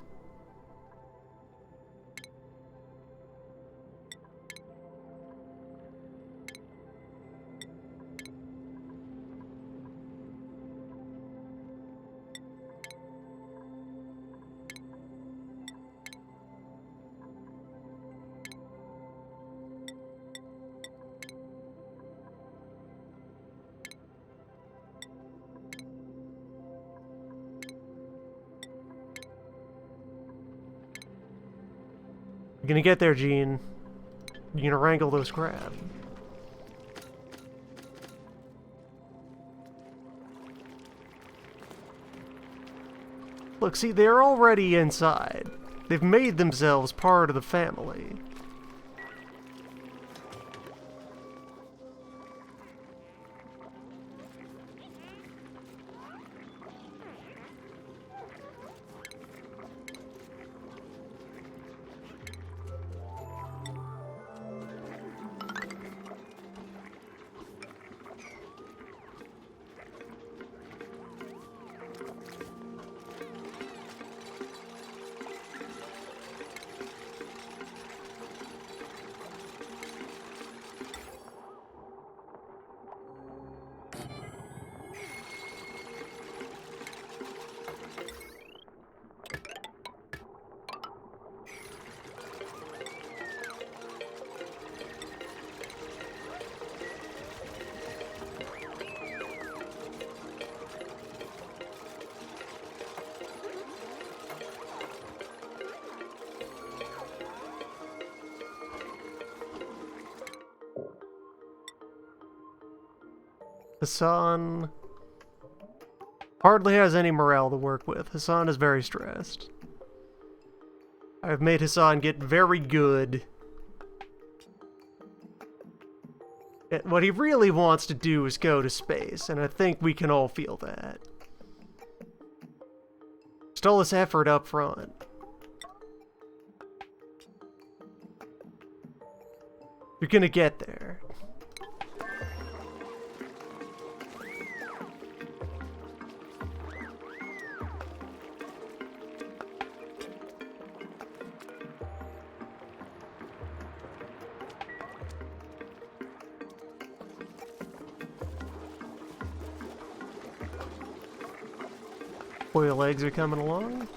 You're gonna get there, Gene. You're gonna wrangle those crab. Look, see, they're already inside. They've made themselves part of the family. Hassan hardly has any morale to work with. Hassan is very stressed. I've made Hassan get very good at what he really wants to do is go to space, and I think we can all feel that. Just all this effort up front. You're gonna get there. Boiled eggs are coming along.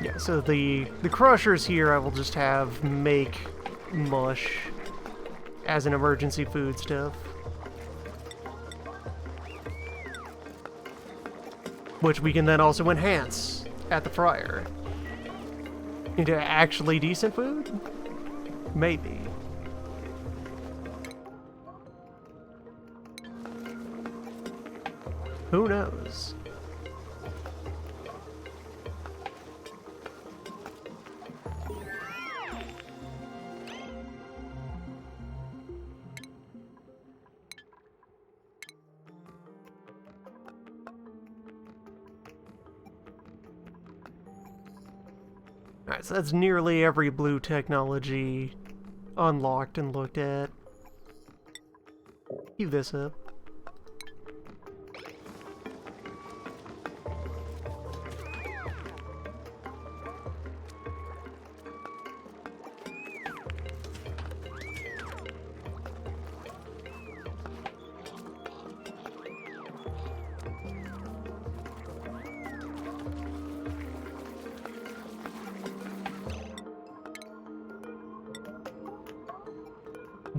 Yeah, so the crushers here I will just have make mush as an emergency food stuff. Which we can then also enhance at the fryer into actually decent food? Maybe. Who knows? Alright, so that's nearly every blue technology unlocked and looked at. Keep this up.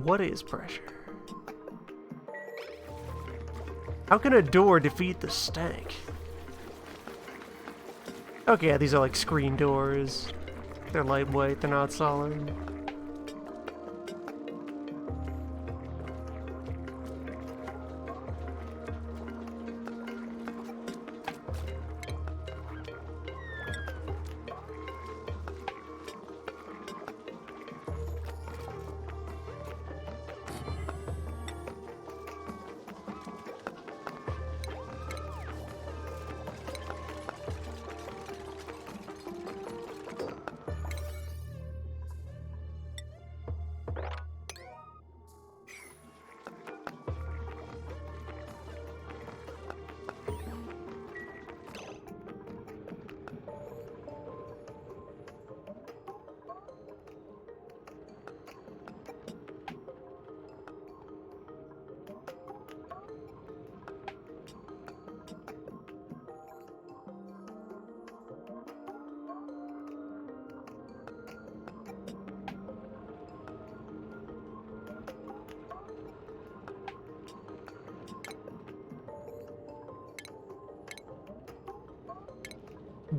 What is pressure? How can a door defeat the stank? Okay, yeah, these are like screen doors. They're lightweight, they're not solid.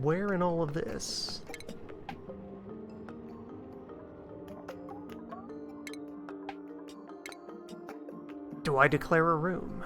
Where in all of this? Do I declare a room?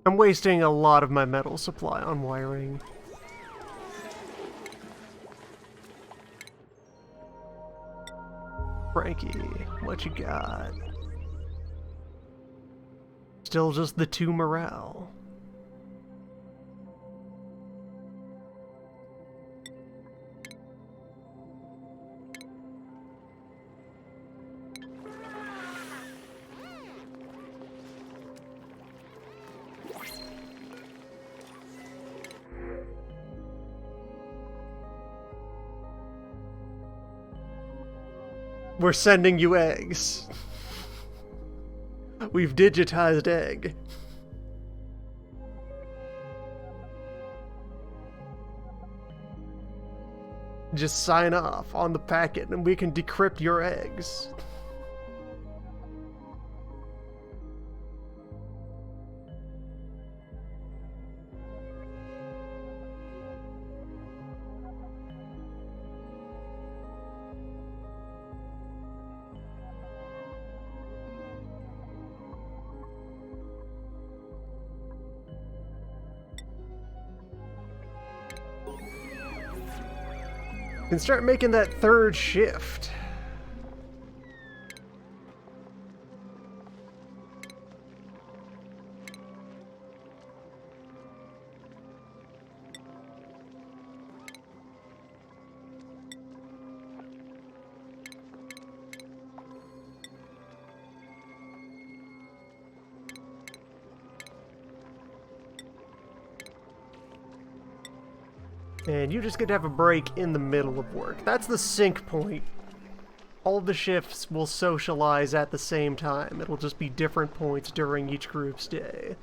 I'm wasting a lot of my metal supply on wiring. Frankie, what you got? Still just the 2 morale. We're sending you eggs. We've digitized egg. Just sign off on the packet and we can decrypt your eggs. Can start making that 3rd shift. And you just get to have a break in the middle of work. That's the sync point. All the shifts will socialize at the same time. It'll just be different points during each group's day.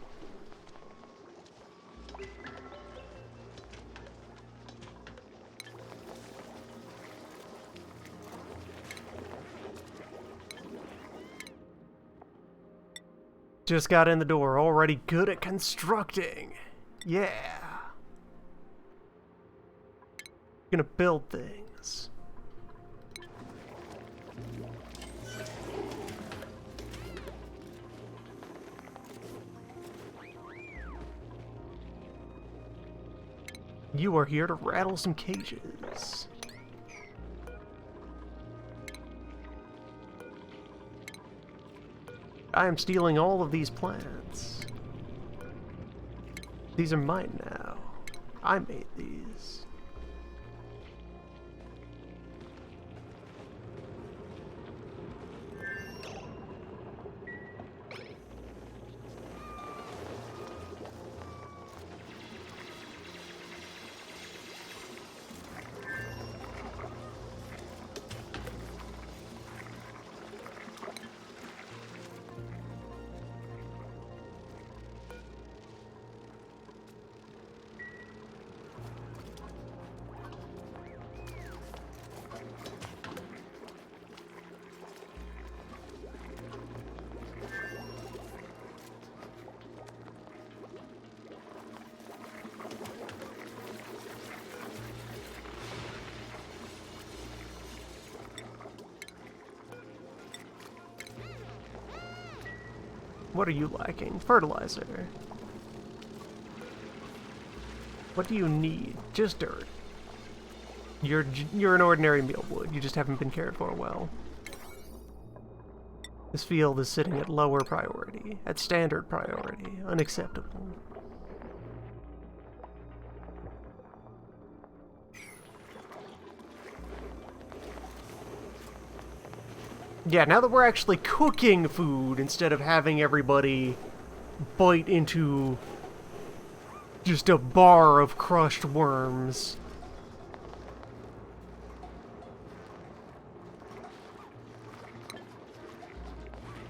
Just got in the door, already good at constructing. Yeah. Gonna build things. You are here to rattle some cages. I am stealing all of these plants. These are mine now. I made these. What are you lacking? Fertilizer. What do you need? Just dirt. You're an ordinary mealwood. You just haven't been cared for well. This field is sitting at lower priority, at standard priority. Unacceptable. Yeah, now that we're actually cooking food instead of having everybody bite into just a bar of crushed worms.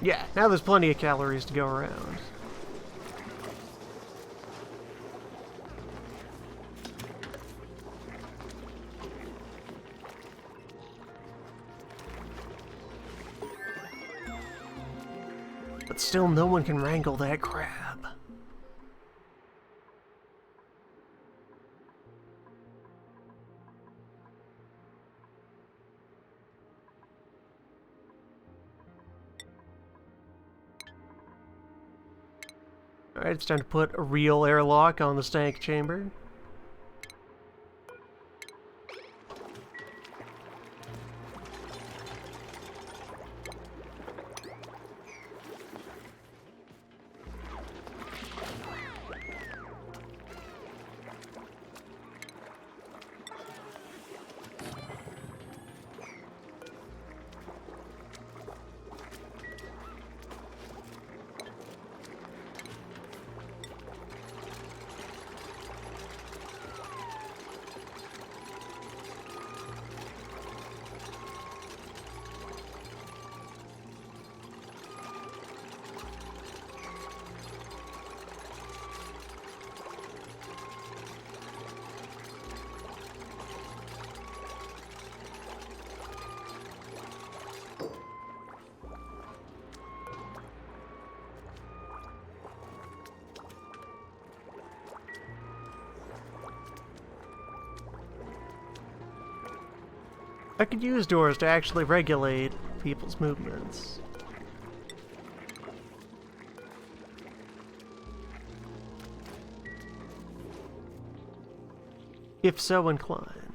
Yeah, now there's plenty of calories to go around. But still, no one can wrangle that crab. Alright, it's time to put a real airlock on the stank chamber. I could use doors to actually regulate people's movements. If so inclined.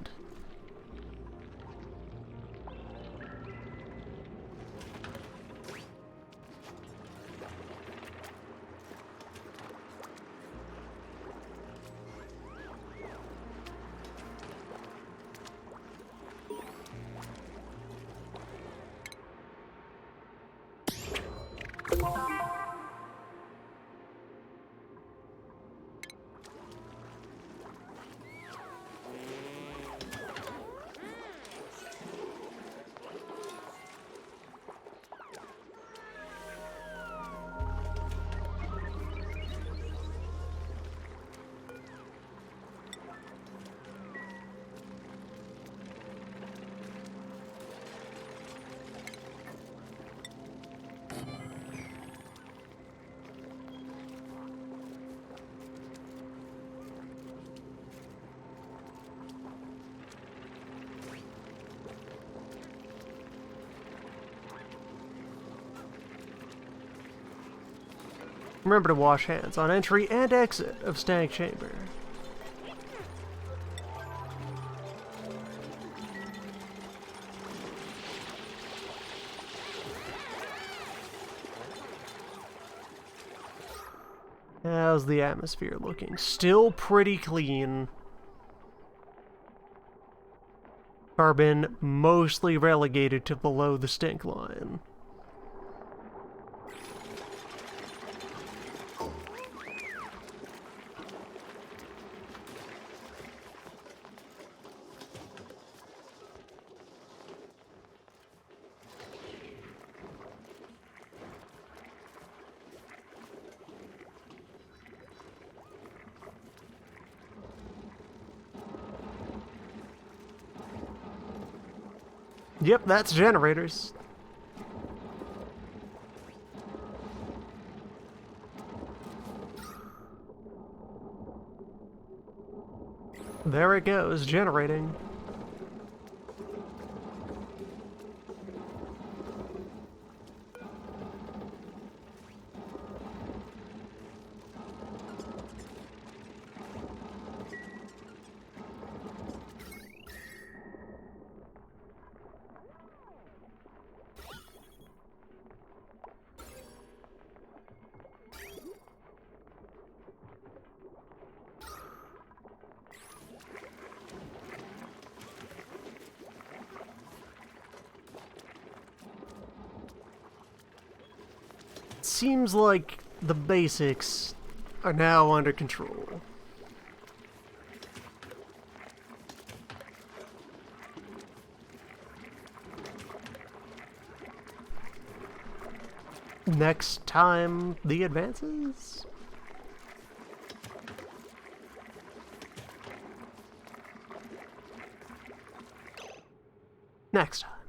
Remember to wash hands on entry and exit of Stank Chamber. How's the atmosphere looking? Still pretty clean. Carbon mostly relegated to below the stink line. Yep, that's generators. There it goes, generating. seems like the basics are now under control. Next time, the advances? Next time.